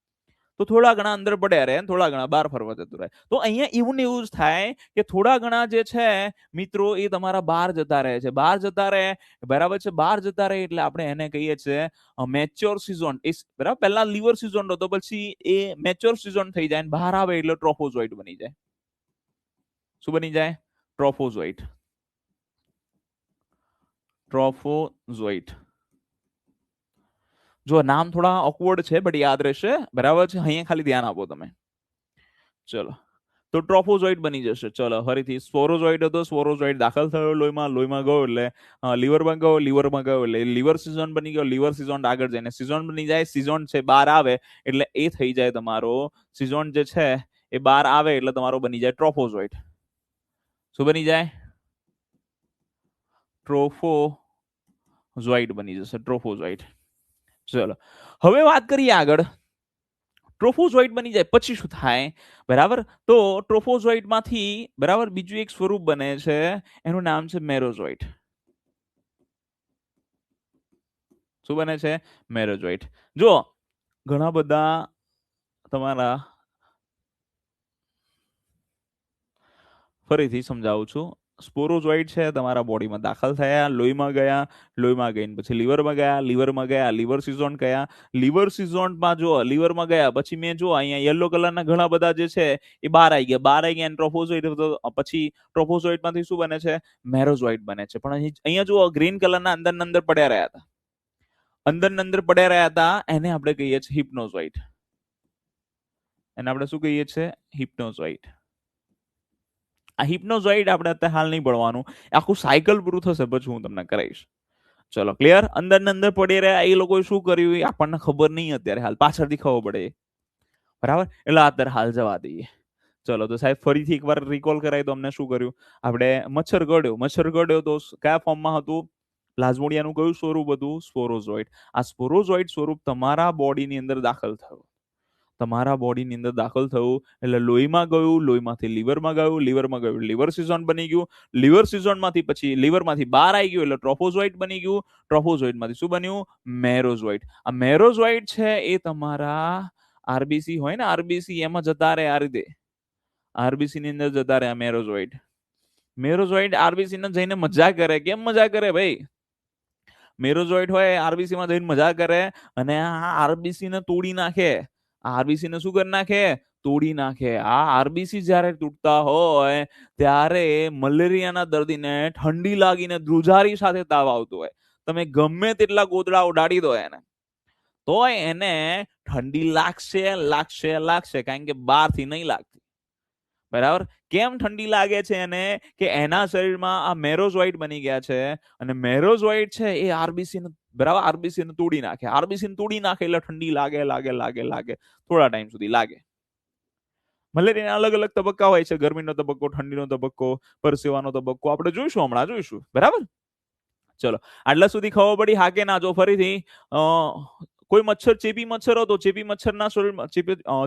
તો થોડા ઘણા અંદર પડ્યા રહે, થોડા ઘણા બહાર ફરવા જતું રહે. તો અહીંયા એવું ને એવું જ થાય કે થોડા ઘણા જે છે મિત્રો એ તમારા બહાર જતા રહે છે. બહાર જતા રહે, બરાબર છે. બહાર જતા રહે એટલે આપણે એને કહીએ છીએ મેચ્યોર સિઝોન. બરાબર, પહેલા લીવર સિઝોન હતો, પછી એ મેચ્યોર સિઝોન થઈ જાય, બહાર આવે એટલે ટ્રોફોઝોઇડ બની જાય. શું બની જાય? ટ્રોફોઝોઇડ. ટ્રોફોઝોઇડ. જો નામ થોડા ઓકવર્ડ છે બટ યાદ રહેશે, બરાબર છે. અહીંયા ખાલી ધ્યાન આપો તમે. ચલો તો ટ્રોફોઝોઇડ બની જશે. ચલો ફરીથી સ્પોરોઝોઇડ હતો, સ્પોરોઝોઇડ દાખલ થયો લોહીમાં, લોહીમાં ગયો એટલે લીવરમાં ગયો, લીવરમાં ગયો એટલે લીવર સિઝોન બની ગયો. લીવર સિઝોન આગળ જઈને સિઝોન બની જાય. સિઝોન છે બહાર આવે એટલે એ થઈ જાય તમારો સિઝોન જે છે એ બહાર આવે એટલે તમારો બની જાય ટ્રોફોઝોઇડ. શું બની જાય? ટ્રોફોઝોઇડ બની જશે. ટ્રોફોઝોઇડ. ચલો હવે વાત કરીએ આગળ. ટ્રોફોઝોઇડ બની જાય પછી શું થાય? બરાબર. તો ટ્રોફોઝોઇડમાંથી, બરાબર, બીજું એક સ્વરૂપ બને છે, એનું નામ છે મેરોઝોઇડ. શું બને છે? મેરોઝોઇડ. જો ઘણા બધા તમારા, ફરીથી સમજાવું છું. સ્પોરોઝોઇડ છે તમારા બોડીમાં દાખલ થયા, લોહીમાં ગયા, લોહીમાં ગઈને પછી લીવરમાં ગયા, લીવરમાં ગયા, લીવર સિઝોન ગયા, લીવર સિઝોનમાં જો લીવરમાં ગયા પછી મેં જો અહીંયા યલો કલરના ઘણા બધા જે છે એ બહાર આવી ગયા. બહાર આવી ગયા ટ્રોફોઝોઇડ, પછી ટ્રોફોઝોઇડમાંથી શું બને છે? મેરોઝોઇડ બને છે. પણ અહીંયા જો ગ્રીન કલરના અંદર પડ્યા રહ્યા હતા, અંદર પડ્યા રહ્યા હતા, એને આપણે કહીએ છીએ હિપ્નોઝોઇડ. એને આપણે શું કહીએ છીએ? હિપ્નોઝોઇડ. આ હિપ્નોઝોઇડ આપણે અત્યારે હાલ નહીં ભણવાનું, આખું સાયકલ પૂરું થશે પછી હું તમને કરાવીશ. ચલો ક્લિયર? અંદર પડી રહ્યા એ લોકોએ શું કર્યું એ આપણને ખબર નહીં અત્યારે હાલ, પાછળથી ખબર પડે, બરાબર. એટલે અત્યારે હાલ જવા દઈએ. ચલો તો સાહેબ ફરીથી એકવાર રિકોલ કરાય તો અમને શું કર્યું? આપણે મચ્છર ગળ્યો તો કયા ફોર્મમાં હતું? પ્લાઝ્મોડિયાનું કયું સ્વરૂપ હતું? સ્પોરોઝોઇડ. આ સ્પોરોઝોઇડ સ્વરૂપ તમારા બોડીની અંદર દાખલ થયું. તમારા બોડીની અંદર દાખલ થયું એટલે લોહીમાં ગયું, લોહીમાંથી લીવરમાં ગયું, લીવરમાં ગયું લીવર સિઝોન બની ગયું, લીવર સિઝોનમાંથી પછી લીવરમાંથી બહાર આવી ગયું એટલે ટ્રોફોઝોઇડ બની ગયું, ટ્રોફોઝોઇડમાંથી શું બન્યું? મેરોઝોઇડ. આ મેરોઝોઇડ છે એ તમારા આરબીસી હોય ને, આરબીસી એમાં જતા રહે. આ રીતે આરબીસી ની અંદર જતા રહે આ મેરોઝોઇડ. મેરોઝોઇડ આરબીસી ને જઈને મજા કરે. કેમ મજા કરે ભાઈ? મેરોઝોઇડ હોય આરબીસી માં જઈને મજા કરે અને આ આરબીસી ને તોડી નાખે. આરબીસી ને શું કરી નાખે? તોડી નાખે. આ આરબીસી જ્યારે તૂટતા હોય ત્યારે મલેરિયાના દર્દીને ઠંડી લાગીને ધ્રુજારી સાથે તાવ આવતો હોય. તમે ગમે તેટલા ગોદડા ઉડાડી દો એને, તોય એને ઠંડી લાગશે લાગશે લાગશે, કારણ કે બહારથી નહીં લાગતી. બરાબર? કેમ ઠંડી લાગે છે એને? કે એના શરીરમાં આ મેરોઝોઇડ બની ગયા છે અને મેરોઝોઇડ છે એ આરબીસી ને, બરાબર, આરબીસી ને તોડી નાખે. આરબીસી ને તોડી નાખે એટલે ઠંડી લાગે લાગે લાગે લાગે, થોડા ટાઈમ સુધી લાગે. મલેરિયાના અલગ અલગ તબક્કા હોય છે. ગરમીનો તબક્કો, ઠંડીનો તબક્કો, પરસેવાનો તબક્કો આપણે જોઈશું, હમણાં જોઈશું. બરાબર? ચલો, આટલા સુધી ખબર પડી? હા કે ના? જો ફરીથી કોઈ મચ્છર, ચેપી મચ્છર હતો, ચેપી મચ્છરના શરીરમાં,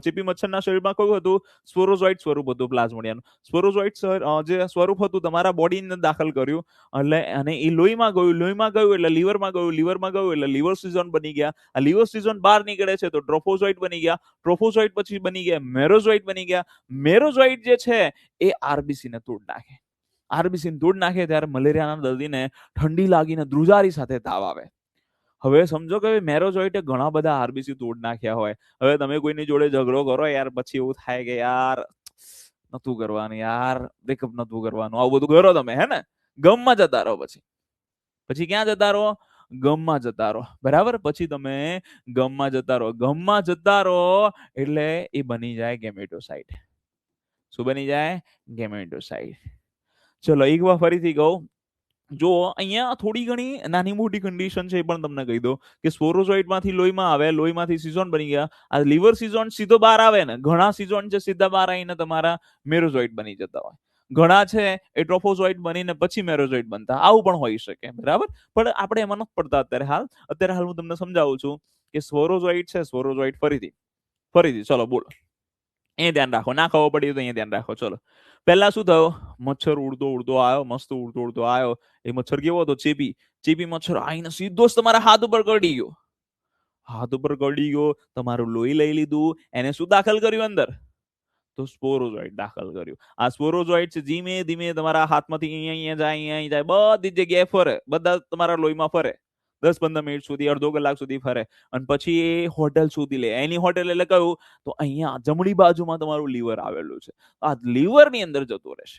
ચેપી મચ્છરના શરીરમાં કયું હતું? સ્પોરોઝોઇટ સ્વરૂપ હતું પ્લાઝ્મોડિયાનું. સ્પોરોઝોઇટ જે સ્વરૂપ હતું તમારા બોડીને દાખલ કર્યું એટલે, અને એ લોહીમાં ગયું, લોહીમાં ગયું એટલે લીવરમાં ગયું, લીવરમાં ગયું એટલે લીવર સિઝોન બની ગયા. આ લીવર સિઝોન બહાર નીકળે છે તો ટ્રોફોઝોઇટ બની ગયા. ટ્રોફોઝોઇટ પછી બની ગયા મેરોઝોઇટ બની ગયા. મેરોઝોઇટ જે છે એ આરબીસી ને તોડ નાખે. આરબીસી ને તોડ નાખે ત્યારે મલેરિયાના દર્દીને ઠંડી લાગીને ધ્રુજારી સાથે તાવ આવે. હવે સમજો કે મેરોઝોઇટે ઘણા બધા આરબીસી તોડ નાખ્યા હોય. હવે તમે કોઈની જોડે ઝઘડો કરો યાર, પછી એવું થાય કે યાર નતું કરવાનું, યાર બ્રેકઅપ નતું કરવાનું, આવું બધું કરો તમે, હે ને? ગમમાં જતા રહો. પછી ક્યાં જતા રહો? ગમમાં જતા રહો. બરાબર? પછી તમે ગમમાં જતા રહો. ગમમાં જતા રહો એટલે એ બની જાય ગેમેટોસાઇટ. શું બની જાય? ગેમેટોસાઇટ. ચલો એક વાર ફરીથી કહું. જો અહીંયા થોડી ઘણી નાની મોટી કન્ડિશન છે એ પણ તમને કહી દો કે સ્પોરોઝોઇટમાંથી લોહીમાં આવે, લોહીમાંથી સિઝોન બની ગયા. આ લીવર સિઝોન સીધો બહાર આવે ને, ઘણા સિઝોન છે સીધા બહાર આવીને તમારા મેરોઝોઇટ બની જતા હોય. ઘણા છે એ ટ્રોફોઝોઇટ બનીને પછી મેરોઝોઇટ બનતા, આવું પણ હોઈ શકે. બરાબર? પણ આપણે એમાં નથી પડતા અત્યારે હાલ હું તમને સમજાવું છું કે સ્પોરોઝોઇટ છે, સ્પોરોઝોઇટ ફરીથી ચલો બોલો, એ ધ્યાન રાખો. ના ખબર પડી તો અહીંયા ધ્યાન રાખો. ચલો, પહેલા શું થયું? મચ્છર ઉડતો ઉડતો આવ્યો, મસ્ત ઉડતો ઉડતો આવ્યો. એ મચ્છર કેવો હતો? ચેપી. ચેપી મચ્છર આવીને સીધો જ તમારા હાથ ઉપર કરડી ગયો. હાથ ઉપર કરડી ગયો, તમારું લોહી લઈ લીધું. એને શું દાખલ કર્યું અંદર? તો સ્પોરોઝોઇટ દાખલ કર્યું. આ સ્પોરોઝોઇટ છે ધીમે ધીમે તમારા હાથમાંથી અહીંયા જાય, બધી જગ્યાએ ફરે, બધા તમારા લોહીમાં ફરે. 10-15 મિનિટ સુધી, અડધો કલાક સુધી ફરે અને પછી એ હોટેલ સુધી લે. એની હોટેલ એટલે કયું? તો અહીંયા જમણી બાજુમાં તમારું લીવર આવેલું છે. આ લીવરની અંદર જતું રહેશે.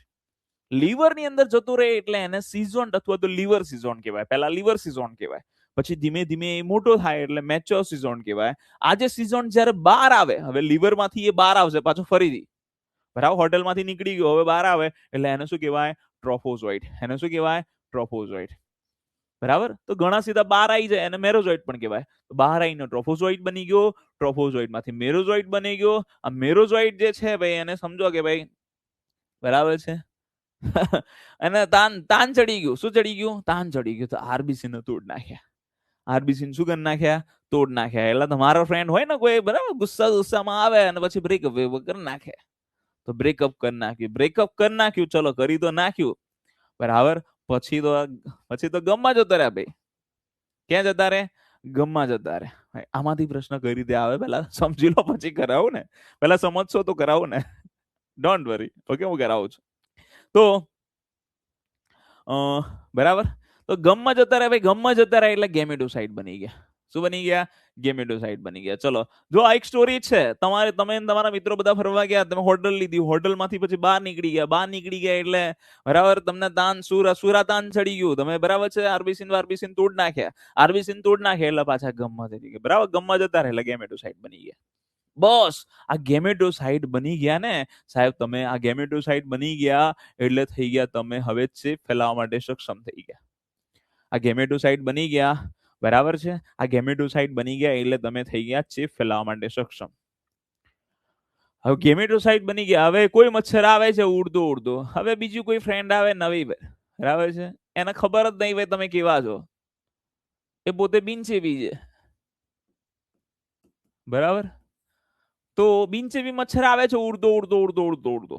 લીવરની અંદર જતું રહે એટલે એને સિઝોન અથવા તો લીવર સિઝોન કહેવાય. પહેલા લીવર સિઝોન કહેવાય, પછી ધીમે ધીમે એ મોટો થાય એટલે મેચ્યોર સિઝોન કહેવાય. આ જે સિઝોન જ્યારે બહાર આવે, હવે લીવરમાંથી એ બહાર આવશે પાછું ફરીથી. બરાબર? હોટેલમાંથી નીકળી ગયો, હવે બહાર આવે એટલે એને શું કહેવાય? ટ્રોફોઝોઇટ. એને શું કહેવાય? ટ્રોફોઝોઇટ. બરાબર? તો ઘણા સીધા બહાર આવી જાય એને મેરોઝોઇટ પણ કહેવાય. બહાર આવીને ટ્રોફોઝોઇટ બની ગયો, ટ્રોફોઝોઇટમાંથી મેરોઝોઇટ બની ગયો. આ મેરોઝોઇટ જે છે ભાઈ, એને સમજો કે ભાઈ, બરાબર છે, અને તાન ચડી ગયું. શું ચડી ગયું? તાન ચડી ગયું. તો આરબીસી ને તોડ નાખ્યા. આરબીસી શું કરી નાખ્યા? તોડ નાખ્યા. એટલે તમારો ફ્રેન્ડ હોય ને કોઈ, બરાબર, ગુસ્સામાં આવે અને પછી બ્રેકઅપ કરી નાખે, તો બ્રેકઅપ કરી નાખ્યું. બ્રેકઅપ કરી નાખ્યું, ચલો કરી તો નાખ્યું, બરાબર. પછી તો ગમમાં જતા રહ્યા ભાઈ. ક્યાં જતા રહે? ગમમાં જતા રહે. આમાંથી પ્રશ્ન કઈ રીતે આવે પેલા સમજી લો, પછી કરાવું ને. પેલા સમજશો તો કરાવું ને. ડોન્ટ વરી, ઓકે, હું કરાવું છું. તો બરાબર, તો ગમમાં જતા રહે ભાઈ. ગમમાં જતા રહે એટલે ગેમેટોસાઇટ બની ગયા. શું બની ગયા? ગેમેટોસાઇટ બની ગયા. ચલો, જો આ એક સ્ટોરી છે. તમે તમારા મિત્રો બધા ફરવા ગયા, તમે હોટલ લીધી, હોટલમાંથી પછી બહાર નીકળી ગયા એટલે બરાબર તમને સુરાતાન ચડી ગયું. તમે બરાબર છે આરબીસી તોડ નાખ્યા. આરબીસી તોડ નાખ્યા એટલે પાછા ગમમાં જતી ગયા. બરાબર? ગમમાં જતા રહે એટલે ગેમેટોસાઇટ બની ગયા. બસ આ ગેમેટોસાઇટ બની ગયા ને સાહેબ, તમે આ ગેમેટોસાઇટ બની ગયા એટલે થઈ ગયા તમે હવે ચેપ ફેલાવવા માટે સક્ષમ થઈ ગયા. આ ગેમેટોસાઇટ બની ગયા, બરાબર છે? આ ગેમેટોસાઇટ બની ગયા એટલે તમે થઈ ગયા ચેપ ફેલાવવા માટે સક્ષમ. હવે ગેમેટોસાઇટ બની ગયા. હવે કોઈ મચ્છર આવે છે ઉડતો, હવે બીજું કોઈ ફ્રેન્ડ આવે નવી, બરાબર છે, એને ખબર જ નહીં ભાઈ તમે કેવા છો, એ પોતે બિનચેપી છે, બરાબર? તો બિનચેપી મચ્છર આવે છે ઉડતો.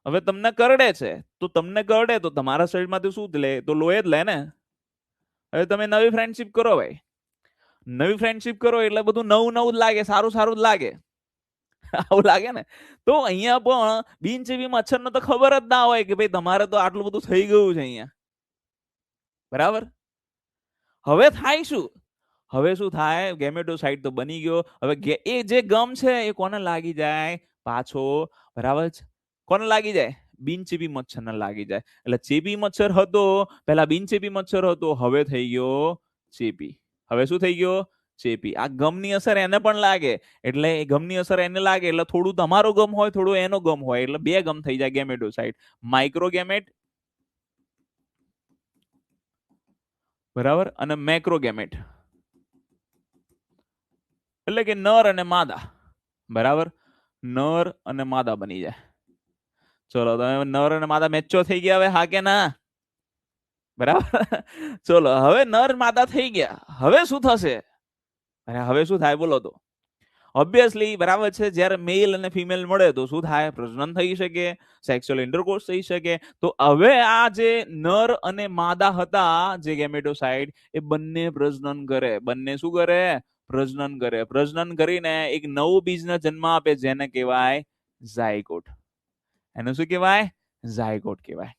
હવે તમને કરડે છે, તો તમારા શરીરમાંથી શું લે? તો લોહી જ લે ને. હવે તમે નવી ફ્રેન્ડશિપ કરો ભાઈ, નવી ફ્રેન્ડશિપ કરો એટલે બધું નવું જ લાગે, સારું જ લાગે. આવું લાગે ને? તો અહીંયા પણ બિનચેપી મચ્છરને તો ખબર જ ના હોય કે ભાઈ તમારે તો આટલું બધું થઈ ગયું છે અહીંયા. બરાબર? હવે થાય શું? હવે શું થાય? ગેમેટોસાઇટ તો બની ગયો. હવે એ જે ગમ છે એ કોને લાગી જાય? પાછો, બરાબર છે? કોને લાગી જાય? બિનચેપી મચ્છરને લાગી જાય. એટલે ચેપી મચ્છર હતો, પહેલા બિનચેપી મચ્છર હતો, હવે થઈ ગયો ચેપી. હવે શું થઈ ગયો? ચેપી. આ ગમની અસર એને પણ લાગે, એટલે એ ગમની અસર એને લાગે એટલે થોડું તમારો ગમ હોય, થોડું એનો ગમ હોય, એટલે બે ગમ થઈ જાય ગેમેટોસાઇટ. માઇક્રોગેમેટ, બરાબર, અને મેક્રોગેમેટ, એટલે કે નર અને માદા. બરાબર, નર અને માદા બની જાય. ચલો, તમે નર અને માદા મેચો થઈ ગયા હવે, હા કે ના? બરાબર. ચલો, હવે નર માદા થઈ ગયા. હવે શું થશે? અને હવે શું થાય બોલો તો? ઓબ્વિયસલી, બરાબર છે, જ્યારે મેલ અને ફિમેલ મળે તો શું થાય? પ્રજનન થઈ શકે, સેક્સ્યુઅલ ઇન્ટરકોર્સ થઈ શકે. તો હવે આ જે નર અને માદા હતા, જે ગેમેટોસાઇટ, એ બંને પ્રજનન કરે. બંને શું કરે? પ્રજનન કરે. પ્રજનન કરીને એક નવું બીજને જન્મ આપે, જેને કહેવાય ઝાયગોટ. એને શું કહેવાય? ઝાયગોટ કહેવાય.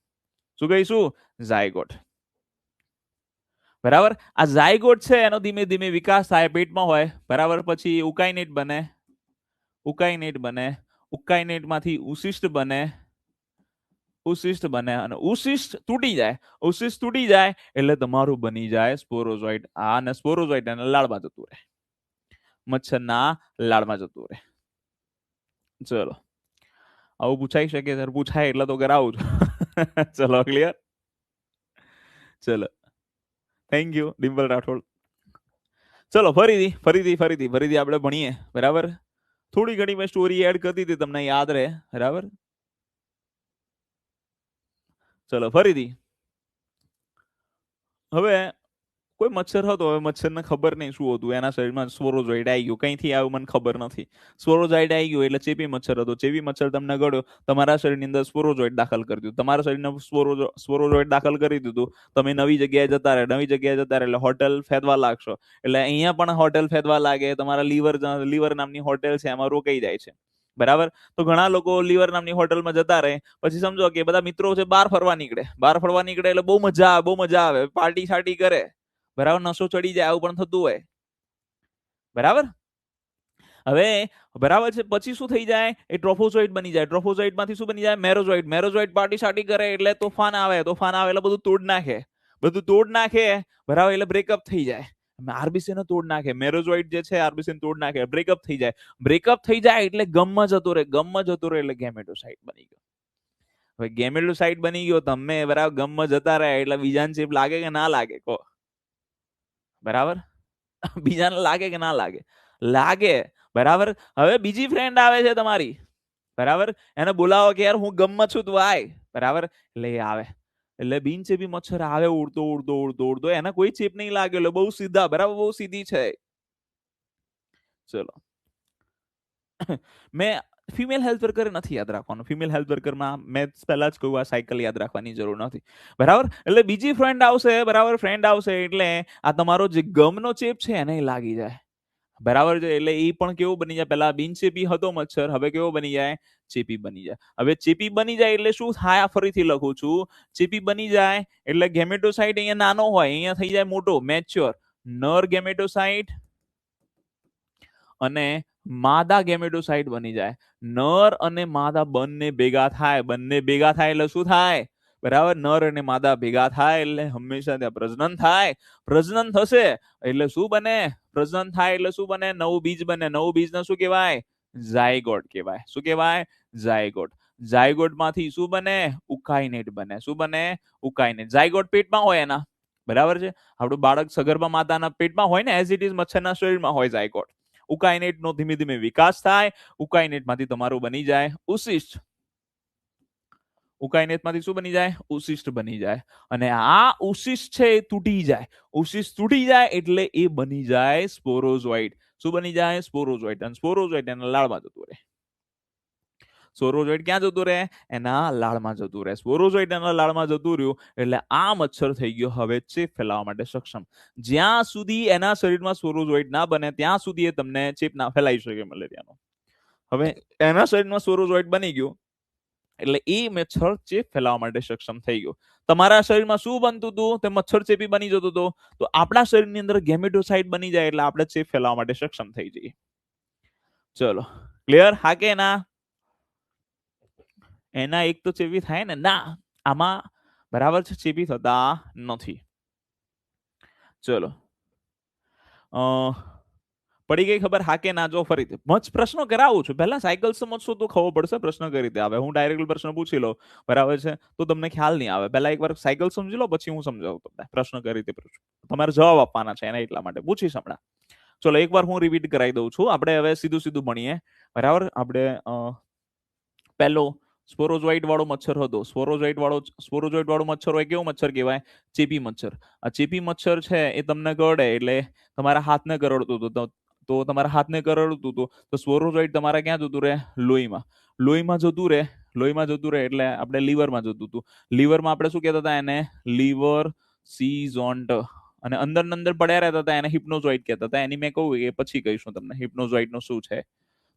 શું કહીશું? ઝાયગોટ. બરાબર. આ ઝાયગોટ છે એનો ધીમે ધીમે વિકાસ થાય, પેટમાં હોય, બરાબર. પછી ઉકાઇનેટ બને, ઉકાઇનેટ બને, ઉકાઇનેટમાંથી ઉશિષ્ટ બને, ઉશિષ્ટ બને, અને ઉશિષ્ટ તૂટી જાય. ઉશિષ્ટ તૂટી જાય એટલે તમારું બની જાય સ્પોરોઝોઇટ. આ અને સ્પોરોઝોઇટ અને લાળમાં જતું રહે, મચ્છરના લાળમાં જતું રહે. ચલો, આવું પૂછાઈ શકે સર? પૂછાય એટલે તો કરાવું છું. ચલો, ક્લિયર? ચલો, થેન્ક યુ ડિમ્પલ રાઠોડ. ચલો, ફરીથી આપણે ભણીએ, બરાબર. થોડી ઘણી મેં સ્ટોરી એડ કરી હતી, તમને યાદ રહે, બરાબર. ચલો, ફરીથી. હવે કોઈ મચ્છર હતો, હવે મચ્છરને ખબર નહીં શું હતું, એના શરીરમાં સ્પોરોઝોઇટ આવી ગયું. કઈથી આવ્યું મને ખબર નથી. સ્પોરોઝોઇટ આવી ગયું એટલે ચેપી મચ્છર હતો. ચેપી મચ્છર તમને ગળ્યો, તમારા શરીરની અંદર સ્પોરોઝોઇટ દાખલ કરી દીધું. તમારા શરીરને સ્પોરોઝોઇટ દાખલ કરી દીધું. તમે નવી જગ્યાએ જતા રહે, એટલે હોટેલ ફેદવા લાગશો. એટલે અહીંયા પણ હોટેલ ફેદવા લાગે. તમારા લીવર નામની હોટેલ છે, એમાં રોકાઈ જાય છે, બરાબર. તો ઘણા લોકો લીવર નામની હોટલમાં જતા રહે, પછી સમજો કે બધા મિત્રો છે, બહાર ફરવા નીકળે એટલે બહુ મજા આવે, પાર્ટી શાર્ટી કરે, બરાબર. નશો ચડી જાય, આવું પણ થતું હોય, બરાબર. હવે, બરાબર છે, પછી શું થઈ જાય? એ ટ્રોફોઝોઇટ બની જાય. ટ્રોફોઝોઇટ માંથી શું બની જાય? મેરોઝોઇટ. મેરોઝોઇટ પાર્ટી શાર્ટી કરે એટલે તોફાન આવે એટલે બધું તોડ નાખે, બરાબર. એટલે બ્રેકઅપ થઈ જાય. આરબીસી ને તોડ નાખે. મેરોઝોઇટ જે છે આરબીસી ને તોડ નાખે, બ્રેકઅપ થઈ જાય એટલે ગમમાં જતો રહે એટલે ગેમેટોસાઇટ બની ગયો. હવે ગેમેટોસાઇટ બની ગયો, તમે બરાબર ગમમાં જતા રહે એટલે બીજાને ચેપ લાગે કે ના લાગે? કહો, બરાબર. બીજાને લાગે કે ના લાગે? લાગે, બરાબર. હવે બીજી ફ્રેન્ડ આવે છે તમારી, બરાબર. એને બોલાવો કે યાર હું ગમમાં છું, તું આય, બરાબર. એટલે એ આવે, એટલે બિનચેપી મચ્છર આવે ઉડતો, એને કોઈ ચેપ નહીં લાગેલો, બહુ સીધા, બરાબર, બહુ સીધી છે. ચલો, મેં ફિમેલ હેલ્થ વર્કર નથી યાદ રાખવાનું. ફિમેલ હેલ્થ વર્કરમાં મેં પહેલા જ કહ્યું, આ સાયકલ યાદ રાખવાની જરૂર નથી, બરાબર. એટલે બીજી ફ્રેન્ડ આવશે, બરાબર. ફ્રેન્ડ આવશે એટલે આ તમારો જે ગમનો ચેપ છે એને લાગી જાય, બરાબર છે. એટલે એ પણ કેવું બની જાય? પહેલા બિનચેપી હતો મચ્છર, હવે કેવો બની જાય? ચેપી બની જાય. હવે ચેપી બની જાય એટલે શું થાય? ફરીથી લખું છું. ચેપી બની જાય એટલે ગેમેટોસાઇટ અહીંયા નાનો હોય, અહીંયા થઈ જાય મોટો, મેચ્યોર. નર ગેમેટોસાઇટ અને માદા ગેમેટોસાઇટ બની જાય. નર અને માદા બંને ભેગા થાય એટલે શું થાય? બરાબર. નર અને માદા ભેગા થાય એટલે હંમેશા ત્યાં પ્રજનન થાય. પ્રજનન થશે એટલે શું બને? પ્રજનન થાય એટલે શું બને? નવું બીજ બને. નવું બીજને શું કહેવાય? ઝાયગોટ કહેવાય. શું કહેવાય? ઝાયગોટ. ઝાયગોટ માંથી શું બને? ઉકાઇનેટ બને. શું બને? ઉકાઇનેટ. ઝાયગોટ પેટમાં હોય એના, બરાબર છે. આપણું બાળક સગર્ભા માતાના પેટમાં હોય ને, એઝ ઇટ ઇઝ મચ્છરના શરીરમાં હોય ઝાયગોટ. ઉકાઇનેટનો ધીમે ધીમે વિકાસ થાય. ઉકાઇનેટમાંથી તમારું બની જાય ઉશિષ્ટ. ઉકાઇનેટમાંથી શું બની જાય? ઉશિષ્ટ બની જાય. અને આ ઉશિષ્ટ છે એ તૂટી જાય. ઉશિષ્ટ તૂટી જાય એટલે એ બની જાય સ્પોરોઝોઇટ. શું બની જાય? સ્પોરોઝોઇટ. અને સ્પોરોઝોઇટ એના લાળમાં જતું રહે. સ્પોરોઝોઇટ ક્યાં જતું રહે? એના લાળમાં જતું રહે. સ્પોરોઝોઇટ એના લાળમાં જતું રહ્યું એટલે આ મચ્છર થઈ ગયો હવે ચેપ ફેલાવવા માટે સક્ષમ. જ્યાં સુધી એના શરીરમાં સ્પોરોઝોઇટ ના બને ત્યાં સુધી એ તમને ચેપ ના ફેલાઈ શકે મલેરિયાનો. હવે એના શરીરમાં સ્પોરોઝોઇટ બની ગયું એટલે એ મચ્છર ચેપ ફેલાવવા માટે સક્ષમ થઈ ગયો. તમારા શરીરમાં શું બનતું હતું? તે મચ્છર ચેપી બની જતું હતું. તો આપણા શરીરની અંદર ગેમેટોસાઇટ બની જાય એટલે આપણે ચેપ ફેલાવવા માટે સક્ષમ થઈ જઈએ. ચલો ક્લિયર? હા કે ના? એના એક તો ચેપી થાય ને? ના, આમાં બરાબર છે, ચેપી થતા નથી. ચલો પડી ગઈ ખબર? હા કે ના? જો ફરીથી પ્રશ્નો કરાવું છું, પહેલા સાયકલ સમજશો તો ખબર પડશે પ્રશ્ન કઈ રીતે આવે. હું ડાયરેક્ટ પ્રશ્ન પૂછી લઉં, બરાબર છે, તો તમને ખ્યાલ નહીં આવે. પહેલા એકવાર સાયકલ સમજી લો, પછી હું સમજાવું તમને પ્રશ્ન કઈ રીતે પૂછું. તમારે જવાબ આપવાના છે એના એટલા માટે પૂછીશ હમણાં. ચલો એકવાર હું રિપીટ કરાવી દઉં છું. આપણે હવે સીધું સીધું ભણીએ, બરાબર. આપણે પહેલો સ્પોરોઝોઇટ વાળો મચ્છર હતો. સ્પોરોઝોઇટ વાળો મચ્છર હોય કેવો મચ્છર કહેવાય? ચેપી મચ્છર. આ ચેપી મચ્છર છે એ તમને કરડે એટલે તમારા હાથને કરડતું હતું. તો તમારા હાથને કરડતું હતું તો સ્પોરોઝોઇટ તમારા ક્યાં જતું રહે? લોહીમાં. લોહીમાં જતું રહે એટલે આપણે લીવરમાં જતું હતું. લીવરમાં આપણે શું કહેતા હતા? એને લીવર સીઝોન્ટ. અને અંદર પડ્યા રહેતા હતા એને હિપ્નોઝોઇટ કહેતા હતા. એની મેં કહું એ પછી કહીશું તમને હિપ્નોઝોઇટ નું શું છે.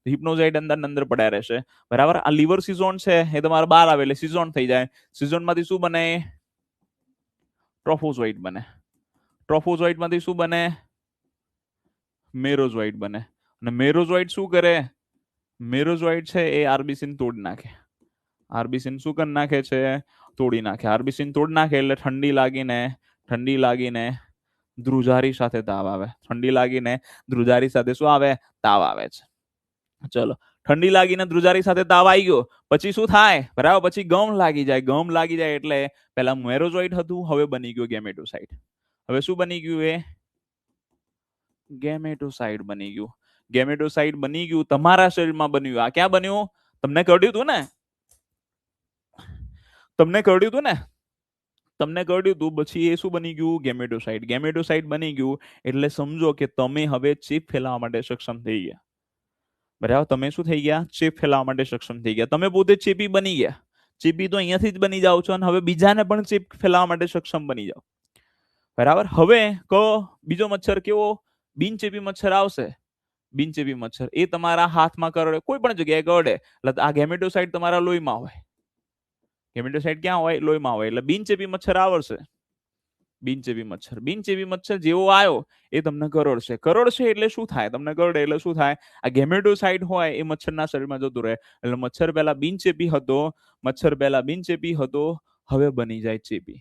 હિપ્નોઝાઇટ અંદર પડ્યા રહેશે, બરાબર. આ લીવર સિઝોન છે એ તમારે બહાર આવે એટલે સિઝોન થઈ જાય. સિઝોન માંથી શું બને? ટ્રોફોઝોઇટ બને. ટ્રોફોઝોઇટ માંથી શું બને? મેરોઝોઇટ બને. અને મેરોઝોઇટ શું કરે? મેરોઝોઇટ છે એ આરબીસી તોડી નાખે. આરબીસી શું કરી નાખે છે? તોડી નાખે. આરબીસી તોડી નાખે એટલે ઠંડી લાગીને ધ્રુજારી સાથે તાવ આવે. ઠંડી લાગીને ધ્રુજારી સાથે શું આવે? તાવ આવે છે. ચલો ઠંડી લાગીને ધ્રુજારી સાથે તાવ આવી ગયો પછી શું થાય? બરાબર, પછી ગમ લાગી જાય. ગમ લાગી જાય એટલે પેલા મેરોઝોઇટ હતું, હવે બની ગયું ગેમેટોસાઇટ. હવે શું બની ગયું? એ ગેમેટોસાઇટ બની ગયું. ગેમેટોસાઇટ બની ગયું તમારા શરીરમાં બન્યું. આ ક્યાં બન્યું? તમને કહ્યું હતું ને? પછી એ શું બની ગયું? ગેમેટોસાઇટ. ગેમેટોસાઇટ બની ગયું એટલે સમજો કે તમે હવે ચેપ ફેલાવવા માટે સક્ષમ થઈ ગયા. બરાબર, તમે શું થઈ ગયા? ચેપ ફેલાવવા માટે સક્ષમ થઈ ગયા. તમે પોતે ચેપી બની ગયા. ચેપી તો અહીંયાથી જ બની જાઓ છો અને હવે બીજાને પણ ચેપ ફેલાવવા માટે સક્ષમ બની જાઓ. બરાબર. હવે કહો બીજો મચ્છર કેવો? બિનચેપી મચ્છર આવશે. બિનચેપી મચ્છર એ તમારા હાથમાં કરડે, કોઈ પણ જગ્યાએ કરડે એટલે આ ગેમેટોસાઇટ તમારા લોહીમાં હોય. ગેમેટોસાઇટ ક્યાં હોય? લોહીમાં હોય. એટલે બિનચેપી મચ્છર આવશે. બિનચેપી મચ્છર જેવો આવ્યો એ તમને કરડશે. એટલે શું થાય? તમને કરડે એટલે શું થાય? આ ગેમેટોસાઇટ હોય એ મચ્છરના શરીરમાં જતું રહે એટલે મચ્છર પહેલા બિનચેપી હતો, હવે બની જાય ચેપી.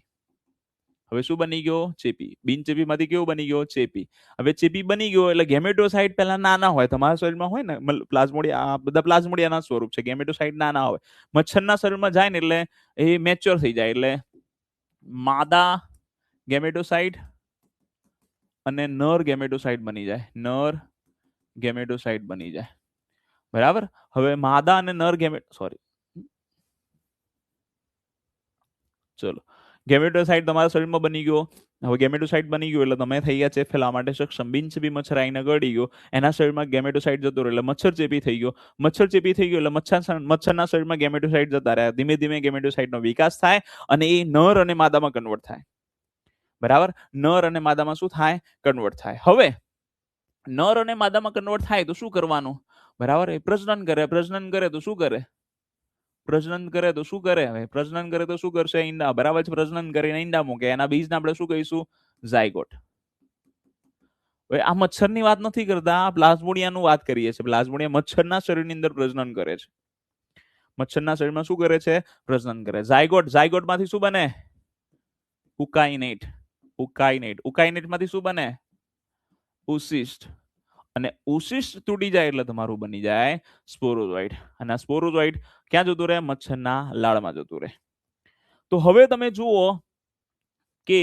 હવે શું બની ગયો? ચેપી. બિનચેપી માંથી કેવો બની ગયો? ચેપી. હવે ચેપી બની ગયો એટલે ગેમેટોસાઇટ પહેલા નાના હોય, તમારા શરીરમાં હોય ને પ્લાઝ્મોડિયા, બધા પ્લાઝ્મોડિયાના સ્વરૂપ છે. ગેમેટોસાઇટ નાના હોય. મચ્છરના શરીરમાં જાય ને એટલે એ મેચ્યોર થઈ જાય એટલે માદા ગેમેટોસાઇટ અને નર ગેમેટોસાઇટ બની જાય. બરાબર. હવે માદા અને નર ચલો ગેમેટોસાઇટ તમારા શરીરમાં બની ગયો. હવે ગેમેટોસાઇટ બની ગયો એટલે તમે થઈ ગયા ચેપ ફેલાવવા માટે સક્ષમ. બિનચેપી મચ્છર આવીને કરડી ગયો, એના શરીરમાં ગેમેટોસાઇટ જતો રહ્યો એટલે મચ્છર ચેપી થઈ ગયો. એટલે મચ્છરના શરીરમાં ગેમેટોસાઇટ જતા રહ્યા. ધીમે ધીમે ગેમેટોસાઇટનો વિકાસ થાય અને એ નર અને માદામાં કન્વર્ટ થાય. બરાબર. નર અને માદામાં શું થાય? કન્વર્ટ થાય. હવે નર અને માદામાં કન્વર્ટ થાય તો શું કરવાનું? બરાબર. એ પ્રજનન કરે તો શું કરે? પ્રજનન કરે તો શું કરશે? ઈંડા. બરાબર છે. પ્રજનન કરીને ઈંડા મૂકે. એના બીજને આપણે શું કહીશું? ઝાયગોટ. હવે આ મચ્છરની વાત નથી કરતા, પ્લાઝ્મોડિયાનું વાત કરીએ છીએ. પ્લાઝ્મોડિયા મચ્છરના શરીરની અંદર પ્રજનન કરે છે. મચ્છરના શરીરમાં શું કરે છે? પ્રજનન કરે. ઝાયગોટ માંથી શું બને? ઉકાઇનેટ માંથી શું બને? ઉસિસ્ટ. અને ઉસિસ્ટ તૂટી જાય એટલે તમારું બની જાય સ્પોરોઝોઇટ. અને આ સ્પોરોઝોઇટ ક્યાં જતું રહે? મચ્છરના લાળમાં જતું રહે. તો હવે તમે જુઓ કે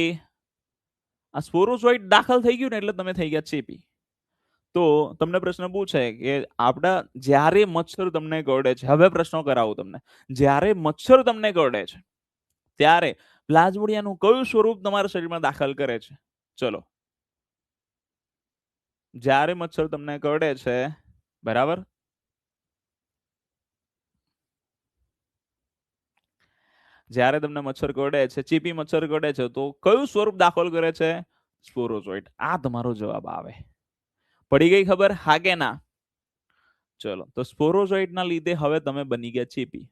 આ સ્પોરોઝોઇટ દાખલ થઈ ગયું ને એટલે તમે થઈ ગયા ચેપી. તો તમને પ્રશ્ન પૂછે કે આપણા જ્યારે મચ્છર તમને કરડે છે, હવે પ્રશ્નો કરાવું તમને. જ્યારે મચ્છર તમને કરડે છે ત્યારે પ્લાઝ્મોડિયાનું કયું સ્વરૂપ તમારા શરીરમાં દાખલ કરે છે? ચલો જ્યારે મચ્છર તમને કરડે છે, બરાબર, જ્યારે તમને મચ્છર કરડે છે, ચેપી મચ્છર કરડે છે તો કયું સ્વરૂપ દાખલ કરે છે? સ્પોરોઝોઇટ. આ તમારો જવાબ આવે. પડી ગઈ ખબર? હા કે ના? ચલો, તો સ્પોરોઝોઇટના લીધે હવે તમે બની ગયા ચેપી.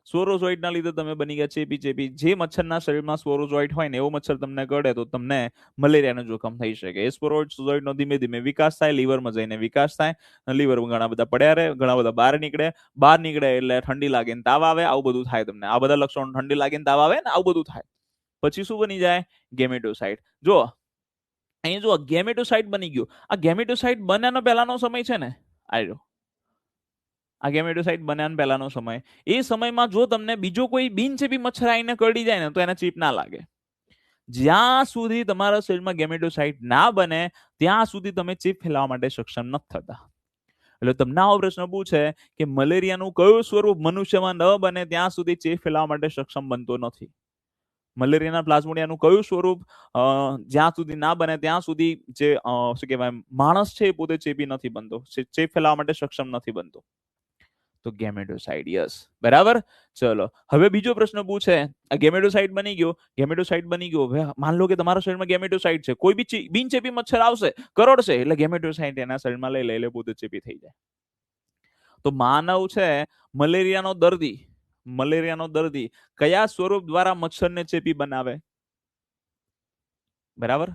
સ્પોરોઝોઇટના લીધે તમે બની ગયા ચેપી. જે મચ્છરના શરીરમાં સ્પોરોઝોઇટ હોય ને એવો મચ્છર તમને કરડે તો તમને મલેરિયાનું જોખમ થઈ શકે. એ સ્પોરોઝોઇટનો ધીમે ધીમે વિકાસ થાય, લીવરમાં જઈને વિકાસ થાય, લીવરમાં ઘણા બધા પડ્યા રહે, ઘણા બધા બહાર નીકળે એટલે ઠંડી લાગે ને તાવ આવે, આવું બધું થાય તમને. આ બધા લક્ષણો, ઠંડી લાગે ને તાવ આવે ને આવું બધું થાય. પછી શું બની જાય? ગેમેટોસાઇટ. જો અહીં જો ગેમેટોસાઇટ બની ગયું. આ ગેમેટોસાઇટ બન્યાનો પહેલાનો સમય છે ને, આ ગેમેટોસાઇટ બન્યાનો પહેલાનો સમય. એ સમયમાં જો તમને બીજો કોઈ બિનચેપી મચ્છર આવીને કરડી જાય ને તો એને ચેપ ના લાગે. જ્યાં સુધી તમારા શરીરમાં ગેમેટોસાઇટ ના બને ત્યાં સુધી તમે ચેપ ફેલાવવા માટે સક્ષમ નથી થતા. એટલે તમને આવો પ્રશ્ન પૂછે કે મલેરિયાનું કયું સ્વરૂપ મનુષ્યમાં ન બને ત્યાં સુધી ચેપ ફેલાવવા માટે સક્ષમ બનતો નથી. મલેરિયાના પ્લાઝ્મોડિયાનું કયું સ્વરૂપ જ્યાં સુધી ના બને ત્યાં સુધી જે શું કહેવાય માણસ છે એ પોતે ચેપી નથી બનતો, ચેપ ફેલાવવા માટે સક્ષમ નથી બનતો. તો ગેમેટોસાઇટ, યસ, બરાબર. ચલો, હવે બીજો પ્રશ્ન પૂછે, આ ગેમેટોસાઇટ બની ગયો. હવે માન લો કે તમારા શરીરમાં ગેમેટોસાઇટ છે, કોઈ બી બિનચેપી મચ્છર આવશે, કરડશે એટલે ગેમેટોસાઇટ એના શરીરમાં લઈ લે એટલે પોતે ચેપી થઈ જાય. તો માનવ છે મલેરિયાનો દર્દી કયા સ્વરૂપ દ્વારા મચ્છરને ચેપી બનાવે? બરાબર,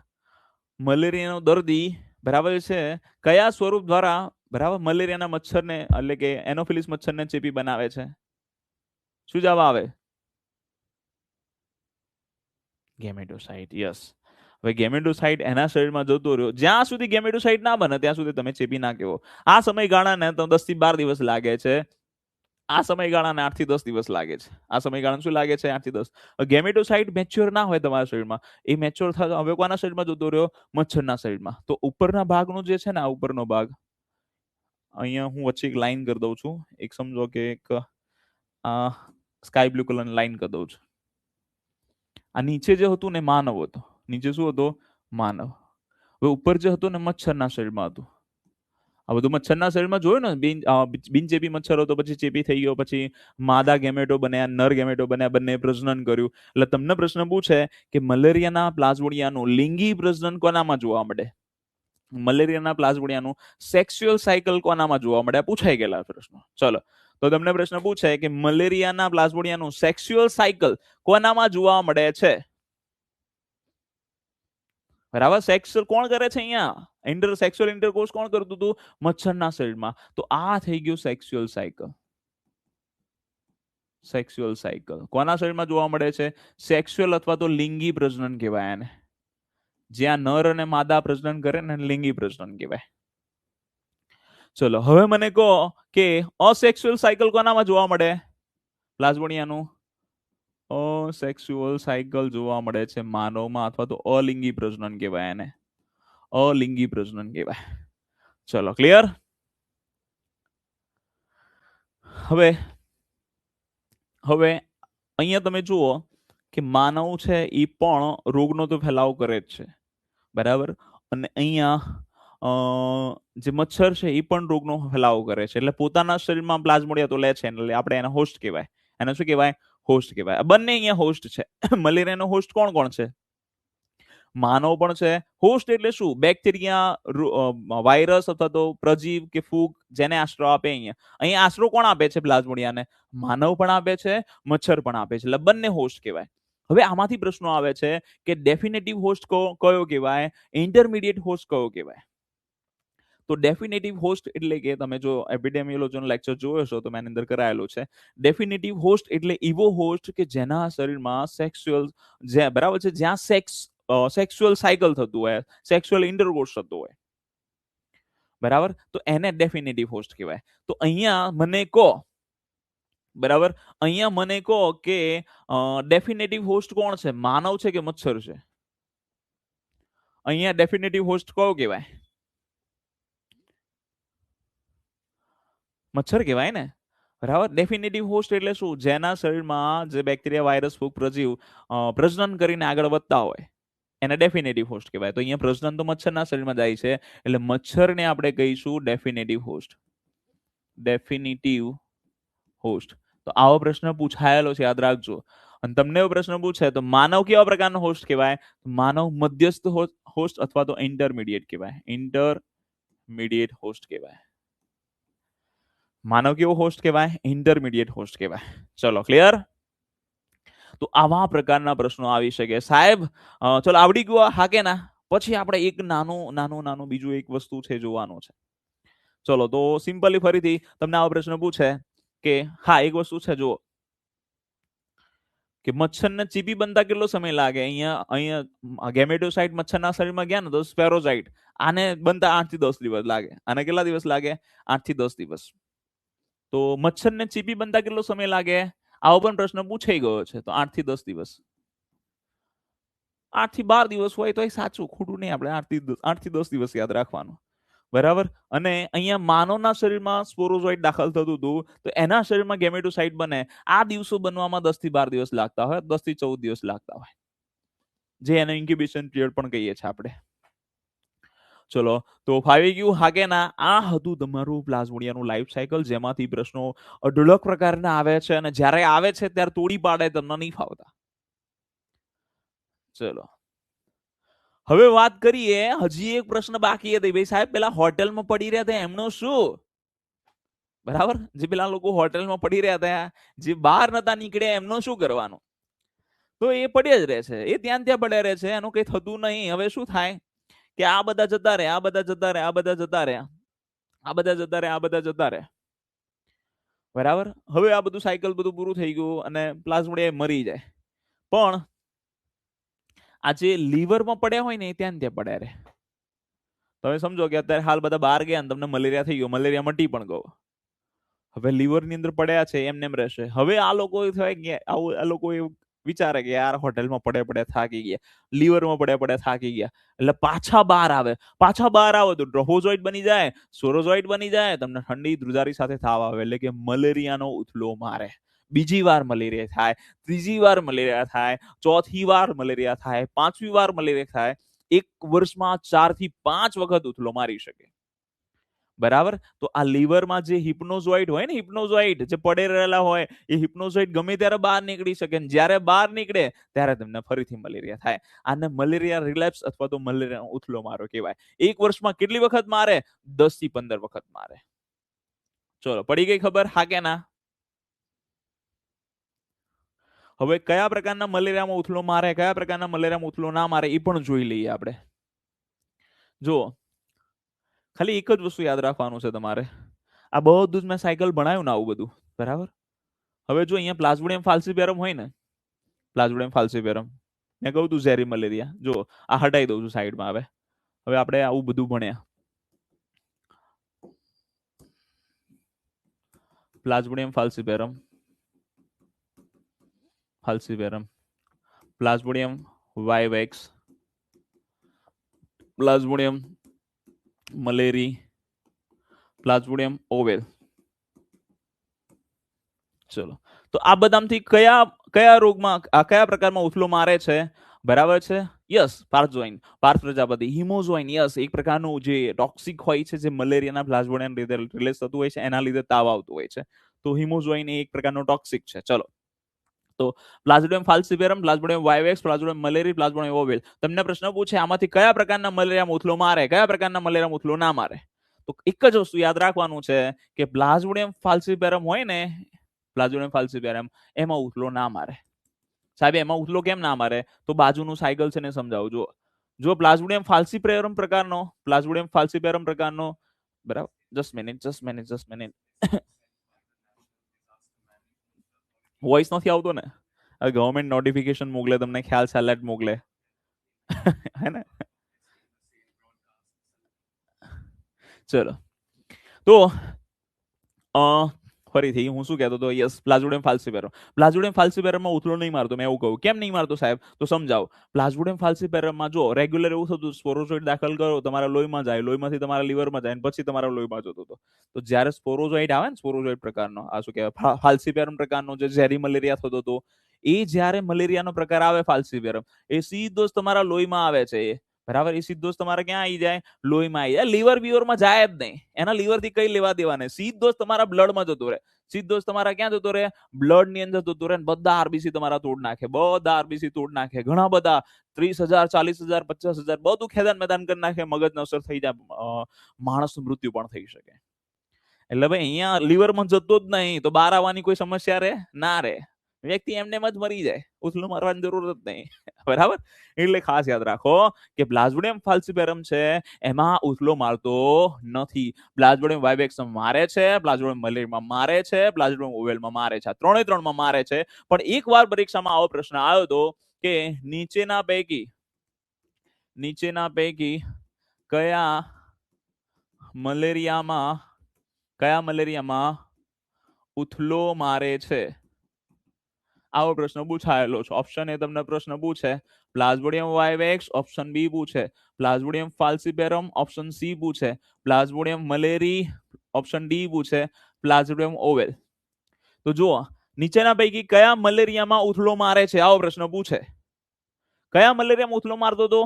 મલેરિયાનો દર્દી બરાબર છે કયા સ્વરૂપ દ્વારા બરાબર મલેરિયાના મચ્છરને એટલે કે એનોફિલિસ મચ્છરને ચેપી બનાવે છે? શું જવાબ આવે? ગેમેટોસાઇટ, યસ. હવે ગેમેટોસાઇટ એના શરીરમાં જતો રહ્યો. જ્યાં સુધી ગેમેટોસાઇટ ના બને ત્યાં સુધી તમે ચેપી ના કહેવો. આ સમયગાળાને તો 10 થી 12 દિવસ લાગે છે. આ સમયગાળાને 8 થી 10 દિવસ લાગે છે. આ સમયગાળાને શું લાગે છે? 8 થી 10. ગેમેટોસાઇટ મેચ્યોર ના હોય તમારા શરીરમાં, એ મેચ્યોર થતા હવે કોના શરીરમાં જતો રહ્યો? મચ્છરના શરીરમાં. તો ઉપરના ભાગનું જે છે ને, આ ઉપરનો ભાગ, અહીંયા હું વચ્ચે એક લાઈન કરી દઉં છું. એક સમજો કે એક સ્કાય બ્લુ કલરની લાઈન કરી દઉં છું. આ નીચે જે હતું ને માનવ હતો. નીચે શું હતો? માનવ. હવે ઉપર જે હતું ને મચ્છરના શરીરમાં હતું. આ બધું મચ્છરના શરીરમાં જોયું ને, બિનચેપી મચ્છર હતો, પછી ચેપી થઈ ગયો, પછી માદા ગેમેટો બન્યા, નર ગેમેટો બન્યા, બંને પ્રજનન કર્યું. એટલે તમને પ્રશ્ન પૂછે કે મલેરિયાના પ્લાઝ્મોડિયાનું લિંગી પ્રજનન કોનામાં જોવા મળે? મલેરિયાના પ્લાઝ્મોડિયાનું સેક્સ્યુઅલ સાયકલ કોનામાં જોવા મળે? પૂછાઈ ગયેલા પ્રશ્નો. ચલો, તો તમને પ્રશ્ન પૂછે કે મલેરિયાના પ્લાઝ્મોડિયાનું સેક્સ્યુઅલ સાયકલ કોનામાં જોવા મળે છે? બરાબર, સેક્સ્યુઅલ કોણ કરે છે અહીંયા? સેક્સ્યુઅલ ઇન્ટરકોર્સ કોણ કરતું હતું? મચ્છરના શરીરમાં. તો આ થઈ ગયું સેક્સ્યુઅલ સાયકલ. કોના શરીરમાં જોવા મળે છે? સેક્સ્યુઅલ અથવા તો લિંગી પ્રજનન કહેવાય એને. જ્યાં નર અને માદા પ્રજનન કરે ને લિંગી પ્રજનન કહેવાય. ચલો, હવે મને કહો કે અસેક્સ્યુઅલ સાયકલ કોનામાં જોવા મળે? પ્લાઝ્મોડિયાનું અસેક્સ્યુઅલ સાયકલ જોવા મળે છે માનવમાં, અથવા તો અલિંગી પ્રજનન કહેવાય એને. અલિંગી પ્રજનન કહેવાય. ચલો, ક્લિયર? હવે અહીંયા તમે જુઓ કે માનવ છે એ પણ રોગનો તો ફેલાવો કરે જ છે, બરાબર. અને અહીંયા જે મચ્છર છે એ પણ રોગનો ફેલાવો કરે છે. એટલે પોતાના શરીરમાં પ્લાઝ્મોડિયા તો લે છે, એટલે આપણે એને હોસ્ટ કહેવાય. એને શું કહેવાય? હોસ્ટ કહેવાય. બંને અહીંયા હોસ્ટ છે. મલેરિયાનો હોસ્ટ કોણ કોણ છે? માનવ પણ છે. હોસ્ટ એટલે શું? બેક્ટેરિયા, વાયરસ અથવા તો પ્રજીવ કે ફૂગ જેને આશરો આપે. અહીંયા આશરો કોણ આપે છે પ્લાઝ્મોડિયાને? માનવ પણ આપે છે, મચ્છર પણ આપે છે. એટલે બંને હોસ્ટ કહેવાય. હવે આમાંથી પ્રશ્નો આવે છે કે ડેફિનેટિવ હોસ્ટ કયો કહેવાય? ઇન્ટરમીડિયેટ હોસ્ટ કયો કહેવાય? તો ડેફિનેટિવ હોસ્ટ એટલે કે તમે જો એપિડેમિયોલોજીનો લેક્ચર જોયો છો તો મેં અંદર કરાયેલો છે. ડેફિનેટિવ હોસ્ટ એટલે એવો હોસ્ટ કે જેના શરીરમાં સેક્સ્યુઅલ બરાબર છે, જ્યાં સેક્સ્યુઅલ સાયકલ થતું હોય, સેક્સ્યુઅલ ઇન્ટરકોર્સ થતું હોય, બરાબર. તો એને ડેફિનેટિવ હોસ્ટ કહેવાય. તો અહીંયા મને કહો, બરાબર, અહીંયા મને કહો કે ડેફિનેટિવ હોસ્ટ કોણ છે? માનવ છે કે મચ્છર છે? અહીંયા ડેફિનેટિવ હોસ્ટ કયો કહેવાય? મચ્છર કહેવાય ને, બરાબર. ડેફિનેટિવ હોસ્ટ એટલે શું? જેના શરીરમાં જે બેક્ટેરિયા, વાયરસ, ફૂગ, પ્રજીવ પ્રજનન કરીને આગળ વધતા હોય એને ડેફિનેટિવ હોસ્ટ કહેવાય. તો અહીંયા પ્રજનન તો મચ્છરના શરીરમાં જાય છે, એટલે મચ્છરને આપણે કહીશું ડેફિનેટિવ હોસ્ટ. ડેફિનેટિવ હોસ્ટ. તો આવો પ્રશ્ન પૂછાયેલો છે, યાદ રાખજો. અને તમને એવો પ્રશ્ન પૂછે તો માનવ કેવા પ્રકારનો હોસ્ટ કહેવાય? માનવ મધ્યસ્થ હોસ્ટ અથવા તો ઇન્ટરમીડિયેટ કહેવાય. ઇન્ટરમીડિયેટ હોસ્ટ કહેવાય. માનવ કેવો હોસ્ટ કહેવાય? ઇન્ટરમીડિયેટ હોસ્ટ કહેવાય. ચલો ક્લિયર? તો આવા પ્રકારના પ્રશ્નો આવી શકે. સાહેબ ચલો આવડી ગયું હા કે ના? પછી આપણે એક નાનું બીજું એક વસ્તુ છે જોવાનું છે. ચલો તો સિમ્પલી ફરીથી તમને આવો પ્રશ્ન પૂછે કે હા એક વસ્તુ છે જુઓ કે મચ્છરને ચીપી બનતા કેટલો સમય લાગે? અહીંયા ગેમેટોસાઇટ મચ્છરના શરીરમાં ગયા ને તો સ્પેરોસાઇટ આને બનતા 8 થી 10 દિવસ લાગે. આને કેટલા દિવસ લાગે? 8 થી 10 દિવસ. તો મચ્છરને ચીપી બનતા કેટલો સમય લાગે? આવો પણ પ્રશ્ન પૂછાઈ ગયો છે. તો 8 થી 10 દિવસ. 8 થી 12 દિવસ હોય તો એ સાચું, ખોટું નહીં. આપણે 8 થી 10 દિવસ યાદ રાખવાનું. બરાબર. અને અહીંયા માનવના શરીરમાં સ્પોરોઝોઇટ દાખલ થતું હતું તો એના શરીરમાં ગેમેટોસાઇટ બને આ દિવસો બનવામાં 10 થી 12 દિવસ લાગતા હોય, 10 થી 14 દિવસ લાગતા હોય, જે એને ઇન્ક્યુબેશન પિરિયડ પણ કહીએ છીએ આપણે. ચલો તો ફાવી ગયું હા કે ના? આ હતું તમારું પ્લાઝ્મોડિયાનું લાઈફ સાયકલ, જેમાંથી પ્રશ્નો અઢળક પ્રકારના આવે છે અને જ્યારે આવે છે ત્યારે તોડી પાડે તમને નહીં ફાવતા. ચલો હવે વાત કરીએ, હજી એક પ્રશ્ન બાકી હતી. ભાઈ સાહેબ પેલા હોટેલમાં પડી રહ્યા હતા એમનું શું? બરાબર, જે પેલા લોકો હોટેલમાં પડી રહ્યા હતા, જે બહાર નતા નીકળ્યા, એમનું શું કરવાનું? તો એ પડ્યા જ રહે છે, એ ત્યાં પડ્યા રહે છે, એનું કઈ થતું નહીં. હવે શું થાય કે આ બધા જતા રહે, આ બધા જતા રહે, આ બધા જતા રહે, આ બધા જતા રહે, આ બધા જતા રહે. બરાબર. હવે આ બધું સાયકલ બધું પૂરું થઈ ગયું અને પ્લાઝ્મોડિયા મરી જાય. પણ આ જે લીવરમાં પડ્યા હોય ને ત્યાં પડ્યા રહે. તમે સમજો કે અત્યારે હાલ બધા બહાર ગયા ને તમને મલેરિયા થઈ ગયો, મલેરિયા મટી પણ ગયો. હવે લીવરની અંદર પડ્યા છે એમને એમ રહેશે. હવે આ લોકો થાય કે આ લોકો વિચારે કે યાર હોટેલમાં પડ્યા થાકી ગયા, લીવરમાં પડ્યા થાકી ગયા, એટલે પાછા બહાર આવે. પાછા બહાર આવે તો ડ્રોફોઝોઇટ બની જાય, સ્પોરોઝોઇટ બની જાય, તમને ઠંડી ધ્રુજારી સાથે તાવ આવે, એટલે કે મલેરિયાનો ઉથલો મારે. બીજી વાર મલેરિયા થાય, ત્રીજી વાર મલેરિયા થાય, ચોથી વાર મલેરિયા થાય, પાંચમી વાર મલેરિયા થાય. એક વર્ષમાં 4 થી 5 વખત ઉથલો મારી શકે. બરાબર. તો આ લીવરમાં જે હિપ્નોઝોઇટ હોય ને, હિપ્નોઝોઇટ જે પડે રહેલા હોય, એ હિપ્નોઝોઇટ ગમે ત્યારે બહાર નીકળી શકે. જ્યારે બહાર નીકળે ત્યારે તમને ફરીથી મલેરિયા થાય. આને મલેરિયા રિલેપ્સ અથવા તો મલેરિયાનો ઉથલો મારો કહેવાય. એક વર્ષમાં કેટલી વખત મારે? 10 થી 15 વખત મારે. ચલો પડી ગઈ ખબર હા કે ના? હવે કયા પ્રકારના મલેરિયામાં ઉથલો મારે, કયા પ્રકારના મલેરિયામાં ઉથલો ના મારે, એ પણ જોઈ લઈએ આપણે. જો ખાલી એક જ વસ્તુ યાદ રાખવાનું છે તમારે. આ બધું જ મેં સાયકલ ભણાવ્યું ને આવું બધું. બરાબર. હવે જો અહીંયા પ્લાઝ્મોડિયમ ફાલ્સિપેરમ હોય ને, પ્લાઝ્મોડિયમ ફાલ્સિપેરમ, મેં કહું તું ઝેરી મલેરિયા, જો આ હટાઈ દઉં છું સાઈડમાં. હવે આપણે આવું બધું ભણ્યા. Plasmodium falciparum, falciparum, plasmodium vivax, plasmodium malariae, plasmodium ovale. ચલો તો આ બધામાંથી કયા કયા રોગમાં કયા પ્રકારમાં ઉથલો મારે છે? બરાબર છે. યસ, પાર્થોઝોઇન, પાર્થ પ્રજાપતિ. હિમોઝોઇન, યસ, એક પ્રકારનું જે ટોક્સિક હોય છે, જે મલેરિયાના પ્લાઝ્મોડિયમ રિલેટ થતું હોય છે, એના લીધે તાવ આવતું હોય છે. તો હિમોઝોઇન એ એક પ્રકારનો ટોક્સિક છે. ચલો તો Plasmodium falciparum, plasmodium vivax, plasmodium malariae, plasmodium oval. તમને પ્રશ્ન પૂછે આમાંથી કયા પ્રકારના મલેરિયામાં ઉથલો મારે, કયા પ્રકારના મલેરિયામાં ઉથલો ના મારે? તો એક જ વસ્તુ યાદ રાખવાનું છે કે પ્લાઝ્મોડિયમ ફાલ્સિપેરમ હોય ને, પ્લાઝ્મોડિયમ ફાલ્સિપેરમ, એમાં ઉથલો ના મારે. સાહેબ એમાં ઉથલો કેમ ના મારે? તો બાજુનું સાયકલ છે ને સમજાવું. જો પ્લાઝ્મોડિયમ ફાલ્સિપેરમ પ્રકારનો, પ્લાઝ્મોડિયમ ફાલ્સિપેરમ પ્રકારનો, બરાબર. Just minute. વોઇસ નથી આવતો ને? ગવર્મેન્ટ નોટિફિકેશન મોકલે, તમને ખ્યાલ છે, એલર્ટ મોકલે. હે ને? ચલો તો ફરીથી હું શું કહેતો હતો? Yes, plasmodium falciparum. પ્લાઝ્મોડિયમ ફાલ્સિપેરમમાં ઉથલો નહીં મારતો. મેં એવું કહું કેમ નહીં મારતો સાહેબ? તો સમજાવો. પ્લાઝ્મોડિયમ ફાલ્સિપેરમમાં જો રેગ્યુલર એવું થતું, સ્પોરોઝોઇટ દાખલ કરો, તમારા લોહીમાં જાય, લોહીમાંથી તમારા લીવરમાં જાય, પછી તમારા લોહીમાં જતો હતો. તો જ્યારે સ્પોરોઝોઇટ આવે ને, સ્પોરોઝોઇટ પ્રકારનો, આ શું કહેવાય, ફાલ્સિપેરમ પ્રકારનો જે ઝેરી મલેરિયા થતો હતો, એ જ્યારે મલેરિયાનો પ્રકાર આવે ફાલ્સિપેરમ, એ સીધો જ તમારા લોહીમાં આવે છે. બરાબર. એ સીધો જ તમારે ક્યાં આવી જાય? લોહીમાં આવી જાય. લીવર બીવરમાં જાય જ નહીં. એના લીવરથી કઈ લેવા દેવા નહીં. સીધો જ તમારા બ્લડમાં જતો રહે. સીધો જ તમારા ક્યાં જતો રહે? બ્લડ ની અંદર જતો રહે. બધા આરબીસી તમારા તોડ નાખે, બધા આરબીસી તોડ નાખે. ઘણા બધા 30,000, 40,000, 50,000 બધું ખેદાન મેદાન કરી નાખે. મગજનો અસર થઈ જાય, માણસનું મૃત્યુ પણ થઈ શકે. એટલે ભાઈ અહીંયા લીવરમાં જતો જ નહીં તો બહાર આવવાની કોઈ સમસ્યા રહે ના રહે, વ્યક્તિ એમને એમ જ મરી જાય, ઉથલું મારવાની જરૂર જ નહીં. બરાબર, એટલે ખાસ યાદ રાખો કે પ્લાઝ્મોડિયમ ફાલ્સિપેરમ છે એમાં ઉથલો મારતો નથી. પ્લાઝ્મોડિયમ વાઇવેક્સમ મારે છે, પ્લાઝ્મોડિયમ મલેરિયામાં મારે છે, પ્લાઝ્મોડિયમ ઓવેલમાં મારે છે, આ ત્રણે ત્રણમાં મારે છે. પણ એકવાર પરીક્ષામાં આવો પ્રશ્ન આવ્યો હતો કે નીચેના પૈકી કયા મલેરિયામાં ઉથલો મારે છે, આવો પ્રશ્ન પૂછાયેલો છે. ઓપ્શન એ તમને પ્રશ્ન પૂછે પ્લાઝ્મોડિયમ વાઇવેક્સ, ઓપ્શન બી પૂછે પ્લાઝ્મોડિયમ ફાલ્સિપેરમ, ઓપ્શન સી પૂછે પ્લાઝ્મોડિયમ મલેરી, ઓપ્શન ડી પૂછે પ્લાઝ્મોડિયમ ઓવેલ. તો જુઓ નીચેના પૈકી કયા મલેરિયામાં ઉથલો મારે છે, આવો પ્રશ્ન પૂછે. કયા મલેરિયામાં ઉથલો મારતો હતો?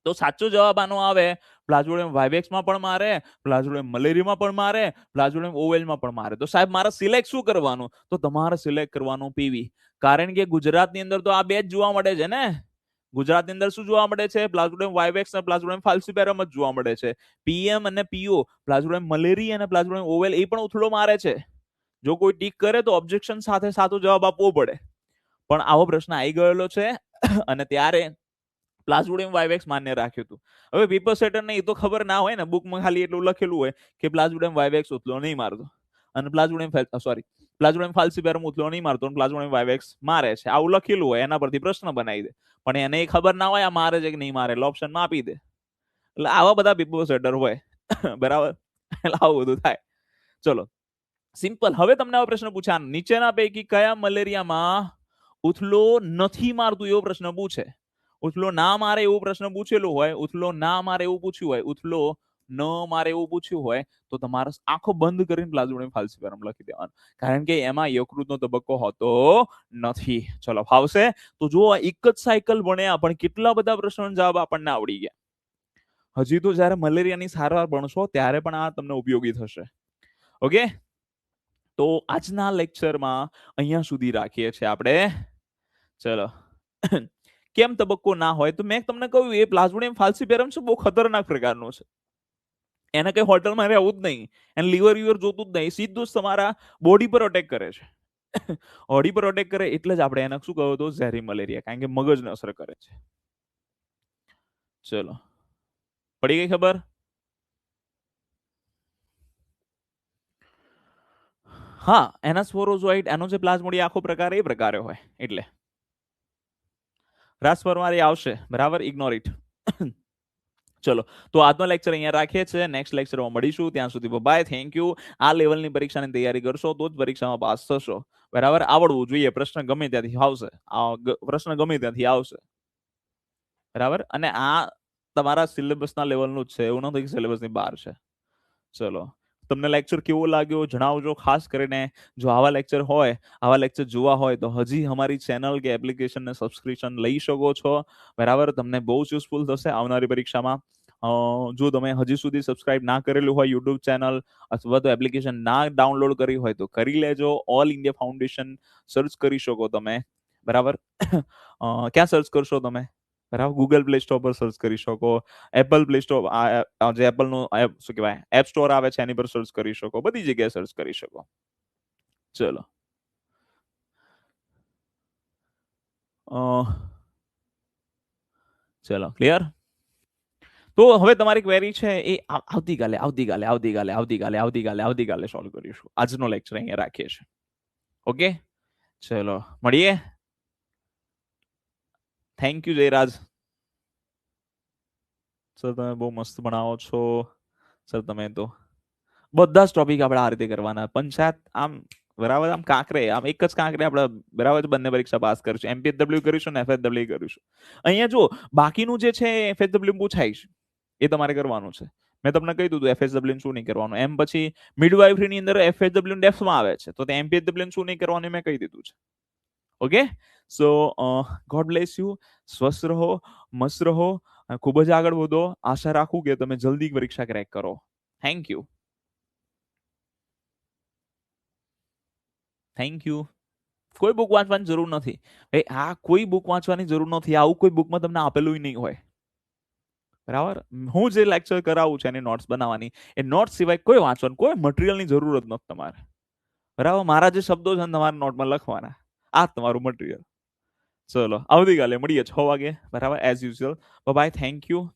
તો સાચો જવાબ આનો આવે પ્લાઝ્મોડિયમ વાઇવેક્સમાં પણ મારે, પ્લાઝ્મોડિયમ મલેરિયામાં પણ મારે, પ્લાઝ્મોડિયમ ઓવેલમાં પણ મારે. તો સાહેબ મારે સિલેક્ટ શું કરવાનું? તો તમારે સિલેક્ટ કરવાનું પીવી, કારણ કે ગુજરાતની અંદર તો આ બે જ જોવા મળે છે ને. ગુજરાતની અંદર શું જોવા મળે છે? પ્લાઝ્મોડિયમ વાઇવેક્સ અને પ્લાઝ્મોડિયમ ફાલ્સિપેરમ જ જોવા મળે છે. પીએમ અને પીઓ પ્લાઝ્મોડિયમ મલેરી અને પ્લાઝ્મોડિયમ ઓવેલ એ પણ ઉથલો મારે છે. જો કોઈ ટીક કરે તો ઓબ્જેક્શન સાથે સાચો જવાબ આપવો પડે. પણ આવો પ્રશ્ન આવી ગયેલો છે અને ત્યારે પ્લાઝ્મોડિયમ વાઇવેક્સ માન્ય રાખ્યું હતું. હવે પેપર સેટરને એ તો ખબર ના હોય ને, બુકમાં ખાલી એટલું લખેલું હોય કે પ્લાઝ્મોડિયમ વાઇવેક્સ ઉથલો નહીં મારતો અને પ્લાઝ્મોડિયમ ફાલ્સિપેરમ ઉથલો નહીં મારતો અને પ્લાઝ્મોડિયમ વાઇવેક્સ મારે છે, આવું લખેલું હોય, એના પરથી પ્રશ્ન બનાવી દે. પણ એને ખબર ના હોય આ મારે છે કે નહીં મારે, એટલે ઓપ્શનમાં આપી દે. એટલે આવા બધા પેપર સેટર હોય. બરાબર, એટલે આવું બધું થાય. ચલો સિમ્પલ. હવે તમને આવો પ્રશ્ન પૂછા નીચેના પૈકી કયા મલેરિયામાં ઉથલો નથી મારતું, એવો પ્રશ્ન પૂછે. ઉથલો ના મારે એવું પ્રશ્ન પૂછેલું હોય, ઉથલો ના મારે એવું પૂછ્યું હોય, ઉથલો ન મારે એવું પૂછ્યું હોય, તો તમારે આંખો બંધ કરીને પ્લાઝ્મોડિયમ ફાલ્સિપેરમ લખી દેવાનું, કારણ કે એમાં યકૃતનો તબક્કો હોતો નથી. ચલો ફાવશે? તો જો એક જ સાયકલ ભણ્યા પણ કેટલા બધા પ્રશ્નોના જવાબ આપણને આવડી ગયા. હજી તો જ્યારે મલેરિયાની સારવાર ભણશો ત્યારે પણ આ તમને ઉપયોગી થશે. ઓકે, તો આજના લેક્ચરમાં અહીંયા સુધી રાખીએ છીએ આપણે. ચલો કેમ તબક્કો ના હોય? તો મેં તમને કહ્યું એ પ્લાઝ્મોડિયમ ફાલ્સિપેરમ છે, બહુ ખતરનાક પ્રકારનો છે. એને કઈ હોટલમાં રહેવું જ નહીં, એને લીવર જોતું જ નહીં, સીધું જ તમારા બોડી પર અટેક કરે છે. બોડી પર અટેક કરે એટલે જ આપણે એને શું કહ્યું હતું? ઝેરી મલેરિયા, કારણ કે મગજને અસર કરે છે. ચલો પડી ગઈ ખબર? હા, એના સ્પોરોઝોઇટ, એનો જે પ્લાઝ્મોડિયા આખો પ્રકાર એ પ્રકારે હોય. એટલે રાસપરમારી આવશે, બરાબર, ઇગ્નોર ઇટ. ચલો તો આજનો લેક્ચર અહીંયા રાખીએ છીએ, નેક્સ્ટ લેક્ચરમાં મળીશું. ત્યાં સુધી બાય, થેન્ક યુ. આ લેવલની પરીક્ષાની તૈયારી કરશો તો જ પરીક્ષામાં પાસ થશો. બરાબર, આવડવું જોઈએ. પ્રશ્ન ગમે ત્યાંથી આવશે. બરાબર, અને આ તમારા સિલેબસના લેવલનું જ છે, એવું નથી કે સિલેબસની બહાર છે. ચલો તમને લેક્ચર કેવો લાગ્યો જણાવજો. ખાસ કરીને જો આવા લેક્ચર હોય, આવા લેક્ચર જોવા હોય તો હજી અમારી ચેનલ કે એપ્લિકેશનને સબસ્ક્રિપ્શન લઈ શકો છો. બરાબર, તમને બહુ જ યુઝફુલ થશે આવનારી પરીક્ષામાં. જો તમે હજી સુધી સબસ્ક્રાઇબ ના કરેલું હોય યુટ્યુબ ચેનલ અથવા તો એપ્લિકેશન ના ડાઉનલોડ કરી હોય તો કરી લેજો. ઓલ ઇન્ડિયા ફાઉન્ડેશન સર્ચ કરી શકો તમે. બરાબર, ક્યાં સર્ચ કરશો તમે? બરાબર, ગૂગલ પ્લે સ્ટોર પર સર્ચ કરી શકો, એપલ પ્લે સ્ટોર, જે એપલનું શું કહેવાય એપ સ્ટોર આવે છે એની પર સર્ચ કરી શકો, બધી જગ્યાએ સર્ચ કરી શકો. ચલો ચલો ક્લિયર? તો હવે તમારી ક્વેરી છે એ આવતીકાલે સોલ્વ કરીશું. આજનો લેક્ચર અહીંયા રાખીએ છીએ. ઓકે, ચલો મળીએ. થેન્ક યુ જયરાજ સર, તમે બહુ મસ્ત ભણાવો છો સર. તમે તો બધા જ ટોપિક આપણે આ રીતે કરવાના. પંચાયત આમ બરાબર, આમ કાંકરે, આમ એક જ કાંકરે આપણે બરાબર બંને પરીક્ષા પાસ કરીશું. એમપીએસડબલ્યુ કરીશું ને એફએસડબલ્યુ કરીશું. અહીંયા જો બાકીનું જે છે એફએસડબલ્યુ પૂછાઈશ, એ તમારે કરવાનું છે. મેં તમને કહી દીધું એફએસડબલ્યુ શું નહીં કરવાનું. એમ પછી મિડવાઇફરીની અંદર એફએસડબલ્યુ ડેપ્થમાં આવે છે, તો એમપીએસડબલ્યુ શું નહીં કરવાનું મેં કહી દીધું છે. Okay, so God bless you. સ્વસ્થ રહો, મસ્ત રહો, ખૂબ જ આગળ વધો. આશા રાખું કે તમે જલ્દી પરીક્ષા ક્રેક કરો. Thank you. કોઈ બુક વાંચવાની જરૂર નથી. આ કોઈ બુક વાંચવાની જરૂર નથી. આવું કોઈ બુકમાં તમને આપેલું નહીં હોય. બરાબર. હું જે લેક્ચર કરાવું છું એની નોટ્સ બનાવવાની, એ નોટ્સ સિવાય કોઈ વાંચવાનું કોઈ મટીરિયલની જરૂર જ નથી તમારે. બરાબર. મારા જે શબ્દો છે ને તમારા નોટમાં લખવાના. આ જ તમારું મટીરિયલ. ચલો આવતીકાલે મળીએ 6 વાગે. બરાબર, as usual. Bye, thank you.